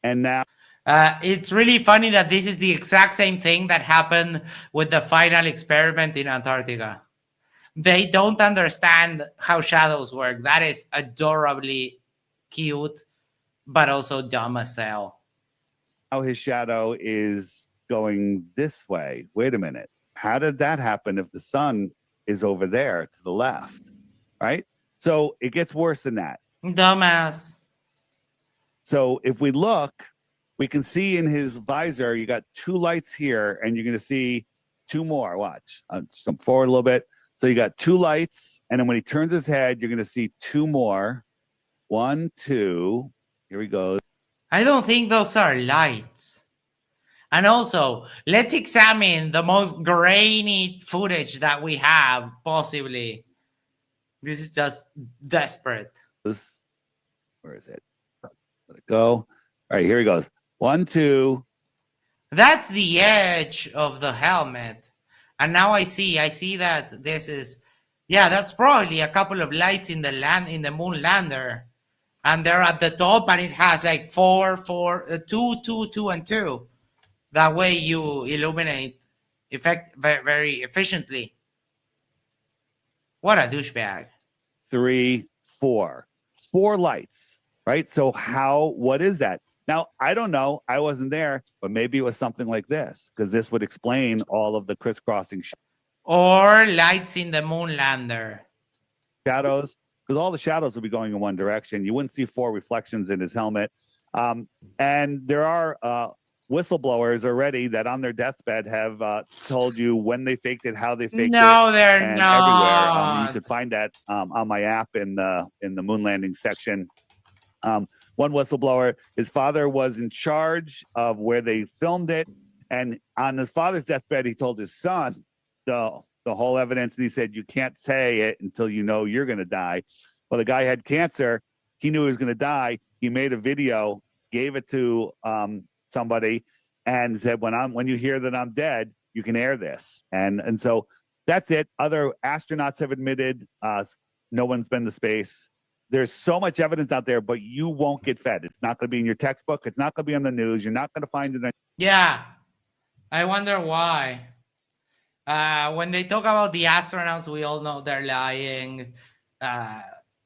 And now. It's really funny that this is the exact same thing that happened with the final experiment in Antarctica. They don't understand how shadows work. That is adorably cute, but also dumb as hell. How his shadow is going this way. Wait a minute. how did that happen if the sun is over there to the left, right? So it gets worse than that. Dumbass. So if we look, we can see in his visor, you got 2 lights here, and you're going to see 2 more. Watch. Jump forward a little bit. So you got 2 lights, and then when he turns his head, you're going to see 2 more. 1, 2. Here we go. I don't think those are lights. And also, let's examine the most grainy footage that we have, possibly. This is just desperate. Where is it? Let it go. All right, here he goes. 1, 2. That's the edge of the helmet. And now I see that this is, yeah, that's probably a couple of lights in the moon lander. And they're at the top, and it has like 4, 2, 2, 2, and 2. That way you illuminate very efficiently. What a douchebag. 3, 4. 4 lights, right? So what is that? Now, I don't know. I wasn't there, but maybe it was something like this, because this would explain all of the crisscrossing or lights in the moon lander. Shadows, because all the shadows would be going in one direction. You wouldn't see 4 reflections in his helmet. And there are whistleblowers already that on their deathbed have told you when they faked it, how they faked it. No, they're and not. Everywhere. You could find that on my app in the moon landing section. One whistleblower, his father was in charge of where they filmed it, and on his father's deathbed, he told his son the whole evidence, and he said, "You can't say it until you know you're going to die." Well, the guy had cancer. He knew he was going to die. He made a video, gave it to somebody, and said, "When you hear that I'm dead, you can air this." And so that's it. Other astronauts have admitted no one's been to space. There's so much evidence out there, but you won't get fed. It's not going to be in your textbook. It's not going to be on the news. You're not going to find it. Yeah, I wonder why. When they talk about the astronauts, we all know they're lying.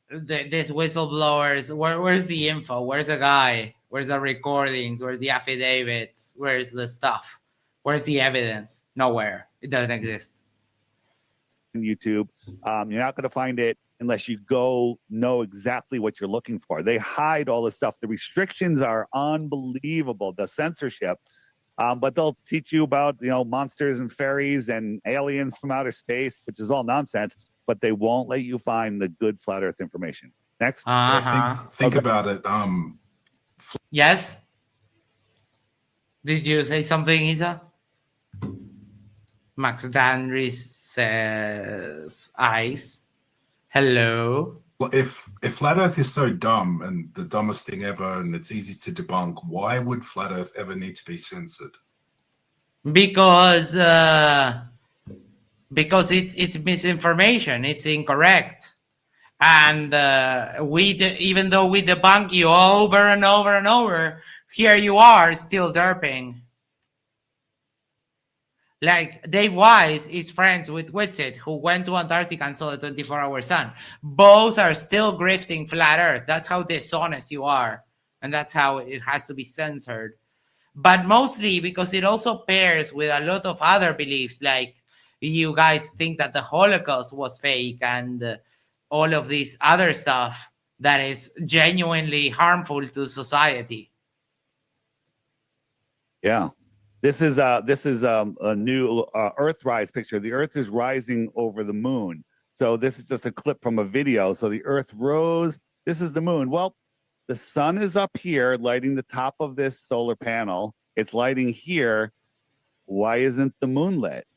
These whistleblowers, where's the info? Where's the guy? Where's the recordings? Where's the affidavits? Where's the stuff? Where's the evidence? Nowhere. It doesn't exist. YouTube. You're not going to find it unless you go know exactly what you're looking for. They hide all this stuff. The restrictions are unbelievable. The censorship, but they'll teach you about monsters and fairies and aliens from outer space, which is all nonsense. But they won't let you find the good flat Earth information. Next. Think about it. Yes. Did you say something, Isa? Max Danry says ice. Hello. Well, if flat Earth is so dumb and the dumbest thing ever, and it's easy to debunk, why would flat Earth ever need to be censored? Because it's misinformation. It's incorrect, and even though we debunk you over and over and over, here you are still derping. Like Dave Wise is friends with Whitted, who went to Antarctica and saw the 24-hour sun. Both are still grifting flat Earth. That's how dishonest you are. And that's how it has to be censored. But mostly because it also pairs with a lot of other beliefs, like you guys think that the Holocaust was fake and all of this other stuff that is genuinely harmful to society. Yeah. This is a new Earthrise picture. The Earth is rising over the moon. So this is just a clip from a video. So the Earth rose. This is the moon. Well, the sun is up here lighting the top of this solar panel. It's lighting here. Why isn't the moon lit?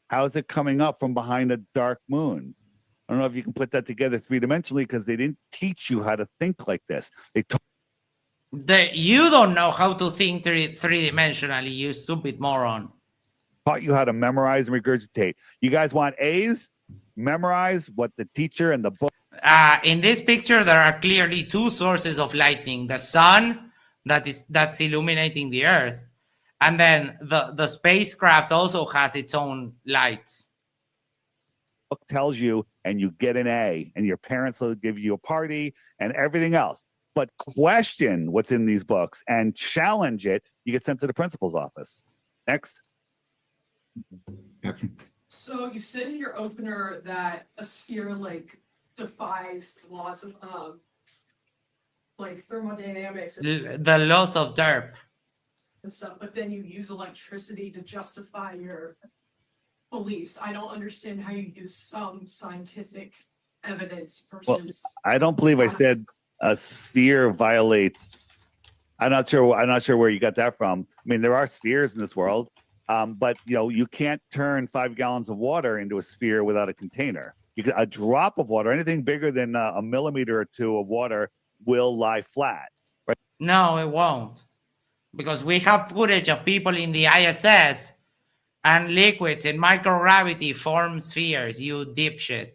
How is it coming up from behind a dark moon? I don't know if you can put that together 3-dimensionally, because they didn't teach you how to think like this. You don't know how to think three-dimensionally, you stupid moron. Taught you how to memorize and regurgitate. You guys want A's? Memorize what the teacher and the book. In this picture, there are clearly 2 sources of lightning: the sun that's illuminating the Earth, and then the spacecraft also has its own lights. Book tells you, and you get an A, and your parents will give you a party and everything else. But question what's in these books and challenge it, you get sent to the principal's office. Next. So you said in your opener that a sphere like defies the laws of like thermodynamics The laws of derp. and stuff, but then you use electricity to justify your beliefs. I don't understand how you use some scientific evidence versus. I don't believe I said a sphere violates. I'm not sure where you got that from. I mean, there are spheres in this world, but you can't turn 5 gallons of water into a sphere without a container. A drop of water, anything bigger than a millimeter or two of water, will lie flat. Right? No, it won't, because we have footage of people in the ISS and liquids in microgravity form spheres. You dipshit.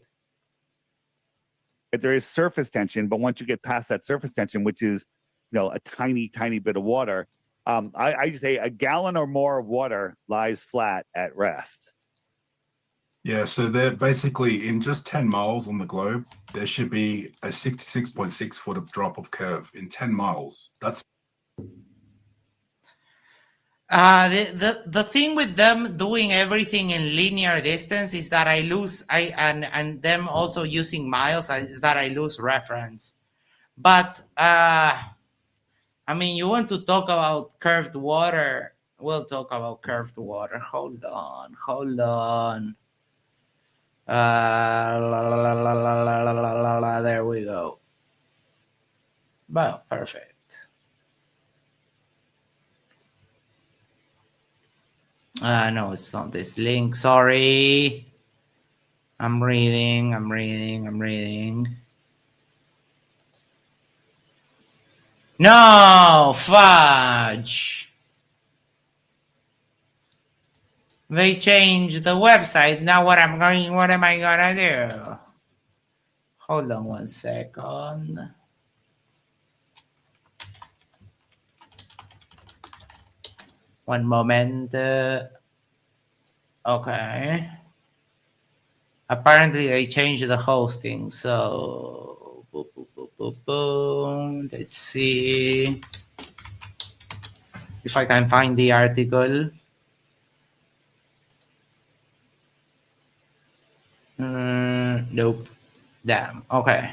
There is surface tension, but once you get past that surface tension, which is a tiny bit of water, I just say a gallon or more of water lies flat at rest. Yeah, so they're basically in just 10 miles on the globe, there should be a 66.6 foot of drop of curve in 10 miles. That's the thing with them doing everything in linear distance is that I lose and them also using miles is that I lose reference. But I mean, you want to talk about curved water? We'll talk about curved water. Hold on. There we go. Well, perfect. No, it's not this link. Sorry. I'm reading. No, fudge. They changed the website. Now what am I gonna do? Hold on 1 second. One moment. Okay. Apparently they changed the hosting, so boom. Let's see if I can find the article. Nope. Damn. Okay.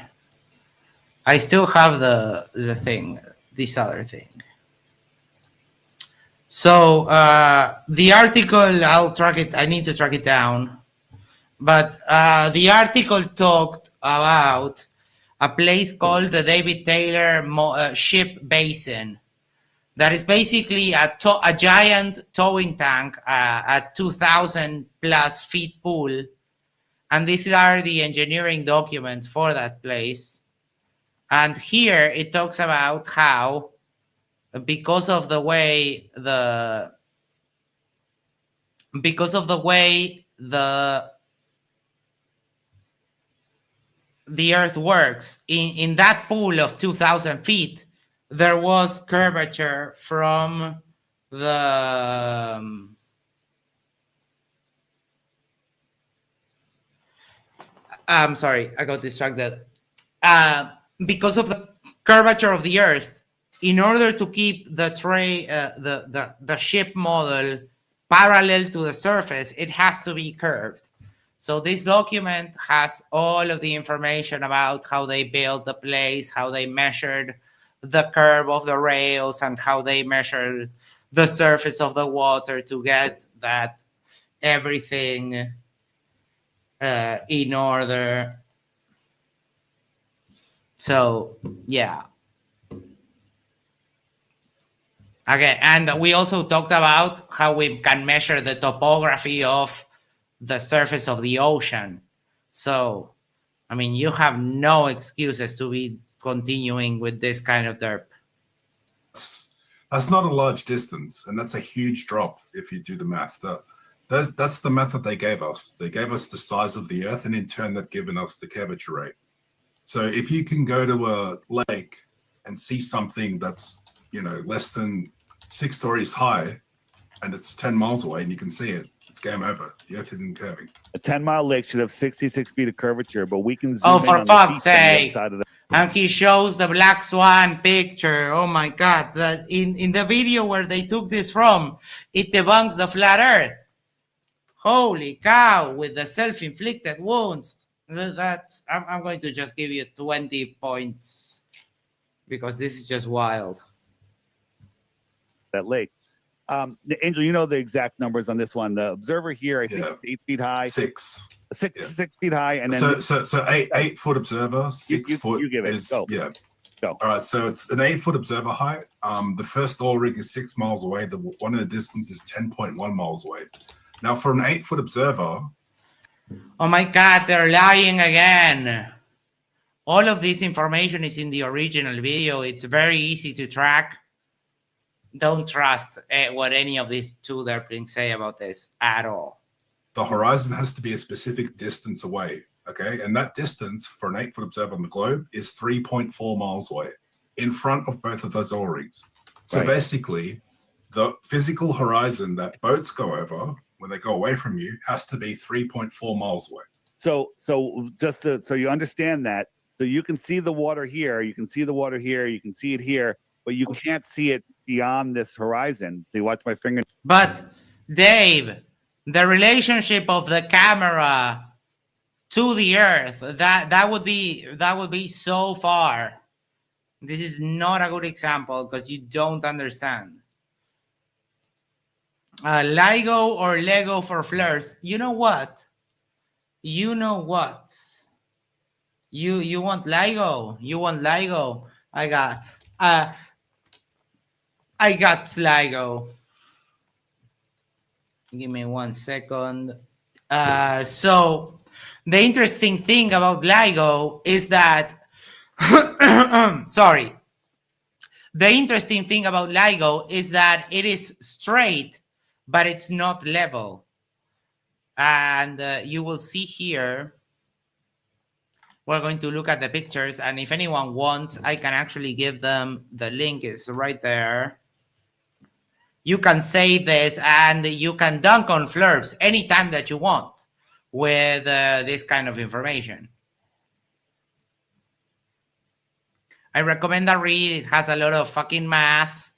I still have the thing, this other thing. So the article, I'll track it. I need to track it down. But the article talked about a place called the David Taylor Ship Basin. That is basically a giant towing tank at 2,000 plus feet pool. And these are the engineering documents for that place. And here it talks about how, because of the way the Earth works, in that pool of 2,000 feet, there was curvature from the I'm sorry, I got distracted. Because of the curvature of the Earth, in order to keep the ship model parallel to the surface, it has to be curved. So this document has all of the information about how they built the place, how they measured the curve of the rails, and how they measured the surface of the water to get that everything in order. So yeah. Okay, and we also talked about how we can measure the topography of the surface of the ocean. So, I mean, you have no excuses to be continuing with this kind of derp. That's not a large distance, and that's a huge drop if you do the math. That's the method they gave us. They gave us the size of the Earth, and in turn, they've given us the curvature rate. So if you can go to a lake and see something that's, less than 6 stories high, and it's 10 miles away, and you can see it, it's game over. The Earth isn't curving. A 10-mile lake should have 66 feet of curvature, but we can zoom oh, in for on fuck's the sake! side of the And he shows the black swan picture. Oh my God! In the video where they took this from, it debunks the flat Earth. Holy cow, with the self-inflicted wounds. That's I'm going to just give you 20 points because this is just wild. That lake. Angel, you know the exact numbers on this one. The observer here, I think, Yeah. is 8 feet high. 6. Six feet high, and then So 8 foot observer, 6 foot you give it. is Go. yeah. Go. All right, so it's an 8 foot observer height. The first oil rig is 6 miles away. The one in the distance is 10.1 miles away. Now, for an 8 foot observer, Oh my God, they're lying again. All of this information is in the original video. It's very easy to track. Don't trust what any of these two derplings say about this at all. the horizon has to be a specific distance away. Okay, and that distance for an 8 foot observer on the globe is 3.4 miles away in front of both of those oil rigs. So Right. basically, the physical horizon that boats go over when they go away from you has to be 3.4 miles away. So just so you understand that, so you can see the water here, you can see the water here, you can see it here, but you can't see it beyond this horizon. See, watch my finger. But Dave, the relationship of the camera to the Earth, that would be so far. This is not a good example because you don't understand. LIGO or Lego for flirts. You know what? You want LIGO. You want LIGO. I got LIGO. Give me 1 second. So the interesting thing about LIGO is that sorry. The interesting thing about LIGO is that it is straight, but it's not level. And you will see here, we're going to look at the pictures, and if anyone wants, I can actually give them the link. It's right there. You can save this and you can dunk on flurbs anytime that you want with this kind of information. I recommend a read. It has a lot of fucking math,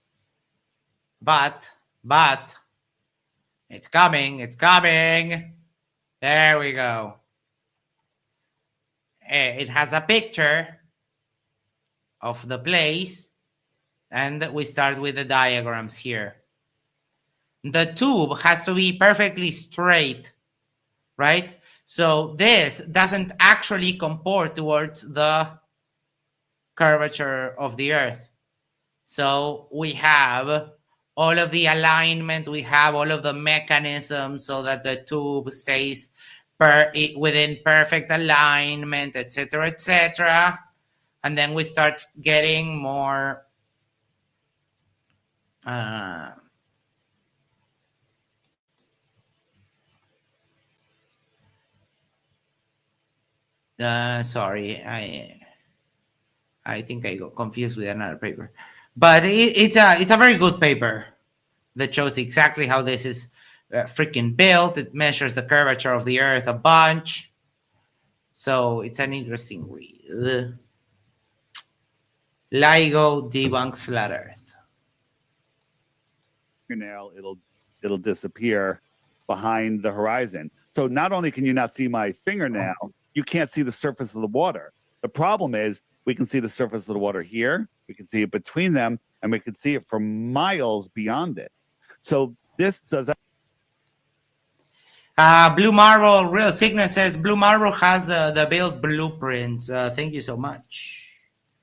but it's coming. There we go. It has a picture of the place, and we start with the diagrams here. The tube has to be perfectly straight, right? So this doesn't actually comport towards the curvature of the Earth. So we have all of the alignment, we have all of the mechanisms so that the tube stays within perfect alignment, etc., etc. And then we start getting more sorry, I think I got confused with another paper, but it's a very good paper that shows exactly how this is freaking built. It measures the curvature of the Earth a bunch, so it's an interesting read. LIGO debunks flat Earth. Now it'll disappear behind the horizon. So not only can you not see my fingernail, you can't see the surface of the water. The problem is we can see the surface of the water here, we can see it between them, and we can see it for miles beyond it. So this does. Blue Marble Real Sickness says Blue Marble has the build blueprint. Thank you so much.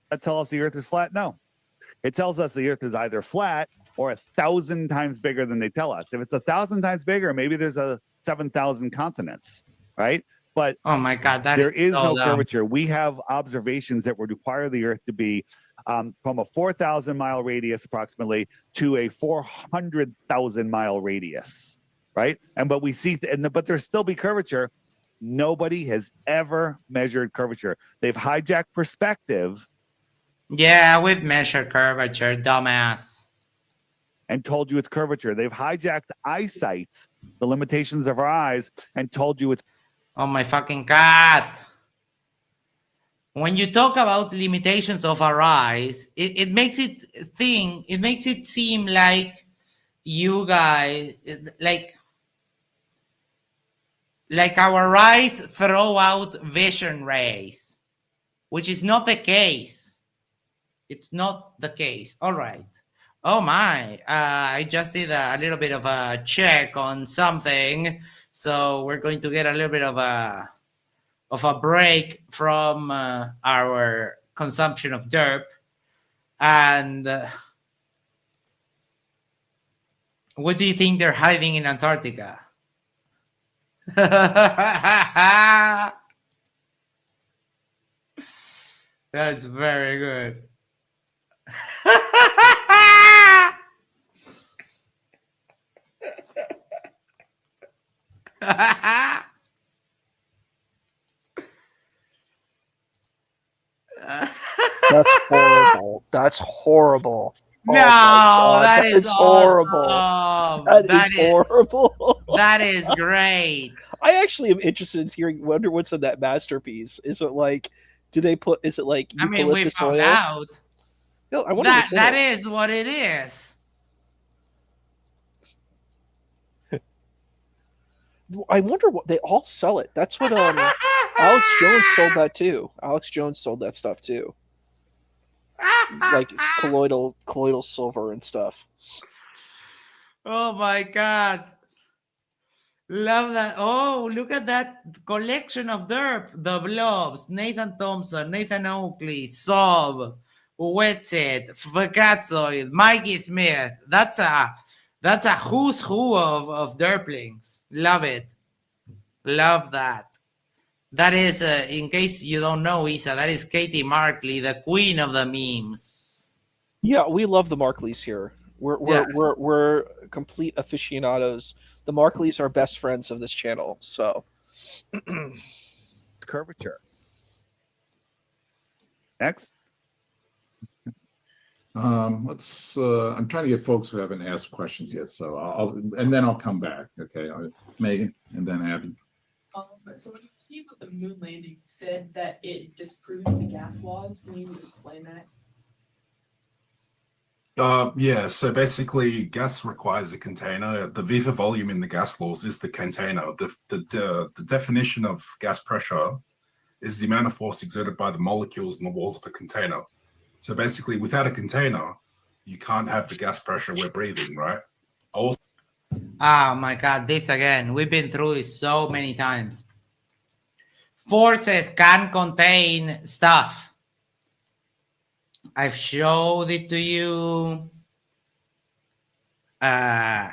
That tell us the Earth is flat? No. It tells us the Earth is either flat or 1,000 times bigger than they tell us. If it's 1,000 times bigger, maybe there's 7,000 continents, right? But oh my God, there is no curvature. We have observations that would require the Earth to be from a 4,000 mile radius approximately to a 400,000 mile radius, right? But we see, but there's still be curvature. Nobody has ever measured curvature. They've hijacked perspective. Yeah, we've measured curvature, dumbass. And told you it's curvature. They've hijacked eyesight, the limitations of our eyes, and told you it's. Oh my fucking God. When you talk about limitations of our eyes, it makes it seem like you guys, like like our eyes throw out vision rays, which is not the case. It's not the case. All right. Oh my, I just did a little bit of a check on something. So we're going to get a little bit of a break from our consumption of derp. And what do you think they're hiding in Antarctica? That's very good. That's horrible. That's horrible. No, that is horrible. Awesome. That is horrible. That is great. I actually am interested in hearing. Wonder what's in that masterpiece. Is it like? Do they put? Is it like I mean, we eucalyptus found oil? out. No, I wonder that what's in that it. is what it is. I wonder what they all sell it. That's what Alex Jones sold that too. Alex Jones sold that stuff too. Like colloidal silver and stuff. Oh my god. Love that. Oh, look at that collection of derp. The Blobs, Nathan Thompson, Nathan Oakley, Sob, Wetset, Vacazzoid, Mikey Smith. That's a who's who of derplings. Love it. Love that. That is, in case you don't know, Isa, that is Katie Markley, the queen of the memes. Yeah, we love the Markleys here. We're complete aficionados. The Markleys are best friends of this channel. So curvature. Next. Let's. I'm trying to get folks who haven't asked questions yet, so I'll come back. Okay, Megan, and then Abby. So when you speak about the moon landing, you said that it disproves the gas laws. Can you explain that? Yeah, so basically gas requires a container. The V for volume in the gas laws is the container. The definition of gas pressure is the amount of force exerted by the molecules in the walls of a container. So basically, without a container, you can't have the gas pressure we're breathing, right? Also, oh my god, this again. We've been through this so many times. Forces can contain stuff. I've showed it to you. No,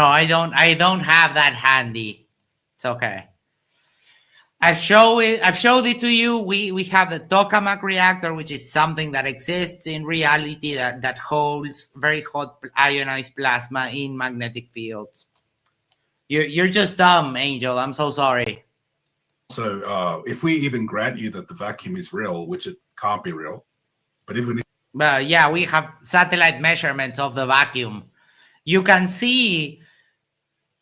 I don't have that handy. It's okay. I've showed it to you. We have the tokamak reactor, which is something that exists in reality that holds very hot ionized plasma in magnetic fields. You're just dumb, Angel. I'm so sorry. So if we even grant you that the vacuum is real, which it can't be real, but even yeah, we have satellite measurements of the vacuum. You can see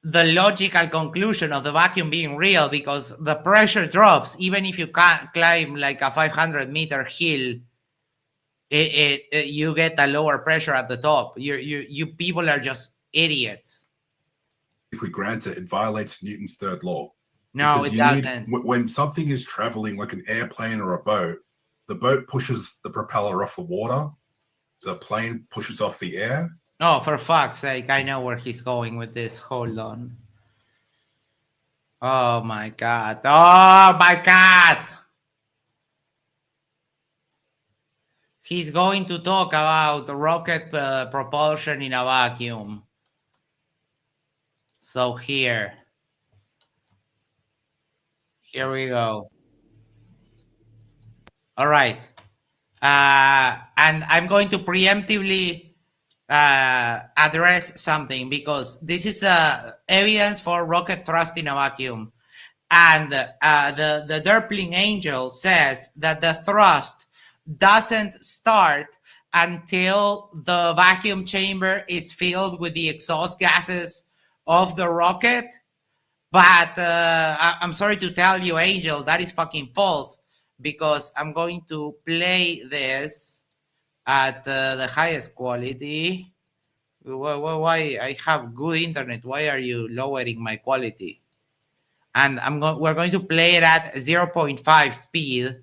the logical conclusion of the vacuum being real because the pressure drops even if you can't climb like a 500-meter hill. You get a lower pressure at the top. You people are just idiots. if we grant it, it violates Newton's third law. No, Because it you doesn't. When something is traveling like an airplane or a boat, the boat pushes the propeller off the water, the plane pushes off the air. Oh, for fuck's sake, I know where he's going with this. Hold on. Oh my god. Oh my god. He's going to talk about rocket propulsion in a vacuum. So here we go. All right. And I'm going to preemptively address something because this is evidence for rocket thrust in a vacuum. And the Derpling Angel says that the thrust doesn't start until the vacuum chamber is filled with the exhaust gases of the rocket. But I'm sorry to tell you, Angel, that is fucking false, because I'm going to play this at the highest quality. Why? I have good internet. Why are you lowering my quality? and we're going to play it at 0.5 speed,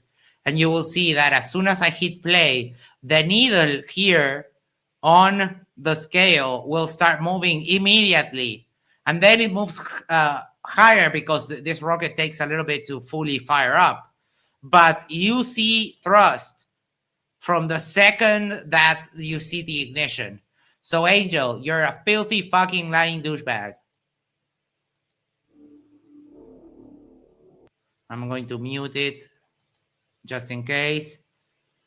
and you will see that as soon as I hit play, the needle here on the scale will start moving immediately, and then it moves higher because this rocket takes a little bit to fully fire up. But you see thrust from the second that you see the ignition. So Angel, you're a filthy fucking lying douchebag. I'm going to mute it just in case.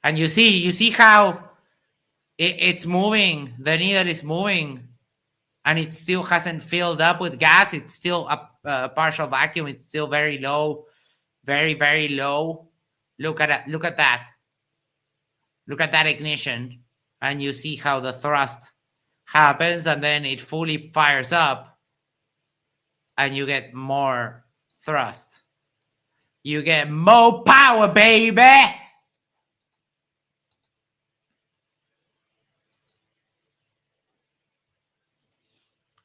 And you see how it's moving. The needle is moving, and it still hasn't filled up with gas. It's still a partial vacuum. It's still very low, very, very low. Look at that. Look at that. Look at that ignition, and you see how the thrust happens, and then it fully fires up, and you get more thrust. You get more power, baby!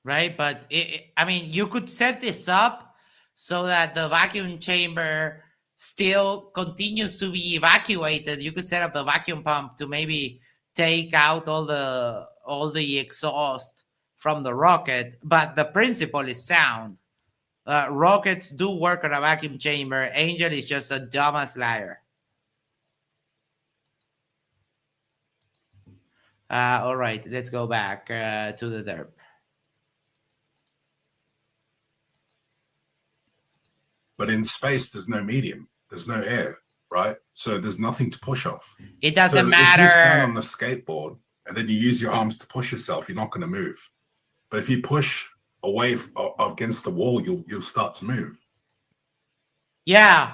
Right? But, I mean, you could set this up so that the vacuum chamber still continues to be evacuated. You could set up the vacuum pump to maybe take out all the exhaust from the rocket, but the principle is sound. Rockets do work on a vacuum chamber. Angel is just a dumbass liar. All right, let's go back to the derp. But in space, there's no medium. There's no air, right? So there's nothing to push off. It doesn't matter. If you stand on the skateboard and then you use your arms to push yourself, you're not going to move. But if you push away against the wall, you'll start to move. Yeah.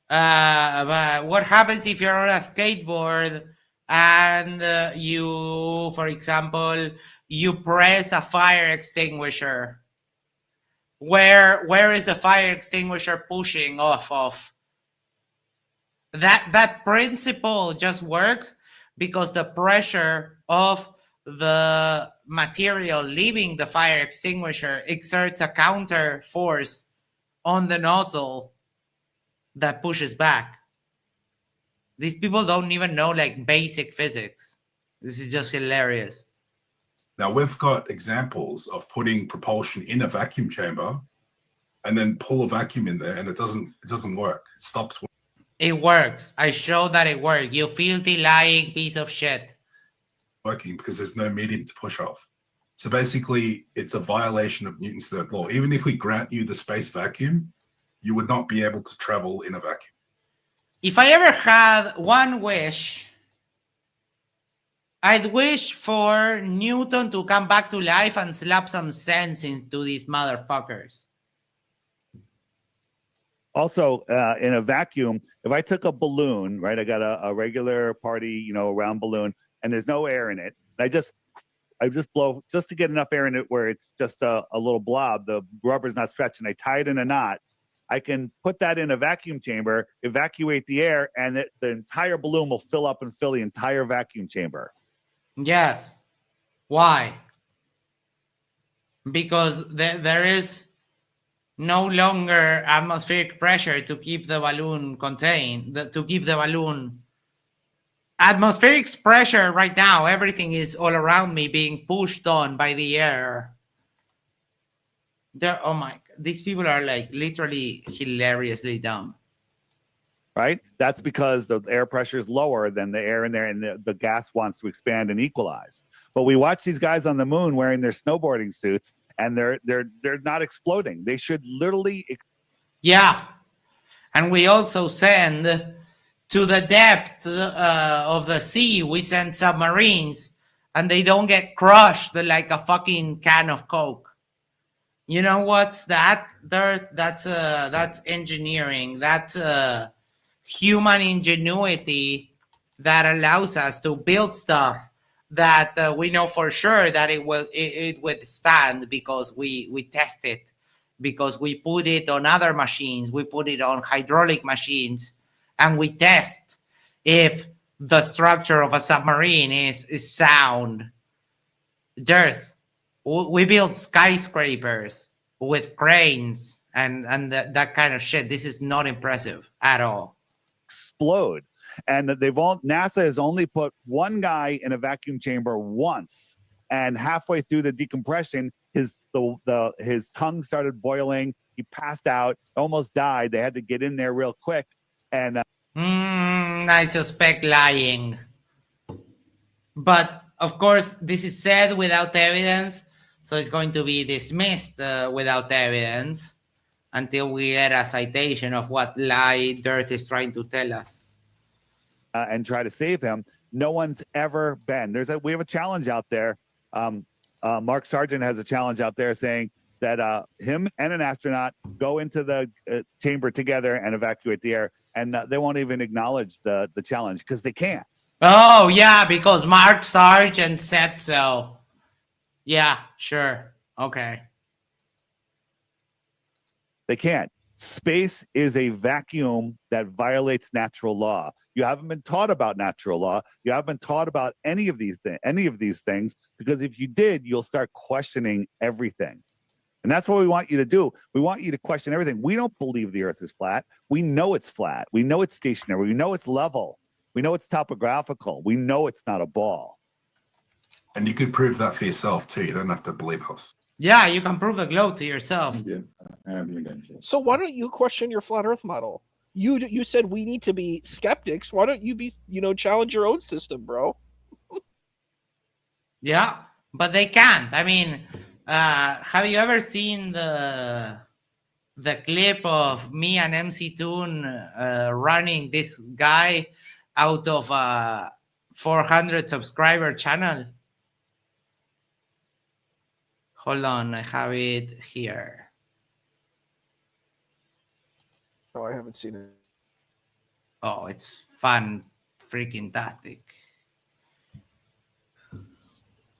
But what happens if you're on a skateboard and you, for example, you press a fire extinguisher? Where is the fire extinguisher pushing off of? That principle just works because the pressure of the material leaving the fire extinguisher exerts a counter force on the nozzle that pushes back. These people don't even know like basic physics. This is just hilarious. Now we've got examples of putting propulsion in a vacuum chamber and then pull a vacuum in there, and it doesn't work. It stops working. It works. I showed that it worked. You filthy lying piece of shit. Working because there's no medium to push off. So basically, it's a violation of Newton's third law. Even if we grant you the space vacuum, you would not be able to travel in a vacuum. If I ever had one wish, I'd wish for Newton to come back to life and slap some sense into these motherfuckers. Also, in a vacuum, if I took a balloon, right, I got a regular party, round balloon, and there's no air in it. I just blow just to get enough air in it where it's just a little blob. The rubber's not stretching. I tie it in a knot. I can put that in a vacuum chamber, evacuate the air, and the entire balloon will fill up and fill the entire vacuum chamber. Yes. Why? Because there is no longer atmospheric pressure to keep the balloon contained, to keep the balloon. Atmospheric pressure right now, everything is all around me being pushed on by the air. Oh my, these people are like literally hilariously dumb. Right? That's because the air pressure is lower than the air in there, and the gas wants to expand and equalize. But we watch these guys on the moon wearing their snowboarding suits, and they're not exploding. They should literally. Yeah, and we also send to the depth of the sea. We send submarines, and they don't get crushed like a fucking can of Coke. You know what's that? That's engineering. That's human ingenuity that allows us to build stuff that we know for sure that it withstand because we test it, because we put it on other machines, we put it on hydraulic machines, and we test if the structure of a submarine is sound. Dirt. We build skyscrapers with cranes. and that kind of shit. This is not impressive at all. Explode. And NASA has only put one guy in a vacuum chamber once, and halfway through the decompression, his tongue started boiling. He passed out, almost died. They had to get in there real quick. And I suspect lying. But of course, this is said without evidence, so it's going to be dismissed without evidence until we get a citation of what lie Dirt is trying to tell us. And try to save him. No one's ever been. We have a challenge out there. Mark Sargent has a challenge out there saying that him and an astronaut go into the chamber together and evacuate the air, and they won't even acknowledge the challenge because they can't. Oh, yeah, because Mark Sargent said so. Yeah, sure. Okay. They can't. Space is a vacuum that violates natural law. You haven't been taught about natural law. You haven't been taught about any of these things, because if you did, you'll start questioning everything. And that's what we want you to do. We want you to question everything. We don't believe the Earth is flat. We know it's flat. We know it's stationary. We know it's level. We know it's topographical. We know it's not a ball. And you could prove that for yourself too. You don't have to believe us. Yeah, you can prove the globe to yourself. So why don't you question your flat Earth model? You said we need to be skeptics. Why don't you be, challenge your own system, bro? Yeah, but they can't. I mean, have you ever seen the clip of me and MC Toon running this guy out of a 400 subscriber channel? Hold on, I have it here. No, I haven't seen it. Oh, it's fun, freaking tastic.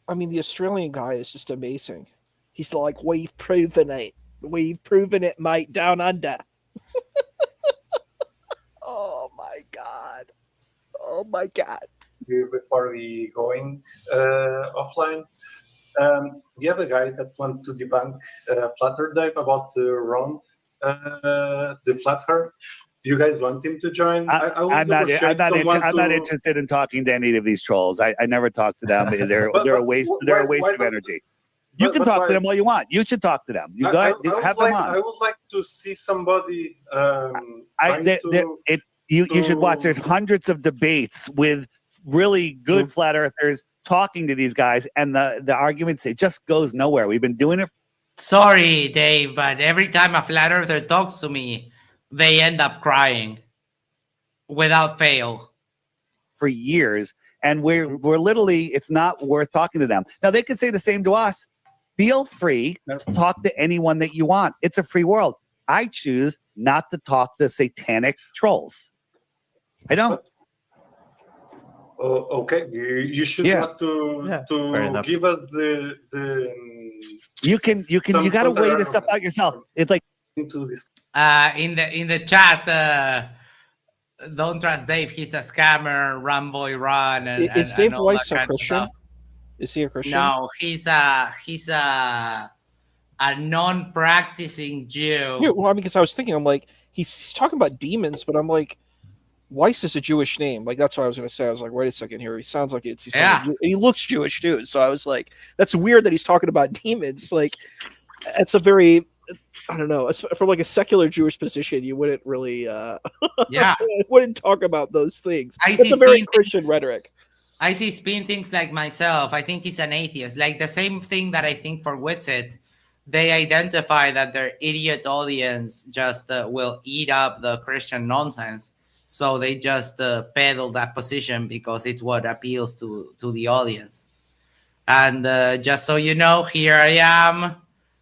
I mean, the Australian guy is just amazing. He's like, we've proven it. We've proven it, mate, down under. Oh, my God. Oh, my God. Before we going offline, we have a guy that wants to debunk flat Earth dive about the round, the flat Earth. Do you guys want him to join? I'm not interested in talking to any of these trolls. I never talk to them. They're a waste. They're a waste of energy. You can talk to them all you want. You should talk to them. You have them on. I would like to see somebody. You should watch. There's hundreds of debates with really good flat earthers talking to these guys, and the arguments, it just goes nowhere. We've been doing it. Sorry, Dave, but every time a flat earther talks to me, they end up crying without fail for years. And we're literally, it's not worth talking to them. Now they can say the same to us. Feel free to talk to anyone that you want. It's a free world. I choose not to talk to satanic trolls. I don't. Okay, you should not to give us the. You got to weigh this stuff out yourself. It's like into this. In the chat. Don't trust Dave. He's a scammer. Run, boy, run. Is Dave Weiss a Christian? Is he a Christian? No, he's a non-practicing Jew. Yeah, well, I mean, because I was thinking, I'm like, he's talking about demons, but I'm like, Weiss is a Jewish name. Like, that's what I was going to say. I was like, wait a second here. He sounds like he's and he looks Jewish too. So I was like, that's weird that he's talking about demons. Like, it's a very, I don't know. From like a secular Jewish position, you wouldn't really, wouldn't talk about those things. It's a very Christian rhetoric. I see spin things like myself. I think he's an atheist. Like the same thing that I think for Witsit, they identify that their idiot audience just will eat up the Christian nonsense. So they just peddle that position because it's what appeals to the audience. And just so you know, here I am.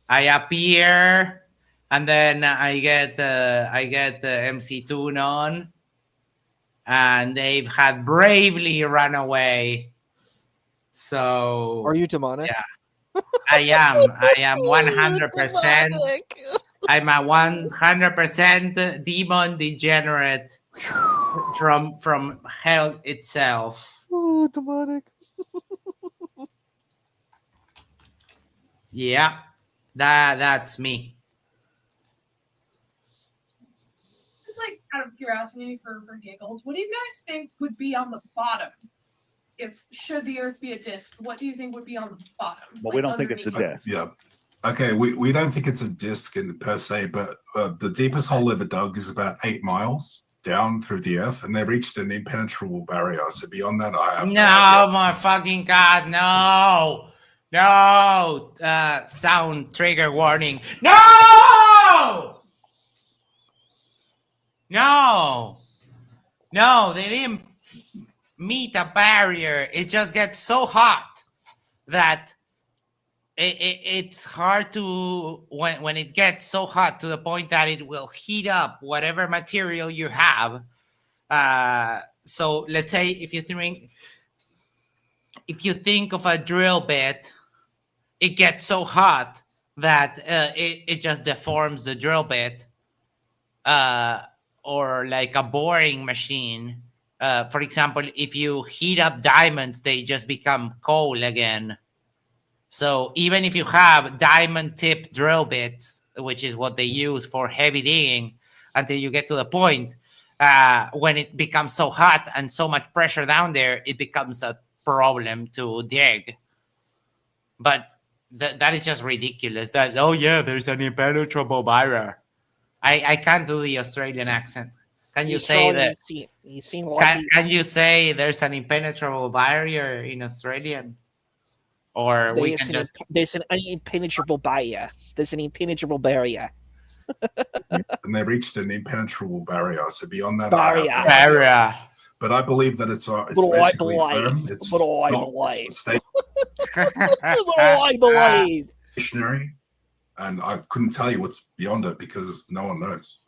I appear, and then I get MC Toon on, and they've had bravely run away. So are you demonic? Yeah, I am 100%. I'm a 100% demon degenerate from hell itself. Oh, demonic. Yeah, that's me. out of curiosity for giggles, what do you guys think would be on the bottom? If should the Earth be a disc, what do you think would be on the bottom? Well, we don't think it's a disc. Yeah. Okay, we don't think it's a disc per se, but the deepest hole ever dug is about 8 miles down through the Earth, and they reached an impenetrable barrier. So beyond that, I have no idea. my fucking god, no. Sound trigger warning. No, they didn't meet a barrier. It just gets so hot that it's hard to, when it gets so hot to the point that it will heat up whatever material you have. So let's say if you think of a drill bit, it gets so hot that it just deforms the drill bit. Or like a boring machine. For example, if you heat up diamonds, they just become coal again. So even if you have diamond-tipped drill bits, which is what they use for heavy digging, until you get to the point when it becomes so hot and so much pressure down there, it becomes a problem to dig. But that is just ridiculous. That, oh yeah, there's an impenetrable barrier. I can't do the Australian accent. Can you say that? Can you say there's an impenetrable barrier in Australian? Or we can just... There's an impenetrable barrier. There's an impenetrable barrier. And they reached an impenetrable barrier. So beyond that, barrier. But I believe that it's basically firm. It's I believe. Stationary. And I couldn't tell you what's beyond it because no one knows.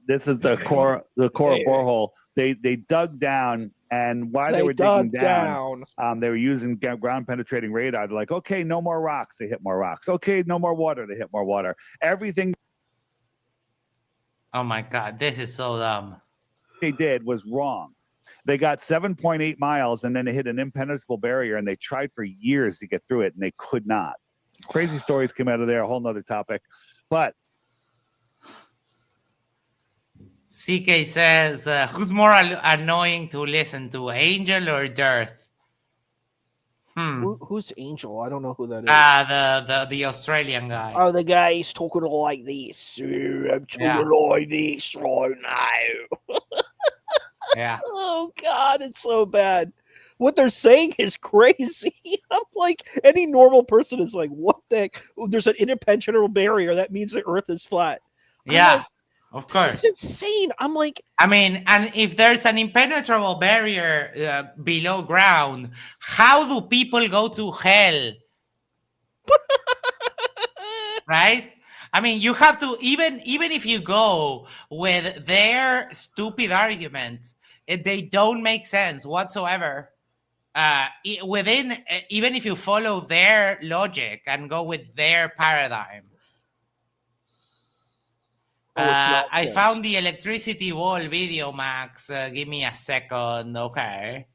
This is the core borehole. They dug down, and while they were digging down, they were using ground penetrating radar. They're like, okay, no more rocks. They hit more rocks. Okay, no more water. They hit more water. Everything. Oh my God, this is so dumb. They did was wrong. They got 7.8 miles, and then they hit an impenetrable barrier, and they tried for years to get through it, and they could not. Crazy stories came out of there, a whole nother topic. But CK says, who's more annoying to listen to, Angel or Dearth? Who's Angel? I don't know who that is. The Australian guy. Oh, the guy is talking like this. I'm talking like this right now. Yeah. Oh God, it's so bad. What they're saying is crazy. I'm like, any normal person is like, what the heck? There's an impenetrable barrier. That means the Earth is flat. Yeah, of course. It's insane. I'm like, I mean, and if there's an impenetrable barrier below ground, how do people go to hell? Right? I mean, you have to, even if you go with their stupid arguments, they don't make sense whatsoever. Even if you follow their logic and go with their paradigm. I found the electricity wall video, Max. Give me a second. Okay.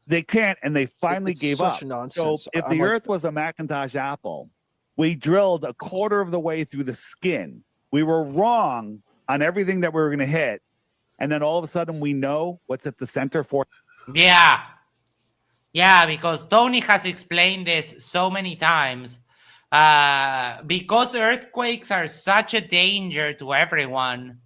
They can't, and they finally gave up. So if the Earth was a Macintosh Apple, we drilled a quarter of the way through the skin. We were wrong on everything that we were going to hit. And then all of a sudden we know what's at the center for. Yeah, because Tony has explained this so many times. Because earthquakes are such a danger to everyone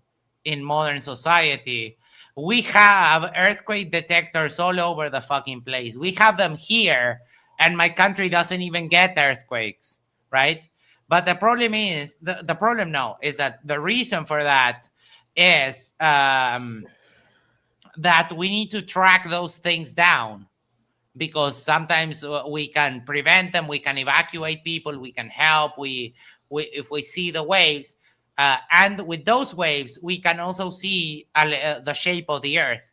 in modern society, we have earthquake detectors all over the fucking place. We have them here, and my country doesn't even get earthquakes, right? But the problem is, the problem now is that the reason for that is that we need to track those things down, because sometimes we can prevent them, we can evacuate people, we can help, if we see the waves, and with those waves we can also see the shape of the Earth,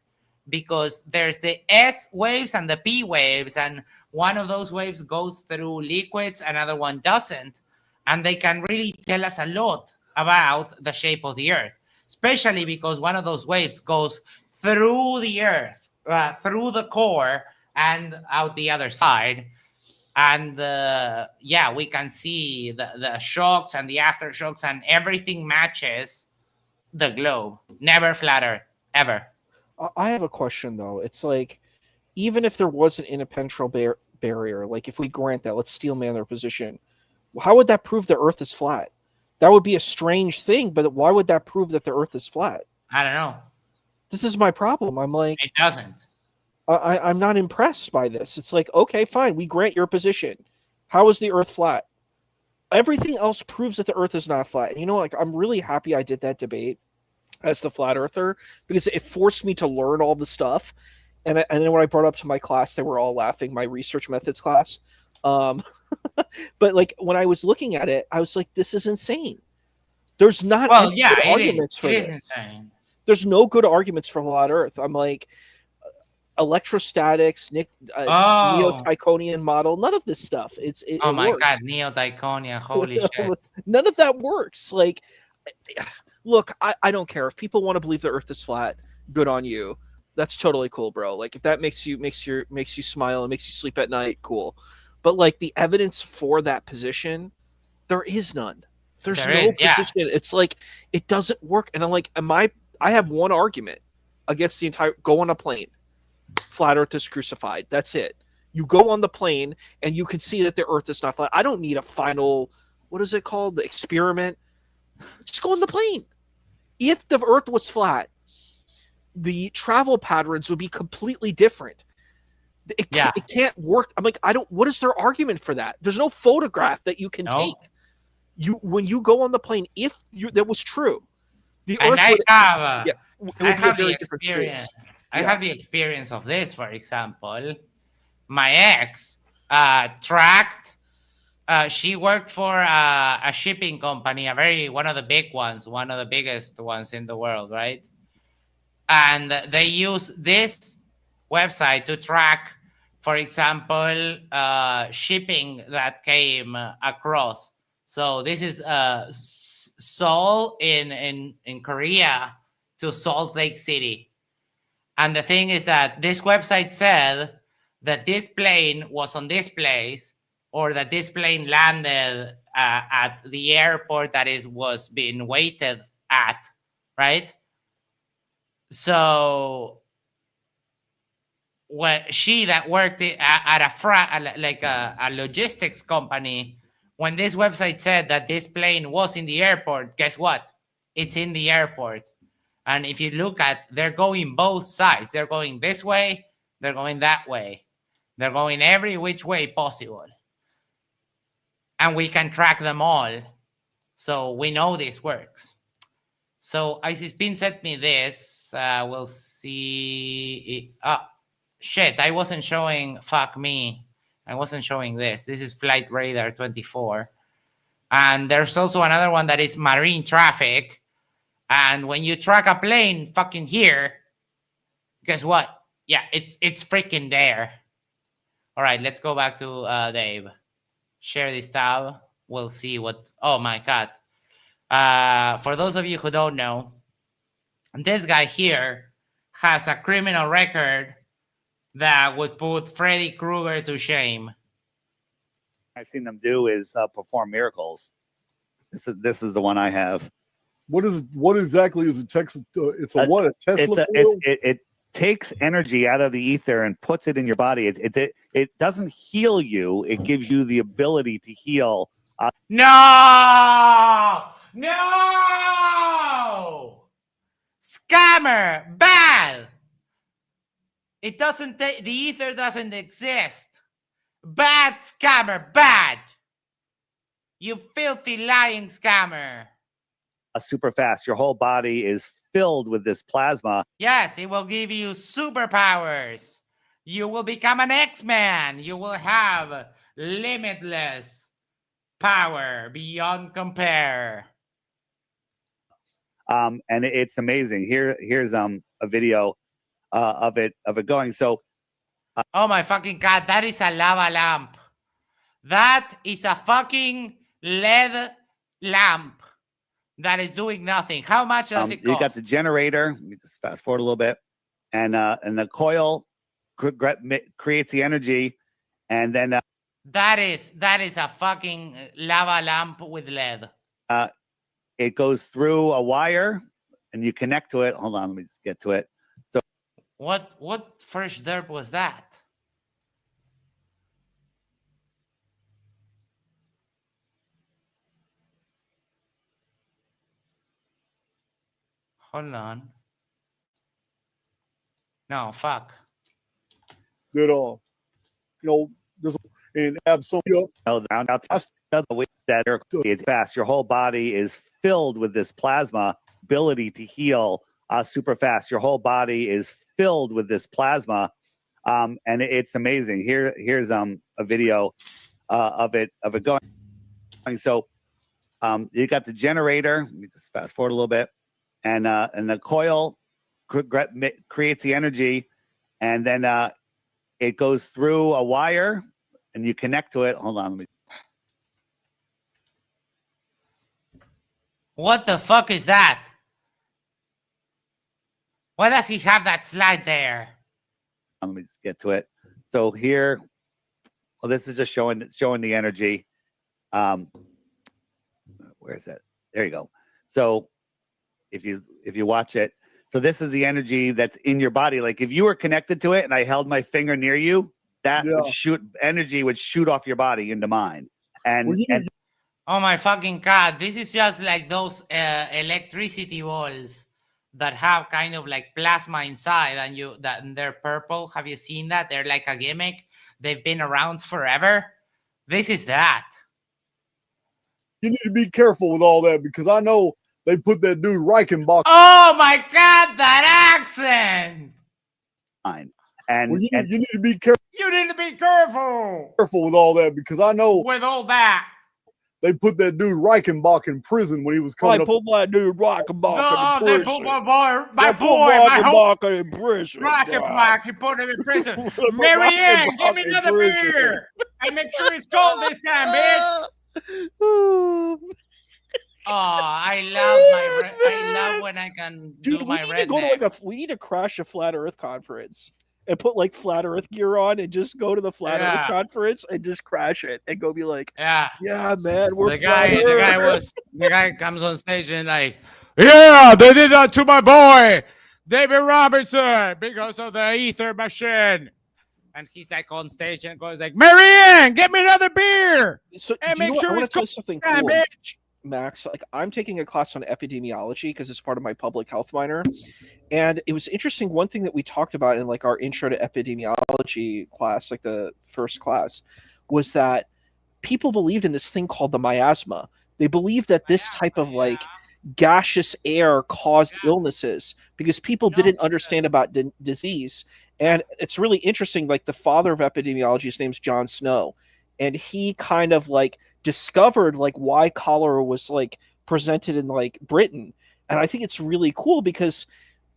because there's the S waves and the P waves, and one of those waves goes through liquids, another one doesn't, and they can really tell us a lot about the shape of the Earth, especially because one of those waves goes through the Earth, through the core and out the other side. And we can see the shocks and the aftershocks, and everything matches the globe. Never flat Earth, ever. I have a question though. It's like, even if there was an impenetrable barrier, like if we grant that, let's steelman their position, how would that prove the Earth is flat? That would be a strange thing, but why would that prove that the Earth is flat? I don't know. This is my problem. I'm like, it doesn't. I'm not impressed by this. It's like, okay, fine, we grant your position. How is the Earth flat? Everything else proves that the Earth is not flat. And, like, I'm really happy I did that debate as the flat earther, because it forced me to learn all the stuff. And then when I brought up to my class, they were all laughing, my research methods class. But like when I was looking at it, I was like, this is insane. There's not any good arguments for this. Insane. There's no good arguments for flat Earth. I'm like, electrostatics, neo-Tychonian model, none of this stuff. Oh my god, neo-Tychonian, holy shit. None of that works. Like, look, I don't care if people want to believe the Earth is flat. Good on you. That's totally cool, bro. Like, if that makes you smile and makes you sleep at night, cool. But like the evidence for that position, there is none. There's no position. Yeah. It's like it doesn't work. And I'm like, I have one argument against the entire go on a plane. Flat Earth is crucified. That's it. You go on the plane and you can see that the Earth is not flat. I don't need a final, what is it called? The experiment. Just go on the plane. If the Earth was flat, the travel patterns would be completely different. It can't work. I'm like, what is their argument for that? There's no photograph that you can take. When you go on the plane, if that was true, the Earth I have the experience. I have the experience of this, for example. My ex tracked. She worked for a shipping company, one of the big ones, one of the biggest ones in the world, right? And they use this website to track, for example, shipping that came across. So this is Seoul in Korea to Salt Lake City. And the thing is that this website said that this plane was on this place, or that this plane landed at the airport that was being waited at, right? So she that worked at a logistics company, when this website said that this plane was in the airport, guess what? It's in the airport. And if you look they're going both sides. They're going this way. They're going that way. They're going every which way possible. And we can track them all. So we know this works. So ICSpin sent me this. We'll see. Shit, I wasn't showing. Fuck me. I wasn't showing this. This is Flight Radar 24. And there's also another one that is marine traffic. And when you track a plane fucking here, guess what? Yeah, it's freaking there. All right, let's go back to Dave. Share this tab. We'll see what... Oh, my God. For those of you who don't know, this guy here has a criminal record that would put Freddy Krueger to shame. I've seen them do is perform miracles. This is the one I have. What exactly is a Tesla? It's a what? A Tesla? It takes energy out of the ether and puts it in your body. It doesn't heal you. It gives you the ability to heal. No! Scammer! Bad! It doesn't. The ether doesn't exist. Bad scammer! Bad! You filthy lying scammer! Super fast. Your whole body is filled with this plasma. Yes, it will give you superpowers. You will become an X-Man. You will have limitless power beyond compare. And it's amazing. Here's a video of it going. So oh my fucking God, that is a lava lamp. That is a fucking LED lamp that is doing nothing. How much does it cost? You got the generator. Let me just fast forward a little bit. And the coil creates the energy. And then that is a fucking lava lamp with LED. It goes through a wire and you connect to it. Hold on, let me just get to it. So what first derp was that? Hold on. No, fuck. That there's and have some the way that it's fast. Your whole body is filled with this plasma ability to heal super fast. Your whole body is filled with this plasma, and it's amazing. Here's a video of it going. So you got the generator. Let me just fast forward a little bit, and the coil creates the energy, and then it goes through a wire, and you connect to it. Hold on, let me. What the fuck is that? Why does he have that slide there? Let me just get to it. So here, well, this is just showing the energy. Where is it? There you go. So if you watch it, so this is the energy that's in your body. Like if you were connected to it and I held my finger near you, that energy would shoot off your body into mine. And oh my fucking god, this is just like those electricity balls that have kind of like plasma inside, and they're purple. Have you seen that? They're like a gimmick. They've been around forever. This is that. You need to be careful with all that because I know they put that dude Reichenbach. Oh my god, that accent! And you need to be careful. You need to be careful. Careful with all that because I know with all that. They put that dude Reichenbach in prison when he was coming up. Put my dude Reichenbach in prison. They put my boy Reichenbach in prison. Reichenbach, he put him in prison. Marianne, give me another beer. I make sure it's cold this time, bitch. I love when I can do my redneck. We need to crash a flat Earth conference and put like flat Earth gear on and just go to the flat Earth conference and just crash it and go be like, yeah, man, we're the guy comes on stage and like, yeah, they did that to my boy David Robinson because of the ether machine. And he's like on stage and goes like, Marianne, get me another beer. So and make sure it's cold. Something cool, bitch. Max, like I'm taking a class on epidemiology because it's part of my public health minor, and it was interesting. One thing that we talked about in like our intro to epidemiology class, like the first class, was that people believed in this thing called the miasma. They believed that this type of like gaseous air caused illnesses because people didn't understand about disease. And it's really interesting. Like the father of epidemiology, his name's John Snow, and he kind of like discovered like why cholera was like presented in like Britain. And I think it's really cool because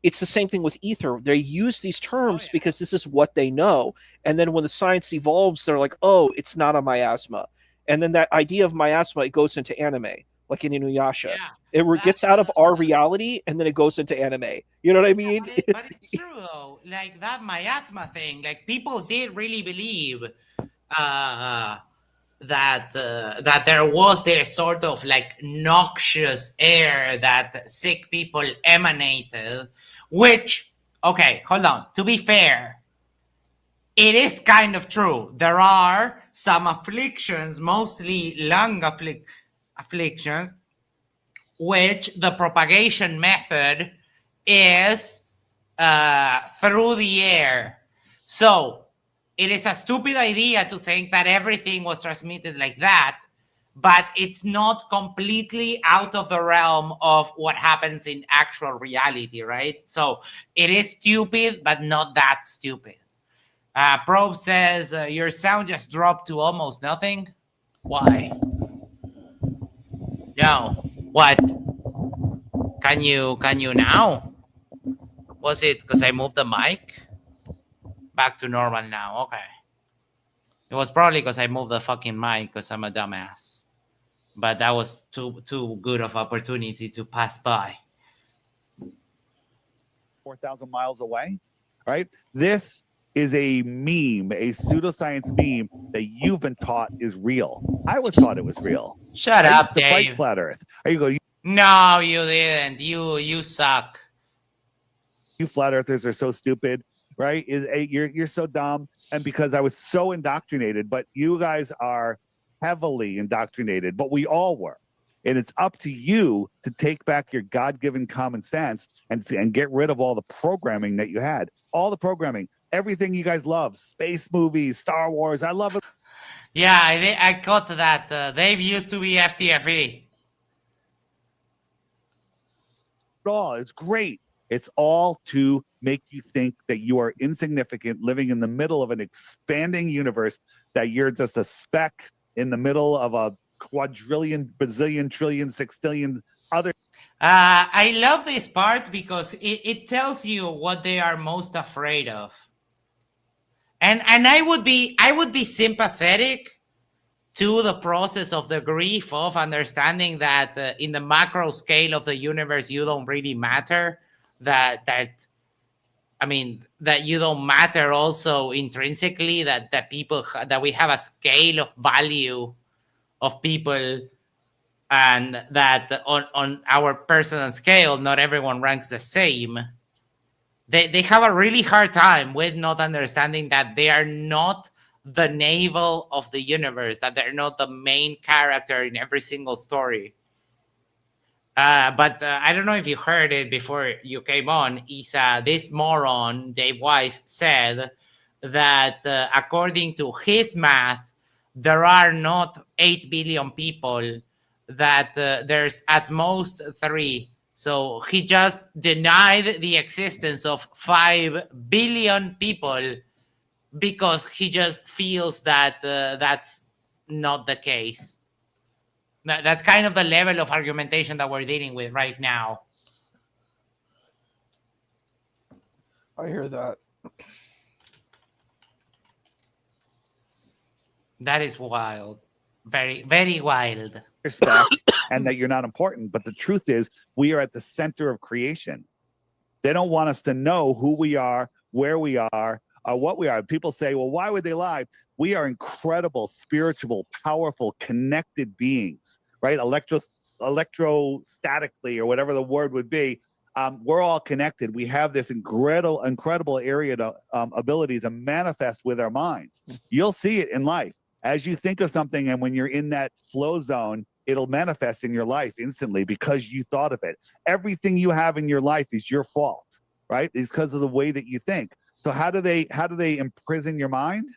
it's the same thing with ether. They use these terms because this is what they know. And then when the science evolves, they're like, oh, it's not a miasma. And then that idea of miasma, it goes into anime, like in Inuyasha. It gets out of our reality and then it goes into anime. You know what I mean? But it's true though. Like that miasma thing, like people did really believe that there was this sort of like noxious air that sick people emanated, which, okay, hold on. To be fair, it is kind of true. There are some afflictions, mostly lung afflictions, which the propagation method is through the air. So it is a stupid idea to think that everything was transmitted like that, but it's not completely out of the realm of what happens in actual reality, right? So it is stupid, but not that stupid. Probe says, your sound just dropped to almost nothing. Why? No. What? Can you now? Was it because I moved the mic? Back to normal now. Okay. It was probably because I moved the fucking mic because I'm a dumbass. But that was too good of opportunity to pass by. 4,000 miles away, right? This is a meme, a pseudoscience meme that you've been taught is real. I was taught it was real. Shut up, Dave. Fight flat Earth. You go. No, you didn't. You suck. You flat earthers are so stupid, right? You're so dumb. And because I was so indoctrinated, but you guys are heavily indoctrinated, but we all were. And it's up to you to take back your God-given common sense and get rid of all the programming that you had. All the programming, everything you guys love, space movies, Star Wars. I love it. Yeah, I caught that. Dave used to be FTFE. All it's great. It's all to make you think that you are insignificant, living in the middle of an expanding universe, that you're just a speck in the middle of a quadrillion, bazillion, trillion, sextillion other. I love this part because it tells you what they are most afraid of. And I would be sympathetic to the process of the grief of understanding that in the macro scale of the universe you don't really matter, that you don't matter also intrinsically, that people, that we have a scale of value of people, and that on our personal scale not everyone ranks the same. They have a really hard time with not understanding that they are not the navel of the universe, that they're not the main character in every single story. But I don't know if you heard it before you came on, Isa. This moron, Dave Weiss, said that according to his math, there are not 8 billion people, that there's at most 3. So he just denied the existence of 5 billion people because he just feels that that's not the case. That's kind of the level of argumentation that we're dealing with right now. I hear that. That is wild. Very, very wild. Respect, and that you're not important. But the truth is, we are at the center of creation. They don't want us to know who we are, where we are, what we are. People say, well, why would they lie? We are incredible, spiritual, powerful, connected beings, right? Electrostatically, or whatever the word would be. We're all connected. We have this incredible area to ability to manifest with our minds. You'll see it in life. As you think of something, and when you're in that flow zone, it'll manifest in your life instantly because you thought of it. Everything you have in your life is your fault, right? It's because of the way that you think. So how do they imprison your mind?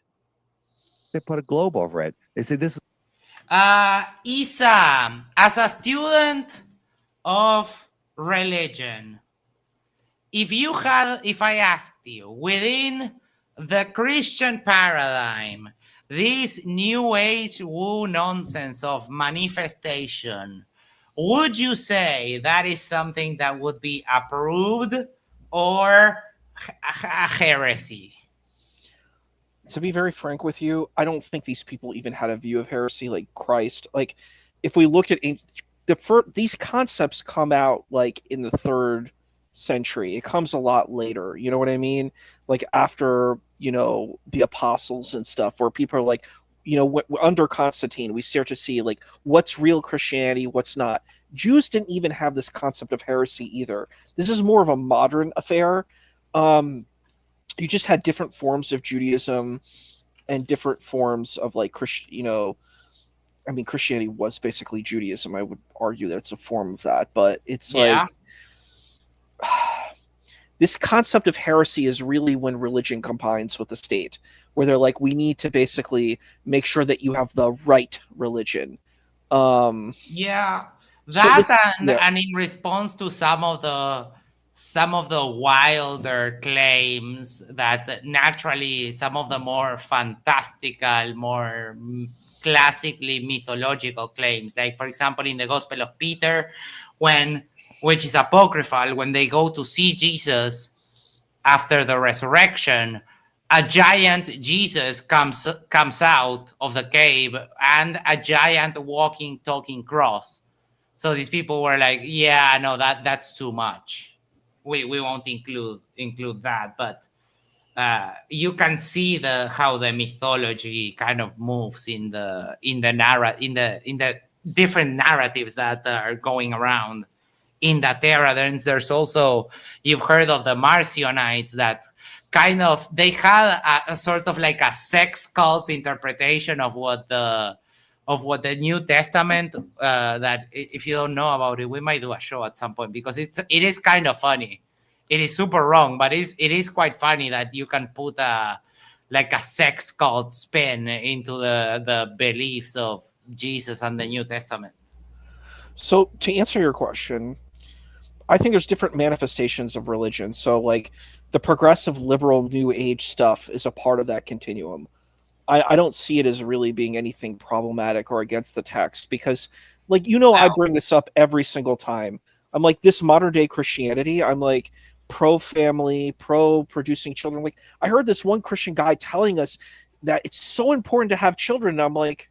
They put a globe over it. They say this. Isa, as a student of religion, if I asked you, within the Christian paradigm, this new age woo nonsense of manifestation, would you say that is something that would be approved or a heresy? To be very frank with you, I don't think these people even had a view of heresy like Christ. Like, if we look at these concepts come out like in the 3rd century. It comes a lot later. You know what I mean? Like after, the apostles and stuff, where people are like, under Constantine, we start to see like what's real Christianity, what's not. Jews didn't even have this concept of heresy either. This is more of a modern affair. You just had different forms of Judaism and different forms of like Christianity was basically Judaism. I would argue that it's a form of that, but it's like this concept of heresy is really when religion combines with the state, where they're like, we need to basically make sure that you have the right religion. And in response to some of the wilder claims that naturally some of the more fantastical, more classically mythological claims, like for example in the Gospel of Peter, which is apocryphal, when they go to see Jesus after the resurrection, a giant Jesus comes out of the cave and a giant walking, talking cross. So these people were like, yeah, no, that's too much. We won't include that, but you can see how the mythology kind of moves in the different narratives that are going around in that era. Then there's also, you've heard of the Marcionites, that kind of, they had a sort of like a sex cult interpretation of what the New Testament, that if you don't know about it, we might do a show at some point, because it is kind of funny. It is super wrong, but it is quite funny that you can put a sex cult spin into the beliefs of Jesus and the New Testament. So to answer your question, I think there's different manifestations of religion. So like the progressive liberal New Age stuff is a part of that continuum. I don't see it as really being anything problematic or against the text, because like, I bring this up every single time. I'm like, this modern day Christianity, I'm like pro-family, pro-producing children. Like, I heard this one Christian guy telling us that it's so important to have children. And I'm like,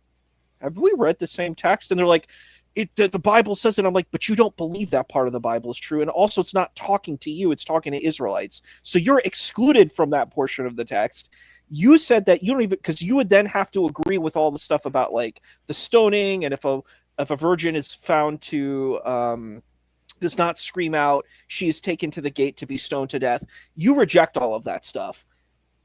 have we read the same text? And they're like, the Bible says it. I'm like, but you don't believe that part of the Bible is true. And also, it's not talking to you, it's talking to Israelites. So you're excluded from that portion of the text. You said that you don't even, because you would then have to agree with all the stuff about like the stoning, and if a virgin is found to does not scream out, she is taken to the gate to be stoned to death. You reject all of that stuff.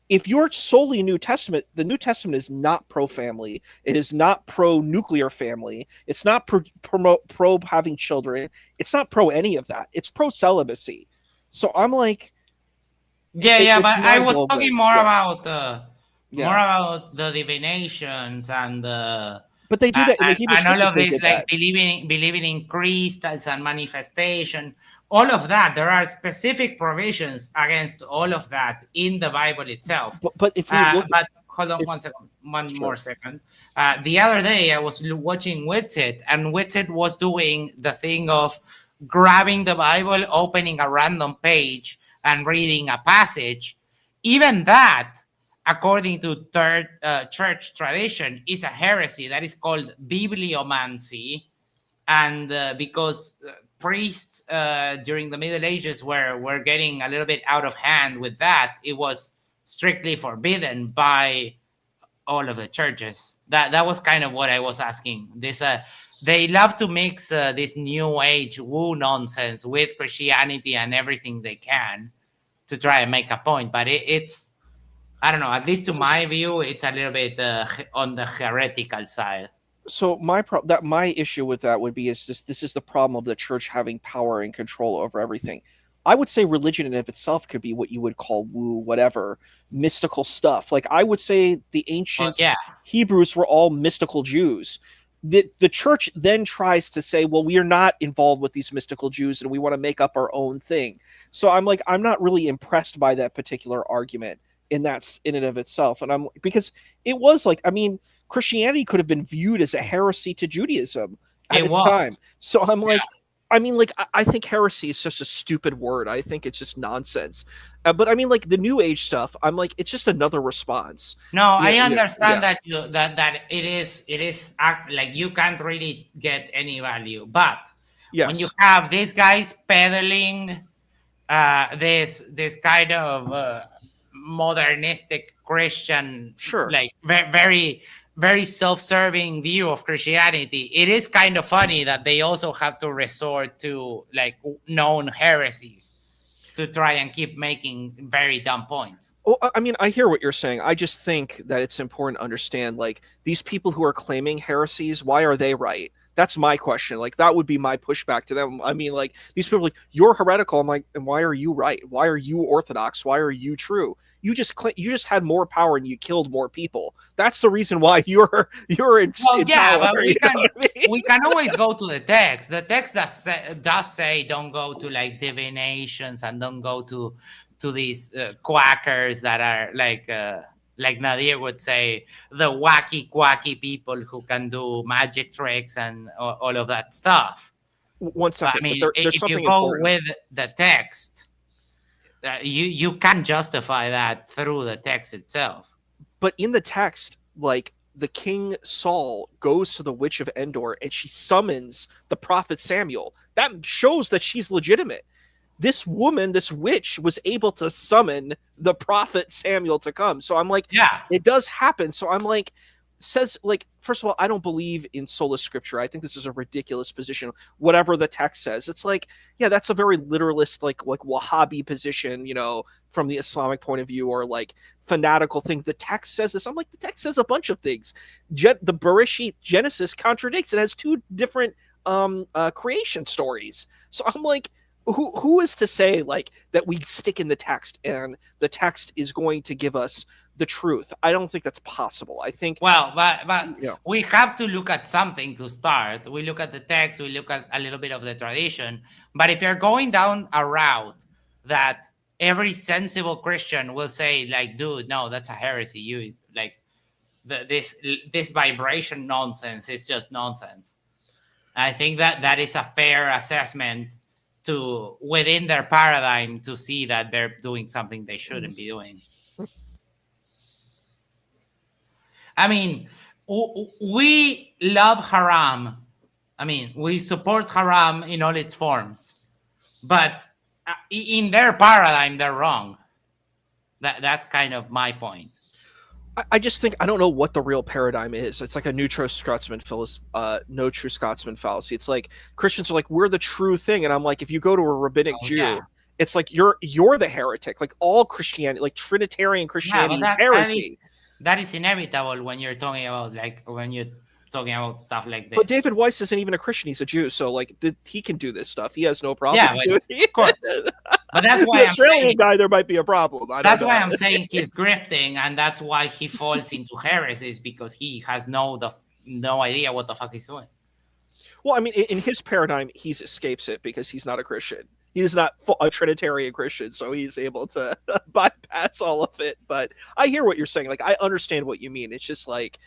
If you're solely New Testament, the New Testament is not pro-family. It is not pro-nuclear family. It's not pro having children. It's not pro any of that. It's pro-celibacy. So I'm like, but I was talking more about the divinations and the. But they do that in the Hebrew and all of scripture, this, like believing in crystals and manifestation. All of that, there are specific provisions against all of that in the Bible itself. But if we look, but hold on one second, more second. The other day I was watching Witsit, and Witsit was doing the thing of grabbing the Bible, opening a random page, and reading a passage. Even that, according to third church tradition, is a heresy that is called bibliomancy, and because priests during the Middle Ages were getting a little bit out of hand with that, it was strictly forbidden by all of the churches. That was kind of what I was asking. This they love to mix this New Age woo nonsense with Christianity and everything they can to try and make a point, but it's, I don't know, at least to my view, it's a little bit on the heretical side. So my issue with that would be this is the problem of the church having power and control over everything. I would say religion in and of itself could be what you would call woo, whatever, mystical stuff. Like I would say the ancient Hebrews were all mystical Jews. The church then tries to say, well, we are not involved with these mystical Jews and we want to make up our own thing. So I'm like, I'm not really impressed by that particular argument in and of itself. And because it was like, I mean, Christianity could have been viewed as a heresy to Judaism at its time. So I'm like, I mean, like, I think heresy is just a stupid word. I think it's just nonsense. But I mean, like the New Age stuff, I'm like, it's just another response. No, I understand that it is like you can't really get any value. But when you have these guys peddling this kind of modernistic Christian, like very very self-serving view of Christianity, it is kind of funny that they also have to resort to like known heresies to try and keep making very dumb points. Well, I mean, I hear what you're saying. I just think that it's important to understand, like, these people who are claiming heresies, why are they right? That's my question. Like, that would be my pushback to them. I mean, like, these people are like, you're heretical. I'm like, and why are you right? Why are you orthodox? Why are you true? You just had more power and you killed more people. That's the reason why you're in power. But we can always go to the text. The text does say don't go to like divinations and don't go to these quackers that are like Nadir would say, the wacky quacky people who can do magic tricks and all of that stuff. One second. I mean, there's if you go with the text, you can justify that through the text itself. But in the text, like, the king Saul goes to the witch of Endor and she summons the prophet Samuel. That shows that she's legitimate. This woman, this witch, was able to summon the prophet Samuel to come. So I'm like, it does happen. So I'm like, says, like, first of all, I don't believe in sola scriptura. I think this is a ridiculous position. Whatever the text says, it's like, yeah, that's a very literalist, like Wahhabi position, you know, from the Islamic point of view, or like fanatical thing. The text says this. I'm like, the text says a bunch of things. The Bereshit, Genesis, contradicts. It has two different creation stories. So I'm like, who is to say like that we stick in the text and the text is going to give us the truth? I don't think that's possible. I think, well, but you know, we have to look at something to start. We look at the text, we look at a little bit of the tradition. But if you're going down a route that every sensible Christian will say, like, dude, no, that's a heresy. You like this vibration nonsense is just nonsense. I think that is a fair assessment to within their paradigm to see that they're doing something they shouldn't be doing. I mean, we love haram. I mean, we support haram in all its forms, but in their paradigm, they're wrong. That's kind of my point. I just think I don't know what the real paradigm is. It's like a no true Scotsman fallacy. It's like Christians are like, we're the true thing, and I'm like, if you go to a rabbinic Jew, yeah. it's like you're the heretic. Like all Christianity, like Trinitarian Christianity, is heresy. That is inevitable when you're talking about stuff like this. But David Weiss isn't even a Christian; he's a Jew, so like he can do this stuff. He has no problem. Yeah, doing it. Of course. But that's why the Australian guy, there might be a problem. That's why I'm saying he's grifting, and that's why he falls into heresies, because he has no idea what the fuck he's doing. Well, I mean, in his paradigm, he escapes it because he's not a Christian. He is not a Trinitarian Christian, so he's able to bypass all of it. But I hear what you're saying. Like, I understand what you mean. It's just like,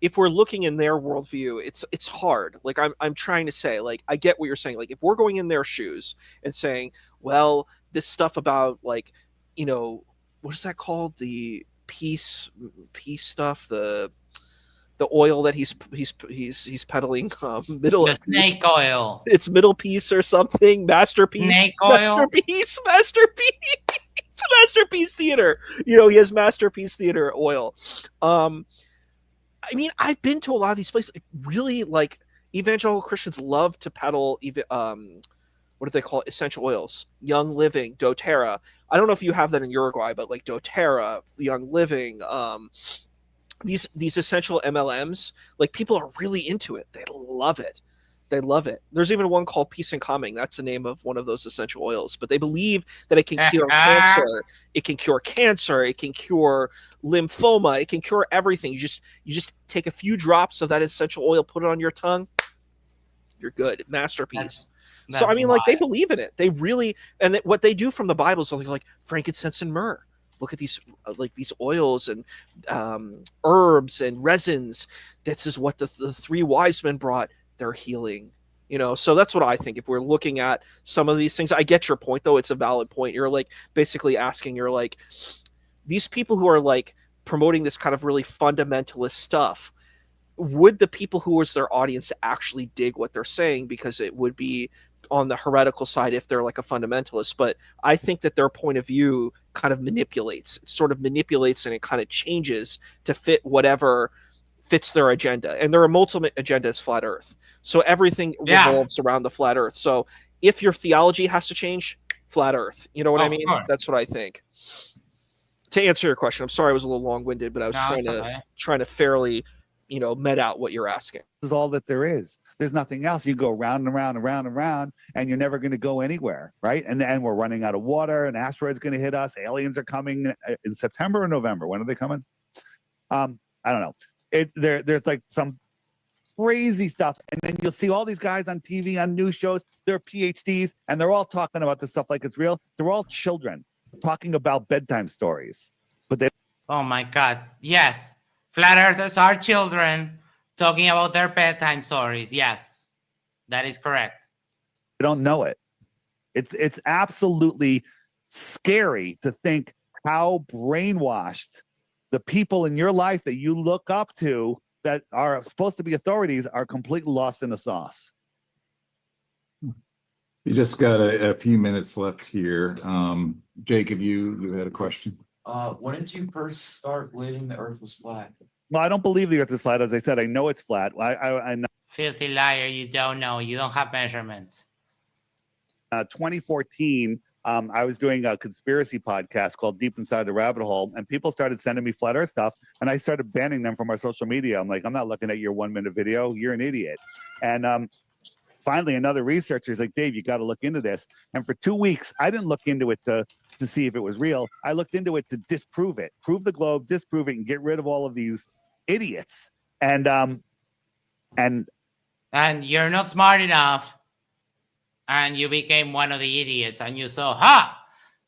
if we're looking in their worldview, it's hard. Like, I'm trying to say, like, I get what you're saying. Like, if we're going in their shoes and saying, well, this stuff about, like, you know, what is that called? The peace stuff, the oil that he's peddling, middle the snake oil. It's middle piece or something. Masterpiece. Snake oil. Masterpiece. It's a Masterpiece Theater. You know, he has Masterpiece Theater oil. I mean, I've been to a lot of these places. Really, like, evangelical Christians love to peddle even what do they call it? Essential oils, Young Living, doTERRA. I don't know if you have that in Uruguay, but like doTERRA, Young Living, these essential MLMs, like, people are really into it. They love it. They love it. There's even one called Peace and Calming. That's the name of one of those essential oils. But they believe that it can cure cancer. It can cure cancer. It can cure lymphoma. It can cure everything. You just take a few drops of that essential oil, put it on your tongue. You're good. Masterpiece. So I mean, like, they believe in it. They really, and what they do from the Bible is something like frankincense and myrrh. Look at these these oils and herbs and resins. This is what the three wise men brought. They're healing, you know. So that's what I think. If we're looking at some of these things, I get your point, though. It's a valid point. You're like basically asking, you're like, these people who are like promoting this kind of really fundamentalist stuff, would the people who was their audience actually dig what they're saying? Because it would be on the heretical side if they're like a fundamentalist. But I think that their point of view kind of manipulates, and it kind of changes to fit whatever fits their agenda. And their ultimate agenda is flat earth. So everything revolves around the flat earth. So if your theology has to change, flat earth. You know what I mean? That's what I think. To answer your question, I'm sorry I was a little long-winded, but I was trying to fairly, you know, met out what you're asking. This is all that there is. There's nothing else. You go round and round and round and round, and you're never going to go anywhere, right? And then we're running out of water. An asteroid's going to hit us. Aliens are coming in September or November. When are they coming? I don't know. There's like some crazy stuff, and then you'll see all these guys on TV, on news shows. They're PhDs, and they're all talking about this stuff like it's real. They're all children talking about bedtime stories, but they. Oh my God! Yes, flat earthers are children talking about their bedtime stories. Yes, that is correct. They don't know it. It's absolutely scary to think how brainwashed the people in your life that you look up to that are supposed to be authorities are completely lost in the sauce. You just got a few minutes left here. Jacob, you had a question. When did you first start believing the Earth was flat? Well, I don't believe the Earth is flat. As I said, I know it's flat. I know. Filthy liar! You don't know. You don't have measurements. 2014, I was doing a conspiracy podcast called Deep Inside the Rabbit Hole, and people started sending me flat Earth stuff, and I started banning them from our social media. I'm like, I'm not looking at your 1 minute video. You're an idiot. And finally, another researcher is like, Dave, you got to look into this. And for 2 weeks, I didn't look into it to see if it was real. I looked into it to disprove it, prove the globe, disprove it, and get rid of all of these idiots. And you're not smart enough. And you became one of the idiots, and you saw,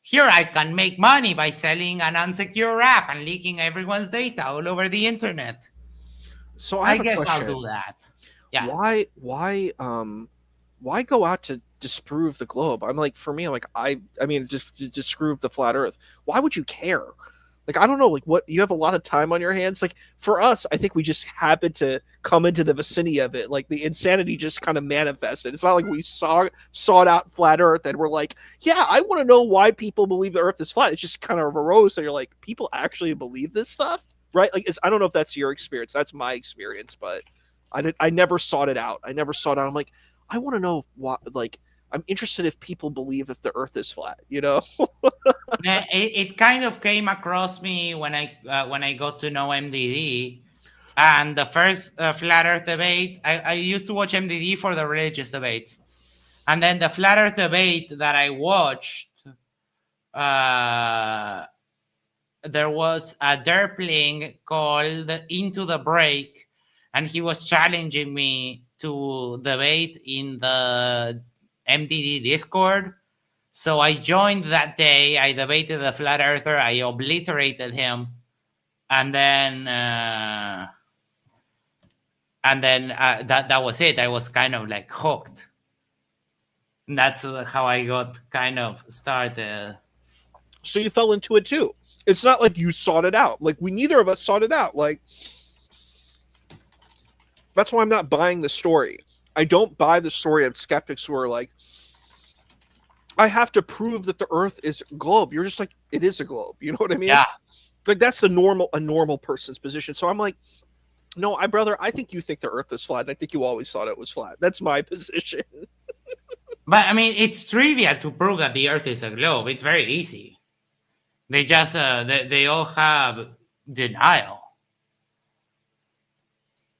here I can make money by selling an unsecure app and leaking everyone's data all over the internet. So I guess I'll do that. Yeah. Why go out to disprove the globe? I'm like, for me, I'm like, I mean, just to disprove the flat Earth. Why would you care? Like, I don't know, like, what, you have a lot of time on your hands. Like, for us, I think we just happened to come into the vicinity of it. Like, the insanity just kind of manifested. It's not like we sought out flat Earth and we're like, yeah, I want to know why people believe the Earth is flat. It just kind of arose. So you're like, people actually believe this stuff, right? Like, I don't know if that's your experience. That's my experience, but I never sought it out. I'm like, I want to know what, like, I'm interested if people believe if the Earth is flat, you know? It kind of came across me when I got to know MDD, and the first flat Earth debate. I used to watch MDD for the religious debates, and then the flat Earth debate that I watched, there was a derpling called Into the Break, and he was challenging me to debate in the MDD Discord. So I joined that day. I debated the flat earther. I obliterated him, and then that was it. I was kind of like hooked. And that's how I got kind of started. So you fell into it too. It's not like you sought it out. Like, we neither of us sought it out. Like, that's why I'm not buying the story. I don't buy the story of skeptics who are like, I have to prove that the Earth is a globe. You're just like, it is a globe. You know what I mean? Yeah. Like, that's a normal person's position. So I'm like, no, brother, I think you think the Earth is flat. And I think you always thought it was flat. That's my position. But I mean, it's trivial to prove that the Earth is a globe. It's very easy. They just they all have denial.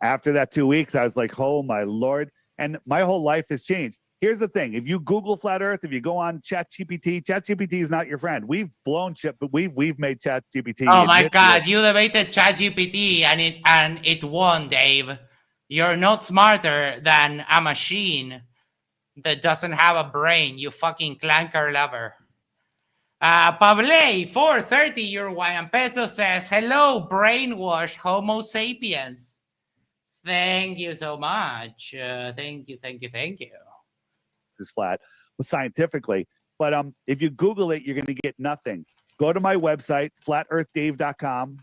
After that 2 weeks, I was like, oh my Lord. And my whole life has changed. Here's the thing. If you Google flat Earth, if you go on ChatGPT is not your friend. We've blown shit, but we've made ChatGPT. Oh my God, you debated ChatGPT and it won, Dave. You're not smarter than a machine that doesn't have a brain, you fucking clanker lover. Pable 430 Uruguayan peso says, hello, brainwashed Homo sapiens. Thank you so much. Thank you. Is flat, well, scientifically, but if you Google it, you're going to get nothing. Go to my website, flatearthdave.com,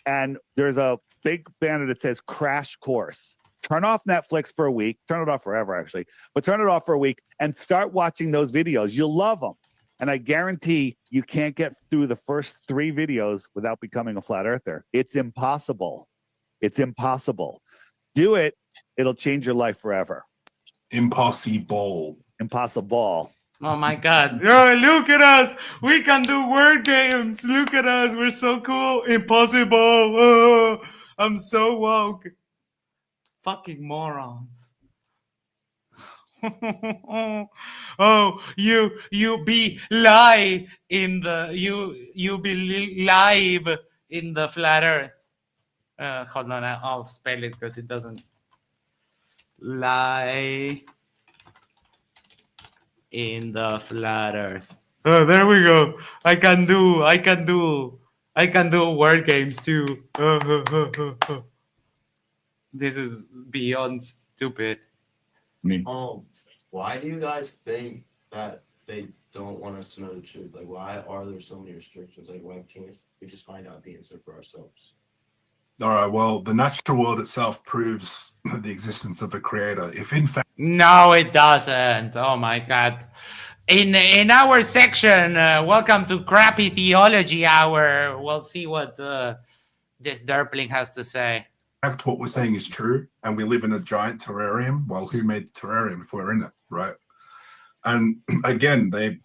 and there's a big banner that says crash course. Turn off Netflix for a week. Turn it off forever, actually, but turn it off for a week and start watching those videos. You'll love them, and I guarantee you can't get through the first 3 videos without becoming a flat earther. It's impossible. Do it. It'll change your life forever. Impossible. Oh my God. Oh, look at us. We can do word games. Look at us. We're so cool. Impossible. Oh, I'm so woke. Fucking morons. Oh, you be live in the you be live in the flat earth. Hold on, I'll spell it because it doesn't lie in the flat earth. Oh, there we go. I can do word games too. This is beyond stupid. Why do you guys think that they don't want us to know the truth? Like, why are there so many restrictions? Like, why can't we just find out the answer for ourselves? All right, well, the natural world itself proves the existence of a creator. If in fact... No, it doesn't. Oh my God. In our section, welcome to Crappy Theology Hour. We'll see what this derpling has to say. Fact, what we're saying is true, and we live in a giant terrarium. Well, who made the terrarium if we're in it, right? And again, they're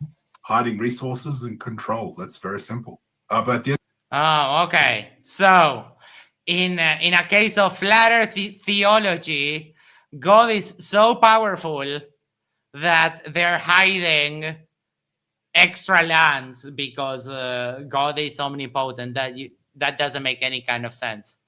hiding resources and control. That's very simple. But the Oh, okay. So, in a case of flat Earth theology, God is so powerful that they're hiding extra lands because God is omnipotent. That doesn't make any kind of sense.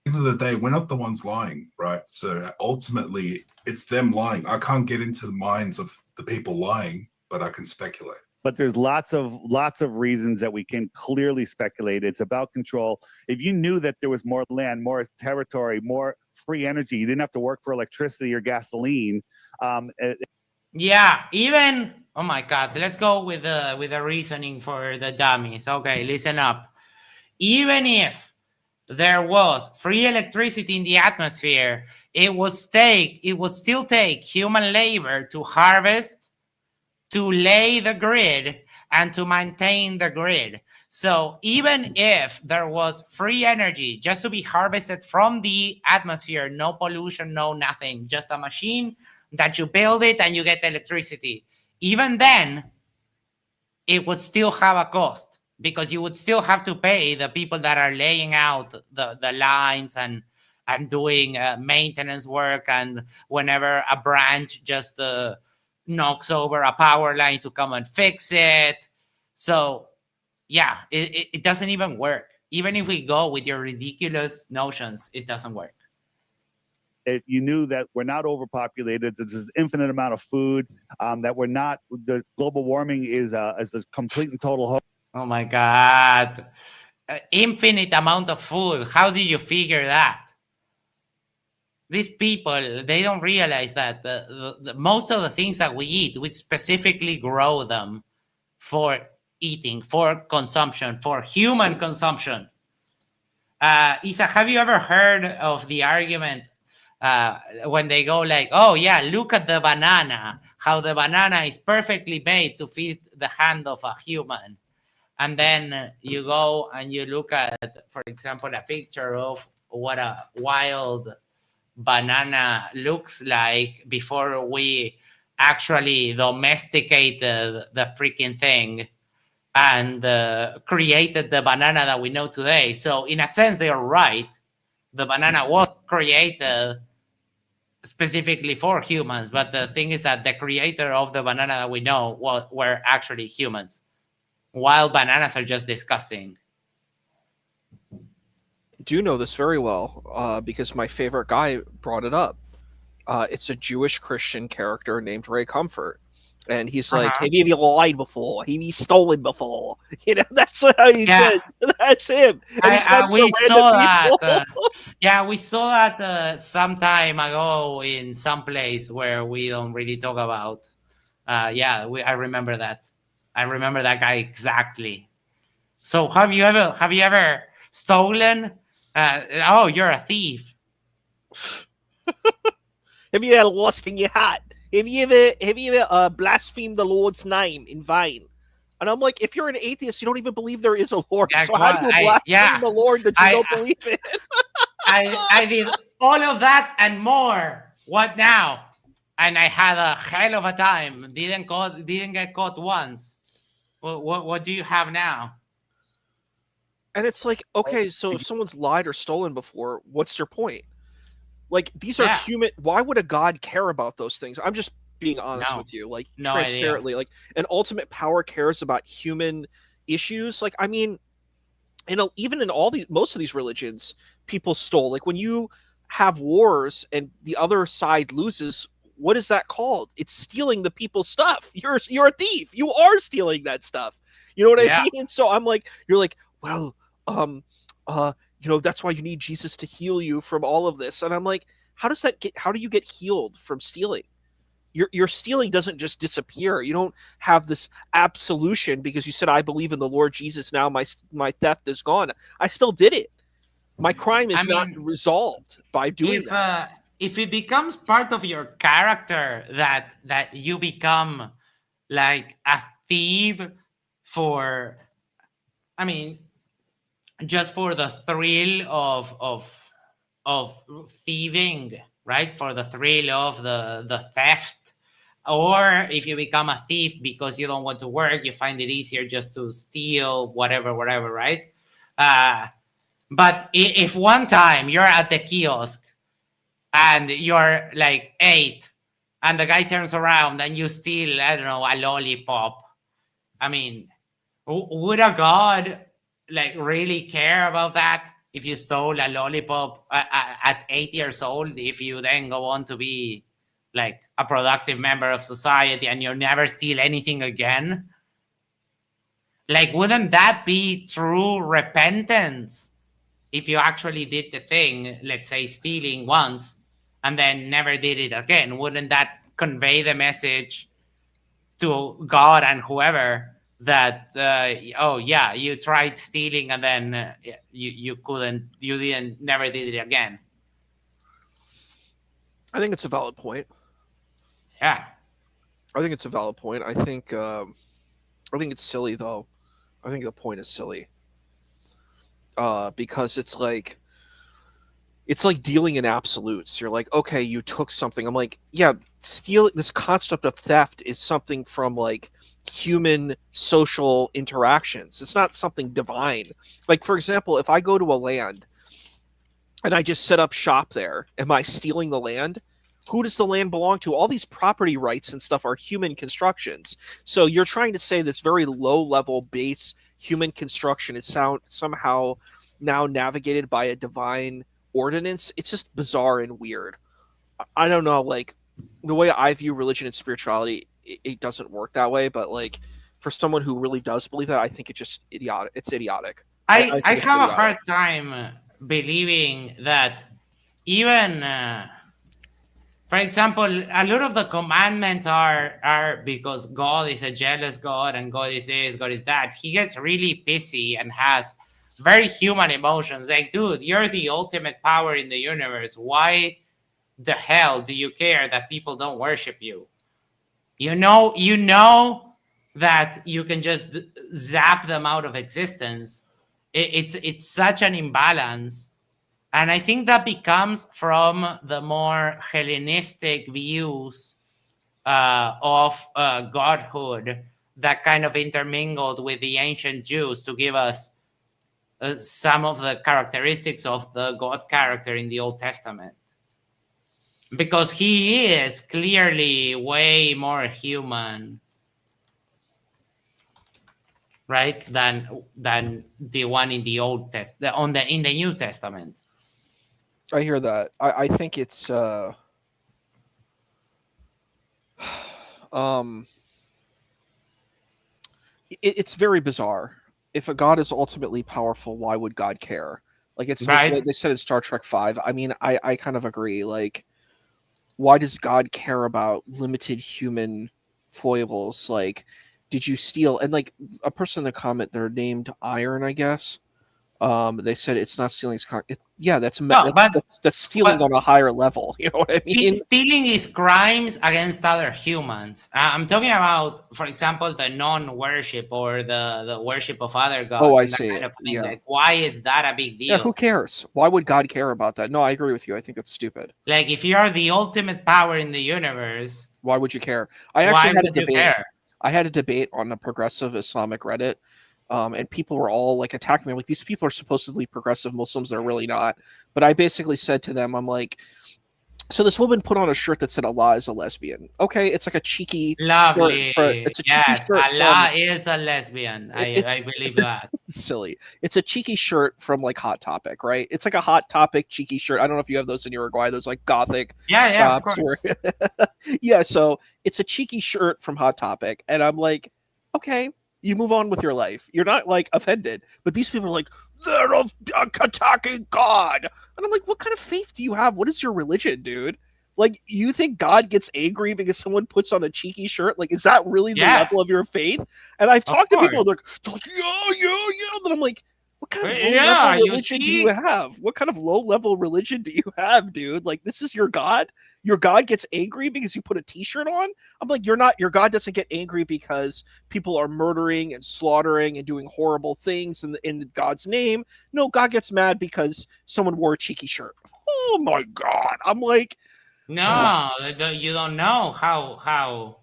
end of the day, we're not the ones lying, right? So ultimately, it's them lying. I can't get into the minds of the people lying, but I can speculate. But there's lots of reasons that we can clearly speculate. It's about control. If you knew that there was more land, more territory, more free energy, you didn't have to work for electricity or gasoline. Yeah, even, oh my God, let's go with the reasoning for the dummies. Okay, listen up. Even if there was free electricity in the atmosphere, it would still take human labor to harvest, to lay the grid, and to maintain the grid. So even if there was free energy just to be harvested from the atmosphere, no pollution, no nothing, just a machine that you build it and you get electricity, even then, it would still have a cost because you would still have to pay the people that are laying out the lines and doing maintenance work, and whenever a branch just knocks over a power line to come and fix it. So yeah, it doesn't even work. Even if we go with your ridiculous notions, it doesn't work. If you knew that we're not overpopulated, there's an infinite amount of food, that we're not, the global warming is a complete and total hoax. Oh my God. Infinite amount of food. How did you figure that? These people, they don't realize that the most of the things that we eat, we specifically grow them for eating, for consumption, for human consumption. Isa, have you ever heard of the argument when they go like, oh yeah, look at the banana, how the banana is perfectly made to fit the hand of a human. And then you go and you look at, for example, a picture of what a wild banana looks like before we actually domesticated the freaking thing and created the banana that we know today. So in a sense, they are right. The banana was created specifically for humans, but the thing is that the creator of the banana that we know were actually humans. Wild bananas are just disgusting. Do know this very well because my favorite guy brought it up. It's a Jewish Christian character named Ray Comfort. And he's like, have you lied before? Have you stolen before? You know, that's how he says. That's him. We saw that. We saw that some time ago in some place where we don't really talk about. I remember that. I remember that guy exactly. So have you ever stolen? Oh, you're a thief. Have you ever lost in your hat? Have you ever blasphemed the Lord's name in vain? And I'm like, if you're an atheist, you don't even believe there is a Lord. So how do you blaspheme the Lord that you don't believe in? I did all of that and more. What now? And I had a hell of a time. Didn't get caught once. What do you have now? And it's like, okay, so if someone's lied or stolen before, what's your point? Like, these are human. Why would a god care about those things? I'm just being honest with you, like, transparently. Idea. Like, an ultimate power cares about human issues. Like, I mean, even in most of these religions, people stole. Like, when you have wars and the other side loses, what is that called? It's stealing the people's stuff. You're a thief. You are stealing that stuff. You know what I mean? So I'm like, you're like, well, you know, that's why you need Jesus to heal you from all of this. And I'm like, how do you get healed from stealing? Your stealing doesn't just disappear. You don't have this absolution because you said, I believe in the Lord Jesus. Now my theft is gone. I still did it. My crime is not resolved by doing that. If it becomes part of your character that you become like a thief for, I mean, just for the thrill of thieving, right? For the thrill of the theft. Or if you become a thief because you don't want to work, you find it easier just to steal whatever, right? But if one time you're at the kiosk and you're like 8 and the guy turns around and you steal, I don't know, a lollipop, I mean, would a god like really care about that if you stole a lollipop at 8 years old, if you then go on to be like a productive member of society and you never steal anything again? Like, wouldn't that be true repentance if you actually did the thing, let's say stealing once and then never did it again? Wouldn't that convey the message to God and whoever that oh yeah, you tried stealing and then you never did it again? I think it's a valid point. Yeah, I think it's a valid point. I think it's silly though. I think the point is silly. Because it's like dealing in absolutes. You're like, okay, you took something. I'm like, yeah, this concept of theft is something from like human social interactions. It's not something divine. Like, for example, if I go to a land and I just set up shop there, am I stealing the land? Who does the land belong to? All these property rights and stuff are human constructions. So you're trying to say this very low level base human construction is somehow now navigated by a divine ordinance. It's just bizarre and weird. I don't know, like the way I view religion and spirituality, it doesn't work that way. But like for someone who really does believe that, I think it's just idiotic. It's idiotic. I have a hard time believing that even for example, a lot of the commandments are because God is a jealous God and God is this, God is that. He gets really pissy and has very human emotions. Like, dude, you're the ultimate power in the universe. Why the hell do you care that people don't worship you? You know that you can just zap them out of existence. It's such an imbalance. And I think that becomes from the more Hellenistic views of godhood that kind of intermingled with the ancient Jews to give us some of the characteristics of the God character in the Old Testament. Because he is clearly way more human, right, than the one in the Old Testament, in the New Testament. I hear that. I think it's it's very bizarre. If a god is ultimately powerful, why would God care? Like it's right. Like they said in Star Trek V. I mean, I kind of agree. Like, why does God care about limited human foibles? Like, did you steal? And like a person in the comment, they're named Iron, I guess. They said it's not stealing. That's stealing on a higher level. You know what I mean? Stealing is crimes against other humans. I'm talking about, for example, the non-worship or the worship of other gods. Oh, I see. Kind of thing. Like, why is that a big deal? Yeah, who cares? Why would God care about that? No, I agree with you. I think it's stupid. Like, if you are the ultimate power in the universe, why would you care? I actually had a debate. I had a debate on the progressive Islamic Reddit. And people were all like attacking me. I'm like, these people are supposedly progressive Muslims. They're really not. But I basically said to them, I'm like, so this woman put on a shirt that said Allah is a lesbian. Okay, it's like a cheeky. Lovely. It's a yes, cheeky shirt Allah is a lesbian. I believe that. Silly. It's a cheeky shirt from like Hot Topic, right? It's like a Hot Topic cheeky shirt. I don't know if you have those in Uruguay. Those like gothic. Yeah, of course. Yeah, so it's a cheeky shirt from Hot Topic, and I'm like, okay. You move on with your life. You're not like offended, but these people are like, they're attacking God. And I'm like, what kind of faith do you have? What is your religion, dude? Like, you think God gets angry because someone puts on a cheeky shirt? Like, is that really the level of your faith? And I've talked to people like, yeah. And I'm like, What kind of Yeah, low-level you religion do see? you have? What kind of low-level religion do you have, dude? Like, this is your God? Your God gets angry because you put a t-shirt on? I'm like, you're not, your God doesn't get angry because people are murdering and slaughtering and doing horrible things in God's name. No, God gets mad because someone wore a cheeky shirt. Oh my God. I'm like, No, you don't know how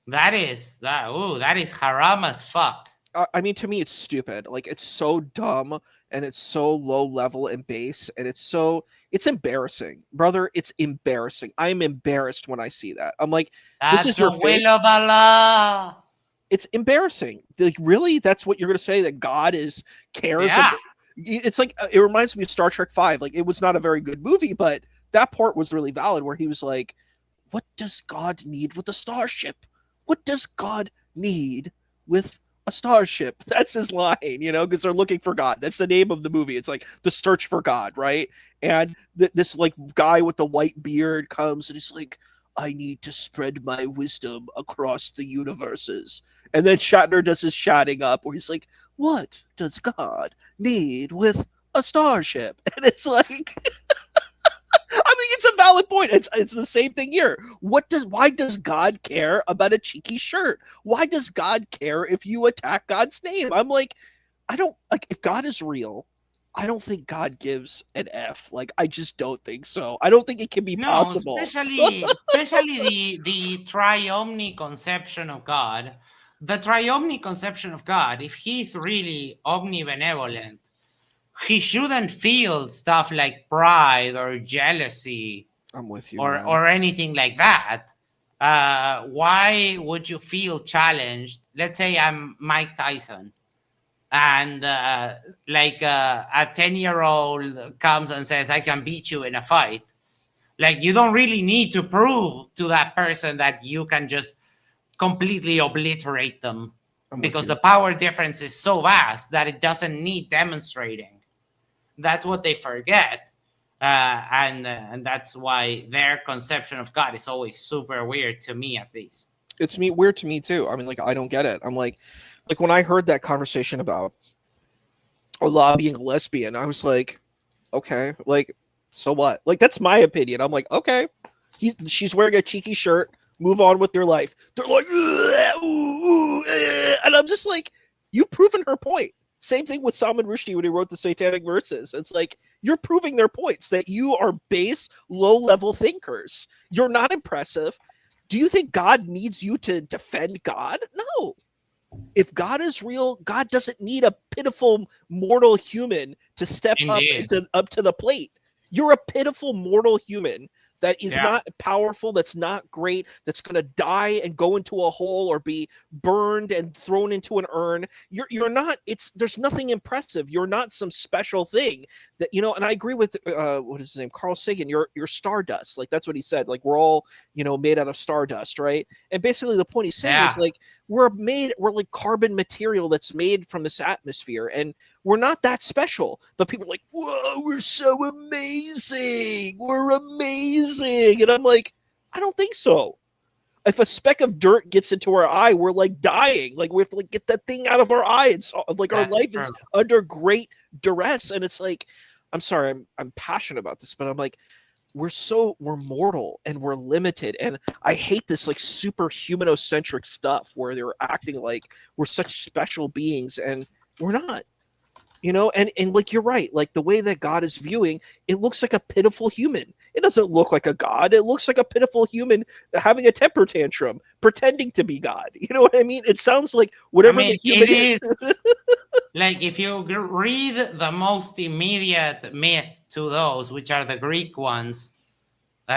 that is. That is haram as fuck. I mean, to me, it's stupid. Like, it's so dumb and it's so low level and base, and it's embarrassing, brother. It's embarrassing. I'm embarrassed when I see that. I'm like, this That's is your the faith. will of Allah. It's embarrassing. Like, really, that's what you're gonna say, that God cares? Yeah. It's like, it reminds me of Star Trek V. Like, it was not a very good movie, but that part was really valid, where he was like, "What does God need with a starship? What does God need with a starship?" That's his line, because they're looking for God. That's the name of the movie. It's like the search for God, right? And this like guy with the white beard comes and he's like, "I need to spread my wisdom across the universes." And then Shatner does his shouting up where he's like, "What does God need with a starship?" And it's like, I mean, it's a valid point. It's the same thing here. Why does God care about a cheeky shirt? Why does God care if you attack God's name? I'm like, I don't like, if God is real, I don't think God gives an F. Like, I just don't think so. I don't think it can be possible. Especially the triomni conception of God. The triomni conception of God, if he's really omnibenevolent, he shouldn't feel stuff like pride or jealousy. I'm with you, or anything like that. Why would you feel challenged? Let's say I'm Mike Tyson, and a 10-year-old comes and says, "I can beat you in a fight." Like, you don't really need to prove to that person that you can just completely obliterate them, because the power difference is so vast that it doesn't need demonstrating. That's what they forget. And that's why their conception of God is always super weird to me, at least. It's weird to me too. I mean, like, I don't get it. I'm like when I heard that conversation about Allah being a lesbian, I was like, okay, like, so what? Like, that's my opinion. I'm like, okay, she's wearing a cheeky shirt. Move on with your life. They're like, and I'm just like, you've proven her point. Same thing with Salman Rushdie when he wrote the Satanic Verses. It's like, you're proving their points, that you are base, low-level thinkers. You're not impressive. Do you think God needs you to defend God? No. If God is real, God doesn't need a pitiful mortal human to step up to the plate. You're a pitiful mortal human that is not powerful, that's not great, that's going to die and go into a hole or be burned and thrown into an urn. You're not, there's nothing impressive. You're not some special thing that, and I agree with, what is his name? Carl Sagan, you're stardust. Like, that's what he said. Like, we're all, made out of stardust, right? And basically the point he's saying is, like, we're like carbon material that's made from this atmosphere, and we're not that special. But people are like, whoa, we're so amazing. We're amazing. And I'm like, I don't think so. If a speck of dirt gets into our eye, we're like dying. Like, we have to get that thing out of our eye. It's like, our life is under great duress. And it's like, I'm sorry, I'm passionate about this, but I'm like, we're mortal and we're limited. And I hate this like super humanocentric stuff where they're acting like we're such special beings, and we're not. And like, you're right, like the way that God is viewing, it looks like a pitiful human. It doesn't look like a God. It looks like a pitiful human having a temper tantrum, pretending to be God. You know what I mean? It sounds like whatever the human is. Like, if you read the most immediate myth to those, which are the Greek ones,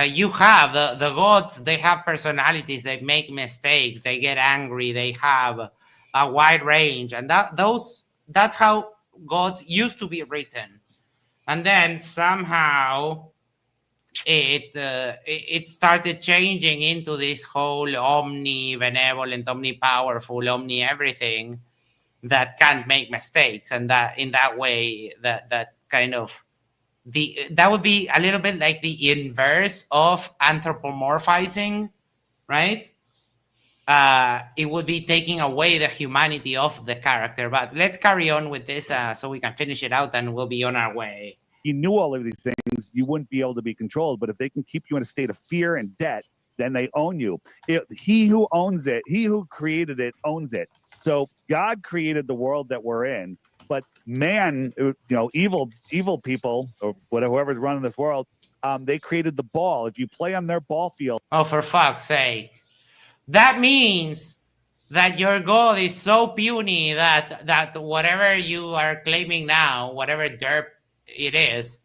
you have the gods. They have personalities. They make mistakes. They get angry. They have a wide range, and that's how gods used to be written. And then somehow it started changing into this whole omni-benevolent, omni-powerful, omni-everything that can't make mistakes. And that in that way, that kind of that would be a little bit like the inverse of anthropomorphizing, right? it would be taking away the humanity of the character. But let's carry on with this so we can finish it out and we'll be on our way. You knew all of these things, you wouldn't be able to be controlled. But if they can keep you in a state of fear and debt, then they own you. He who owns it, he who created it, owns it. So God created the world that we're in, but man, evil people or whoever's running this world, they created the ball. If you play on their ball field. Oh, for fuck's sake. That means that your God is so puny that whatever you are claiming now, whatever derp it is,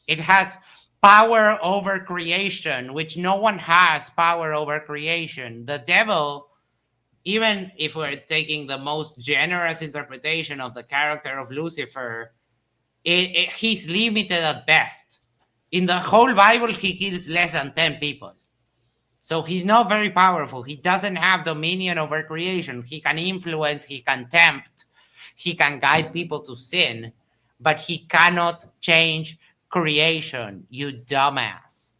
it has power over creation, which no one has power over creation. The devil, even if we're taking the most generous interpretation of the character of Lucifer, he's limited at best. In the whole Bible, he kills less than 10 people. So he's not very powerful. He doesn't have dominion over creation. He can influence, he can tempt, he can guide people to sin, but he cannot change creation, you dumbass.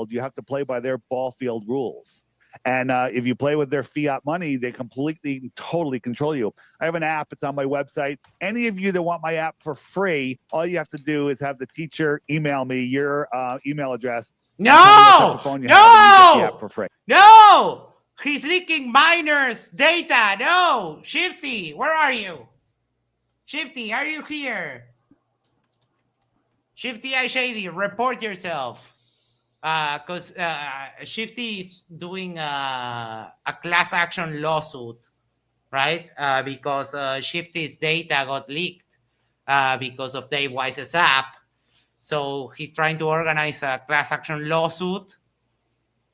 You have to play by their ball field rules. And if you play with their fiat money, they completely and totally control you. I have an app. It's on my website. Any of you that want my app for free, all you have to do is have the teacher email me your email address. No! No! For free. No! He's leaking miners' data. No! Shifty, where are you? Shifty, are you here? Shifty Shady, report yourself. Because Shifty is doing a class action lawsuit, right? Because Shifty's data got leaked because of Dave Wise's app. So he's trying to organize a class action lawsuit.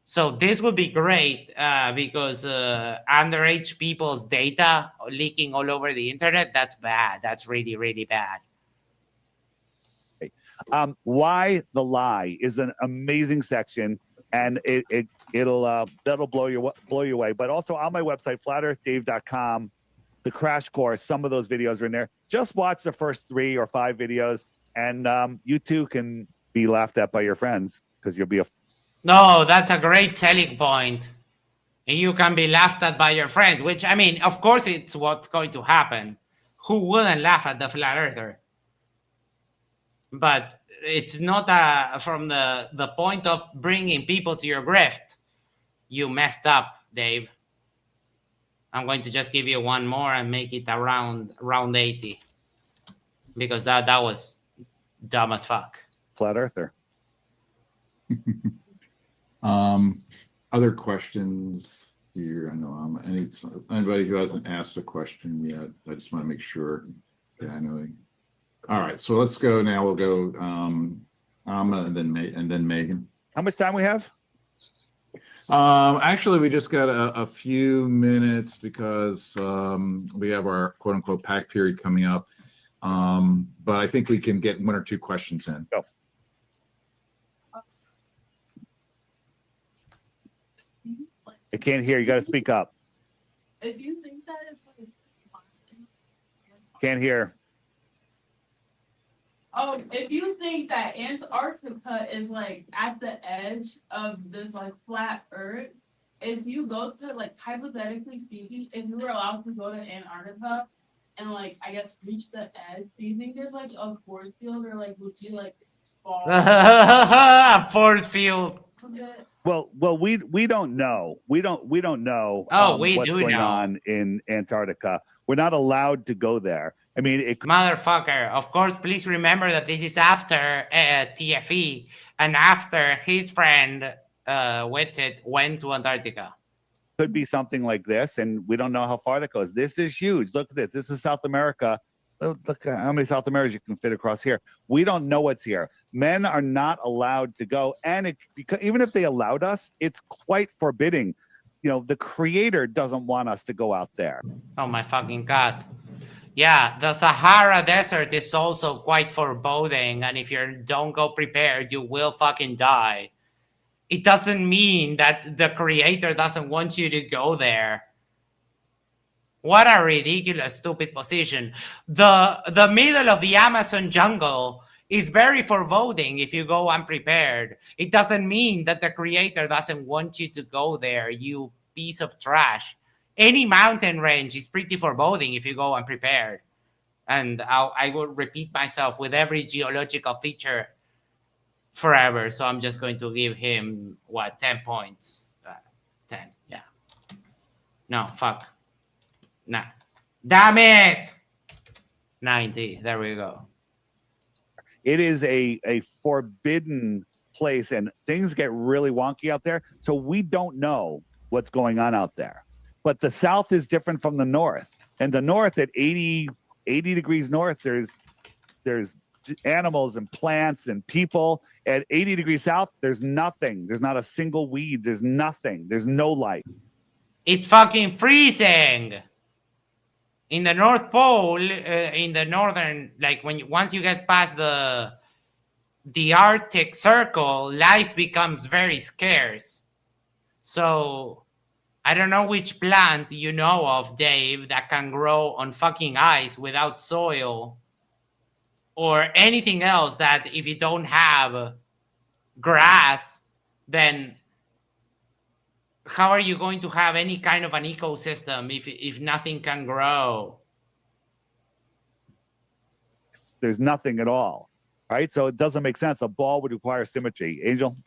So this would be great because underage people's data leaking all over the internet, that's bad. That's really, really bad. Why the Lie is an amazing section, and that'll blow you away. But also on my website, flatearthdave.com, the crash course, some of those videos are in there. Just watch the first 3 or 5 videos, and you too can be laughed at by your friends because you'll be a. No, that's a great selling point. You can be laughed at by your friends, which, I mean, of course, it's what's going to happen. Who wouldn't laugh at the flat earther? But it's not from the point of bringing people to your grift. You messed up, Dave. I'm going to just give you one more and make it around round 80. Because that was dumb as fuck. Flat earther. Other questions here? I know anybody who hasn't asked a question yet. I just want to make sure. Yeah, I know. All right, so let's go now. We'll go Amma and then Megan. How much time we have? Actually, we just got a few minutes because we have our quote unquote pack period coming up. But I think we can get 1 or 2 questions in. Go. I can't hear. You got to speak up. If you think that is like, can't hear. Oh, if you think that Antarctica is like at the edge of this like flat Earth, if you go to like hypothetically speaking, if you were allowed to go to Antarctica and like I guess reach the edge, do you think there's like a force field or like would you like fall? A force field. Well, we don't know. We don't know. What's going on in Antarctica. We're not allowed to go there. I mean, motherfucker. Of course, please remember that this is after TFE and after his friend Witted went to Antarctica. Could be something like this, and we don't know how far that goes. This is huge. Look at this. This is South America. Look at how many South Americans you can fit across here. We don't know what's here. Men are not allowed to go, and because even if they allowed us, it's quite forbidding. You know, the Creator doesn't want us to go out there. Oh my fucking God. Yeah, the Sahara Desert is also quite foreboding, and if you don't go prepared, you will fucking die. It doesn't mean that the Creator doesn't want you to go there. What a ridiculous, stupid position. The middle of the Amazon jungle is very foreboding if you go unprepared. It doesn't mean that the creator doesn't want you to go there, you piece of trash. Any mountain range is pretty foreboding if you go unprepared. And I will repeat myself with every geological feature forever. So I'm just going to give him, 10 points? 10, yeah. No, fuck. Nah. Damn it! 90, there we go. It is a forbidden place, and things get really wonky out there. So we don't know what's going on out there. But the south is different from the north. And the north at 80 degrees north, there's animals and plants and people. At 80 degrees south, there's nothing. There's not a single weed. There's nothing. There's no life. It's fucking freezing. In the North Pole, in the northern, like once you get past the Arctic Circle, life becomes very scarce. So I don't know which plant you know of, Dave, that can grow on fucking ice without soil, or anything else that if you don't have grass, then how are you going to have any kind of an ecosystem if nothing can grow? There's nothing at all, right? So it doesn't make sense. A ball would require symmetry. Angel?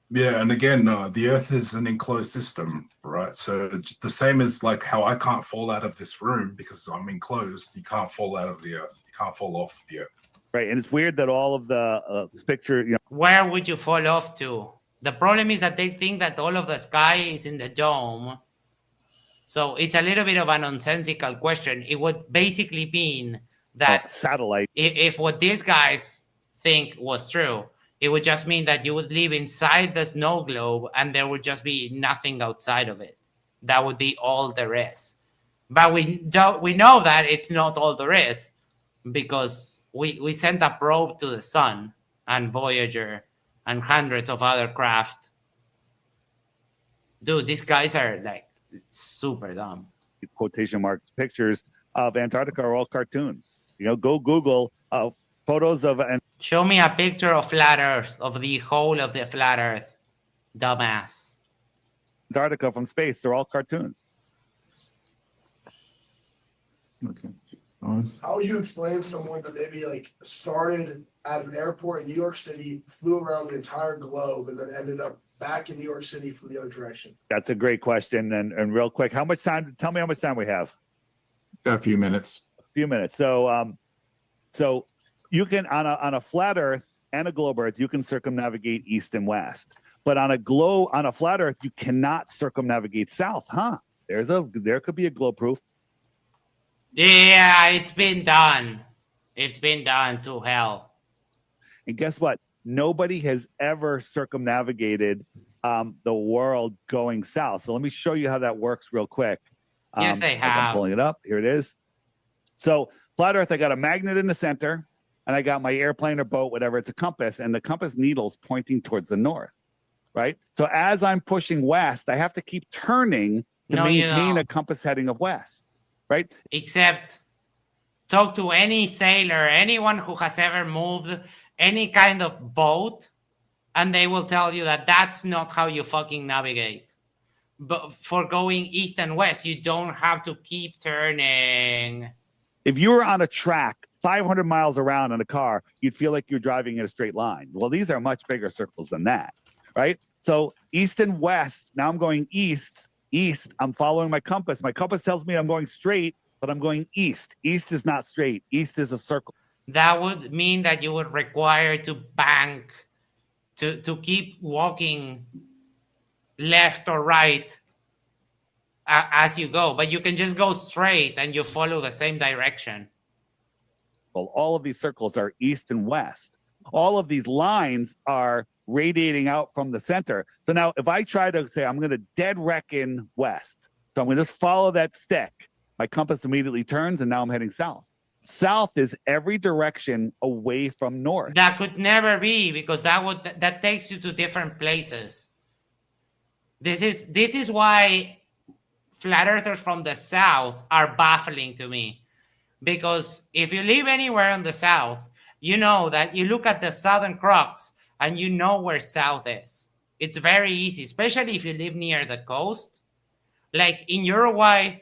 Yeah, and again, the Earth is an enclosed system, right? So the same as like how I can't fall out of this room because I'm enclosed. You can't fall out of the Earth. You can't fall off the Earth. Right, and it's weird that all of the picture, Where would you fall off to? The problem is that they think that all of the sky is in the dome. So it's a little bit of a nonsensical question. It would basically mean that satellite. If what these guys think was true, it would just mean that you would live inside the snow globe and there would just be nothing outside of it. That would be all there is. But we know that it's not all there is because we sent a probe to the sun and Voyager and hundreds of other craft. Dude, these guys are like super dumb. Quotation mark pictures of Antarctica are all cartoons. Go Google photos of. Show me a picture of flat Earth, of the whole of the flat Earth, dumbass. Antarctica from space, they're all cartoons. Okay. How would you explain someone that maybe like started at an airport in New York City, flew around the entire globe, and then ended up back in New York City from the other direction? That's a great question. And real quick, how much time? Tell me how much time we have. A few minutes. So you can on a flat Earth and a globe Earth, you can circumnavigate east and west. But on a flat Earth, you cannot circumnavigate south, huh? There could be a globe proof. Yeah, it's been done. It's been done to hell. And guess what? Nobody has ever circumnavigated the world going south. So let me show you how that works real quick. Yes, they have. I'm pulling it up. Here it is. So flat Earth, I got a magnet in the center, and I got my airplane or boat, whatever. It's a compass, and the compass needle's pointing towards the north, right? So as I'm pushing west, I have to keep turning to maintain a compass heading of west, right? Except talk to any sailor, anyone who has ever moved any kind of boat, and they will tell you that that's not how you fucking navigate. But for going east and west, you don't have to keep turning. If you were on a track 500 miles around in a car, you'd feel like you're driving in a straight line. Well, these are much bigger circles than that, right? So east and west, now I'm going east, I'm following my compass. My compass tells me I'm going straight, but I'm going east. East is not straight. East is a circle. That would mean that you would require to bank, to keep walking left or right as you go, but you can just go straight and you follow the same direction. Well, all of these circles are east and west. All of these lines are radiating out from the center. So now if I try to say I'm going to dead reckon west, so I'm going to just follow that stick, my compass immediately turns and now I'm heading south. South is every direction away from north. That could never be, because that takes you to different places. This is why flat earthers from the south are baffling to me, because if you live anywhere in the south you know that you look at the Southern Cross and you know where south is. It's very easy, especially if you live near the coast. Like in Uruguay,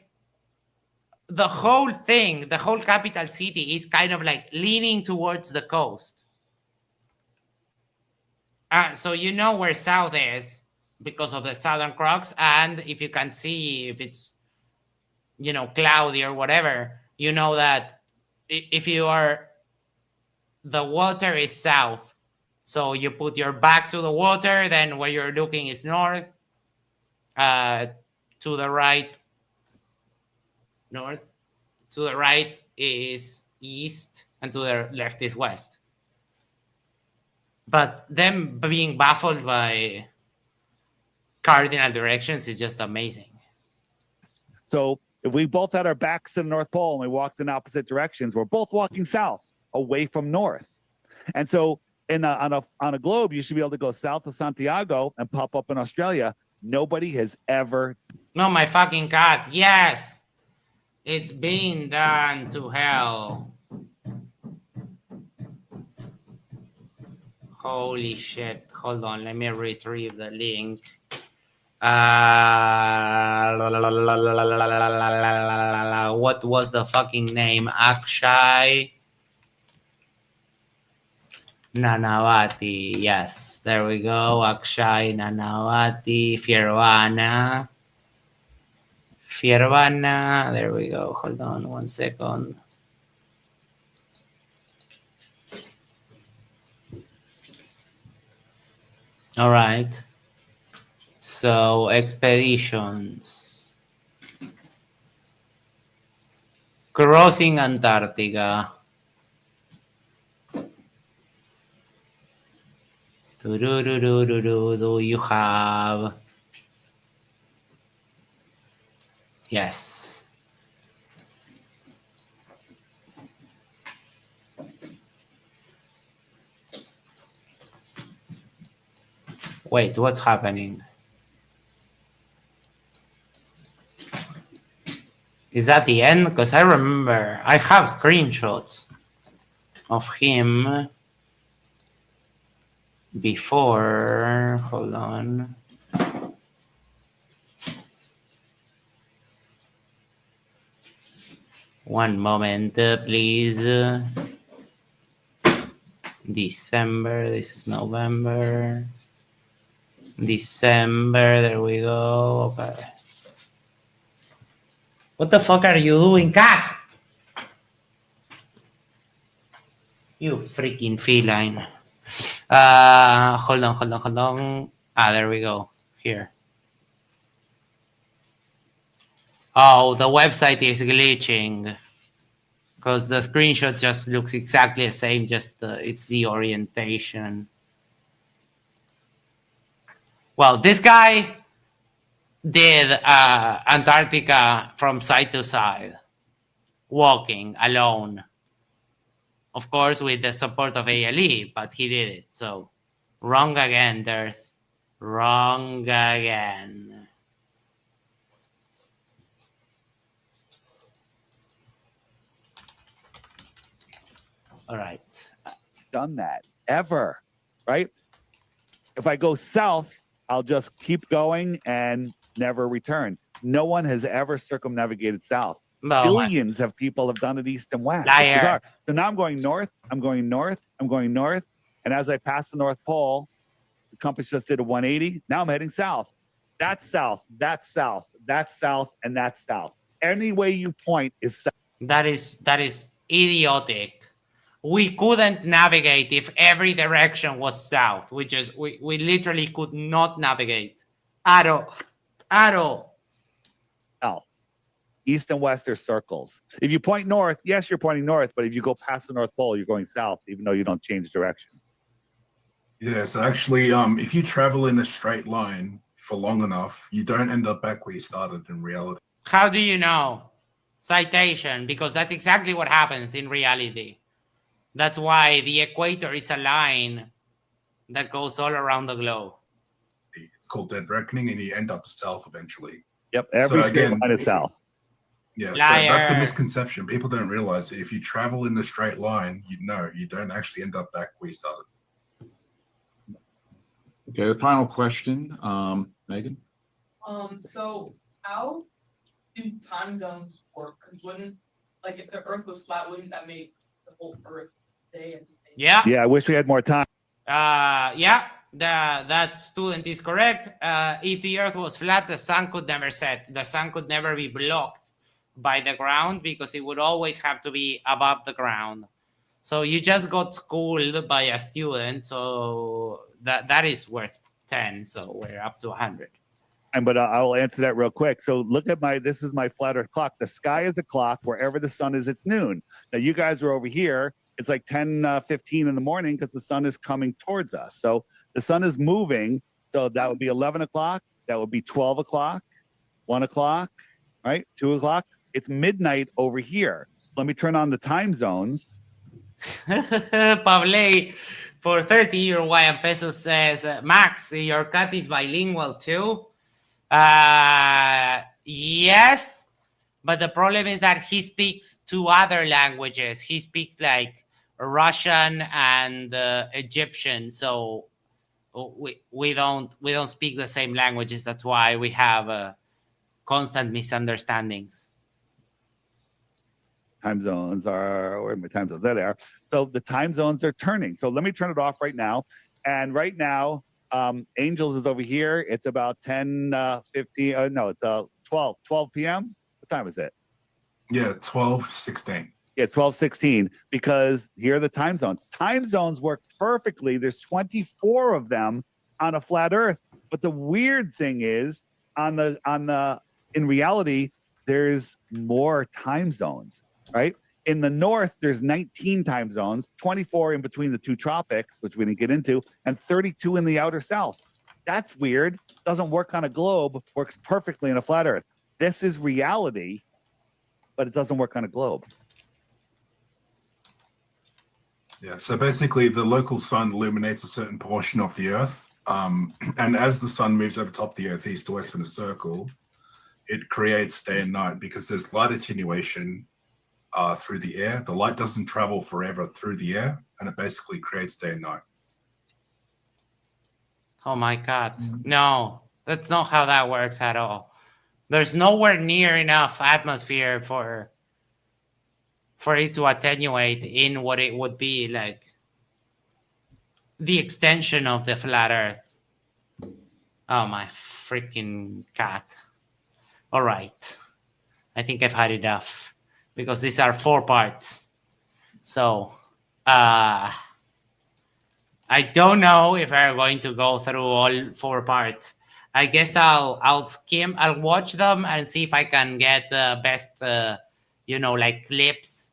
the whole thing, the whole capital city is kind of like leaning towards the coast. So you know where south is because of the Southern Cross. And if you can see if it's, you know, cloudy or whatever, you know that if you are, the water is south. So you put your back to the water, then where you're looking is north. To the right, north. To the right is east, and to the left is west. But them being baffled by cardinal directions is just amazing. So if we both had our backs to the North Pole and we walked in opposite directions, we're both walking south away from north. And so on a globe, you should be able to go south of Santiago and pop up in Australia. Nobody has ever. No, my fucking God. Yes. It's been done to hell. Holy shit. Hold on. Let me retrieve the link. What was the fucking name? Akshay Nanavati. Yes, there we go. Akshay Nanavati. Fiervana. There we go. Hold on 1 second. All right. So expeditions. Crossing Antarctica. Do you have? Yes. Wait, what's happening? Is that the end? Because I remember I have screenshots of him before. Hold on. One moment, please. December. This is November. December. There we go. Okay. What the fuck are you doing, cat? You freaking feline. Hold on. There we go. Here. Oh, the website is glitching because the screenshot just looks exactly the same, just it's the orientation. Well, this guy did Antarctica from side to side, walking alone. Of course, with the support of ALE, but he did it. So, wrong again, Dirth. Wrong again. All right. Done that ever, right? If I go south, I'll just keep going and never return. No one has ever circumnavigated south. No, Billions of people have done it east and west. Liar. It's bizarre. So now I'm going north, and as I pass the North Pole, the compass just did a 180. Now I'm heading south. That's south, that's south, that's south, and that's south. Any way you point is south. That is idiotic. We couldn't navigate if every direction was south. We literally could not navigate at all. South. East and west are circles. If you point north, yes, you're pointing north, but if you go past the North Pole, you're going south, even though you don't change directions. Yeah, so actually, if you travel in a straight line for long enough, you don't end up back where you started in reality. How do you know? Citation, because that's exactly what happens in reality. That's why the equator is a line that goes all around the globe. It's called dead reckoning, and you end up south eventually. Yep, every So straight again, line is south. Yeah, so Liar. that's a misconception. People don't realize that if you travel in a straight line, you don't actually end up back where you started. Okay, the final question, Megan. So how do time zones work? Because wouldn't, like, if the Earth was flat, wouldn't that make the whole Earth day at the same? Yeah. Yeah, I wish we had more time. Yeah, that student is correct. If the Earth was flat, the sun could never set. The sun could never be blocked by the ground because it would always have to be above the ground. So you just got schooled by a student, so that is worth 10. So we're up to 100. But I'll answer that real quick. So look at this is my flat Earth clock. The sky is a clock. Wherever the sun is, it's noon. Now you guys are over here. It's like 10:15 in the morning because the sun is coming towards us. So the sun is moving. So that would be 11 o'clock. That would be 12 o'clock, 1 o'clock, right? 2 o'clock. It's midnight over here. Let me turn on the time zones. Pable, for 30 Uruguayan pesos says, Max, your cat is bilingual too? Yes, but the problem is that he speaks two other languages. He speaks like Russian and Egyptian, so we don't speak the same languages. That's why we have constant misunderstandings. Time zones are, where are my time zones? There they are. So the time zones are turning. So let me turn it off right now. And right now, Angels is over here. It's about 10:50. No, it's 12 p.m. What time is it? Yeah, 12:16. Yeah, 12:16. Because here are the time zones. Time zones work perfectly. There's 24 of them on a flat Earth. But the weird thing is, in reality, there's more time zones, right? In the north, there's 19 time zones, 24 in between the two tropics, which we didn't get into, and 32 in the outer south. That's weird. Doesn't work on a globe, works perfectly in a flat Earth. This is reality, but it doesn't work on a globe. Yeah, so basically the local sun illuminates a certain portion of the Earth. And as the sun moves over top of the Earth, east to west in a circle, it creates day and night because there's light attenuation through the air. The light doesn't travel forever through the air, and it basically creates day and night. Oh my God. No, that's not how that works at all. There's nowhere near enough atmosphere for it to attenuate in what it would be like the extension of the flat Earth. Oh my freaking cat. All right. I think I've had enough because these are 4 parts. So, I don't know if I'm going to go through all 4 parts. I guess I'll watch them and see if I can get the best, like clips.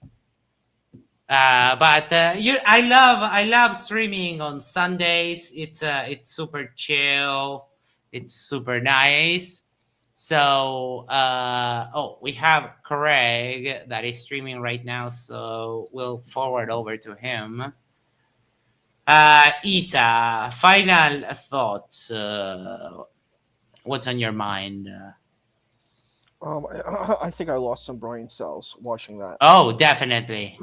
But I love streaming on Sundays. It's super chill. It's super nice. So, we have Craig that is streaming right now. So we'll forward over to him. Isa, final thoughts. What's on your mind? I think I lost some brain cells watching that. Oh, definitely.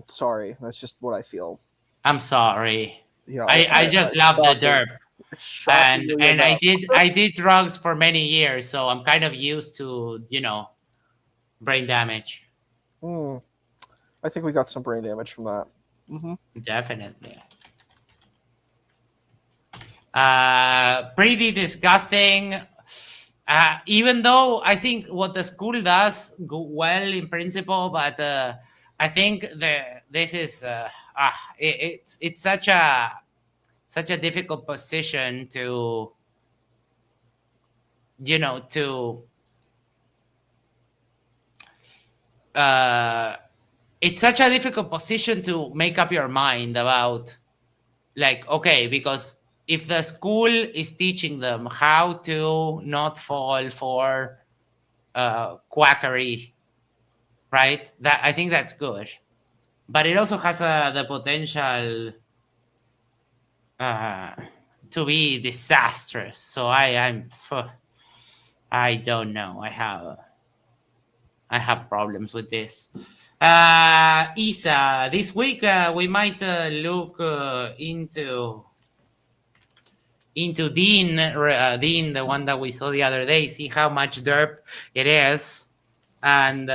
Sorry, that's just what I feel. I'm sorry. Yeah, I just love the derp, and enough. I did drugs for many years, so I'm kind of used to brain damage. I think we got some brain damage from that. Definitely. Pretty disgusting. Even though I think what the school does go well in principle, but I think this is it's such a difficult position to it's such a difficult position to make up your mind about, like, okay, because if the school is teaching them how to not fall for quackery, right? That I think that's good, but it also has the potential to be disastrous. So I don't know. I have problems with this. Isa, this week we might look into Dean, the one that we saw the other day, see how much derp it is, and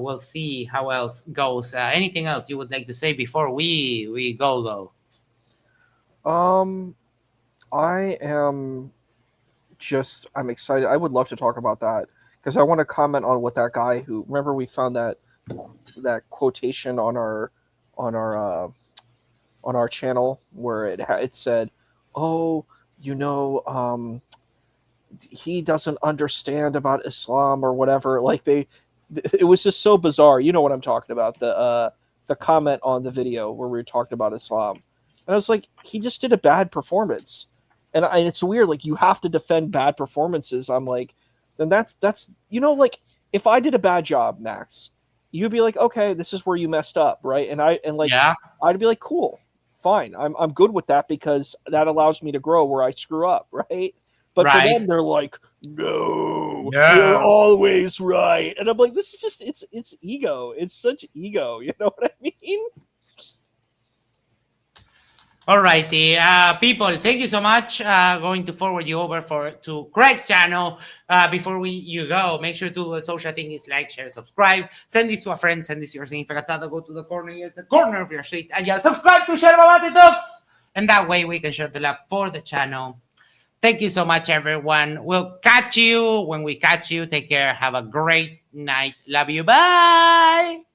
we'll see how else goes. Anything else you would like to say before we go? I'm excited. I would love to talk about that because I want to comment on what that guy who, remember we found that quotation on our channel where it said, oh, he doesn't understand about Islam or whatever. Like it was just so bizarre. You know what I'm talking about? The comment on the video where we talked about Islam, and I was like, he just did a bad performance, and it's weird. Like you have to defend bad performances. I'm like, then that's like if I did a bad job, Max, you'd be like, okay, this is where you messed up, right? I'd be like, cool, fine, I'm good with that because that allows me to grow where I screw up, right? But for them, they're like, no, you're always right, and I'm like, this is just it's ego. It's such ego. You know what I mean? All righty, people, thank you so much. Going to forward you over to Craig's channel. Before you go, make sure to do the social things, like, share, subscribe, send this to a friend, send this to your significant other, go to the corner of your street, and just subscribe to Yerba Detox. And that way we can share the love for the channel. Thank you so much, everyone. We'll catch you when we catch you. Take care. Have a great night. Love you. Bye.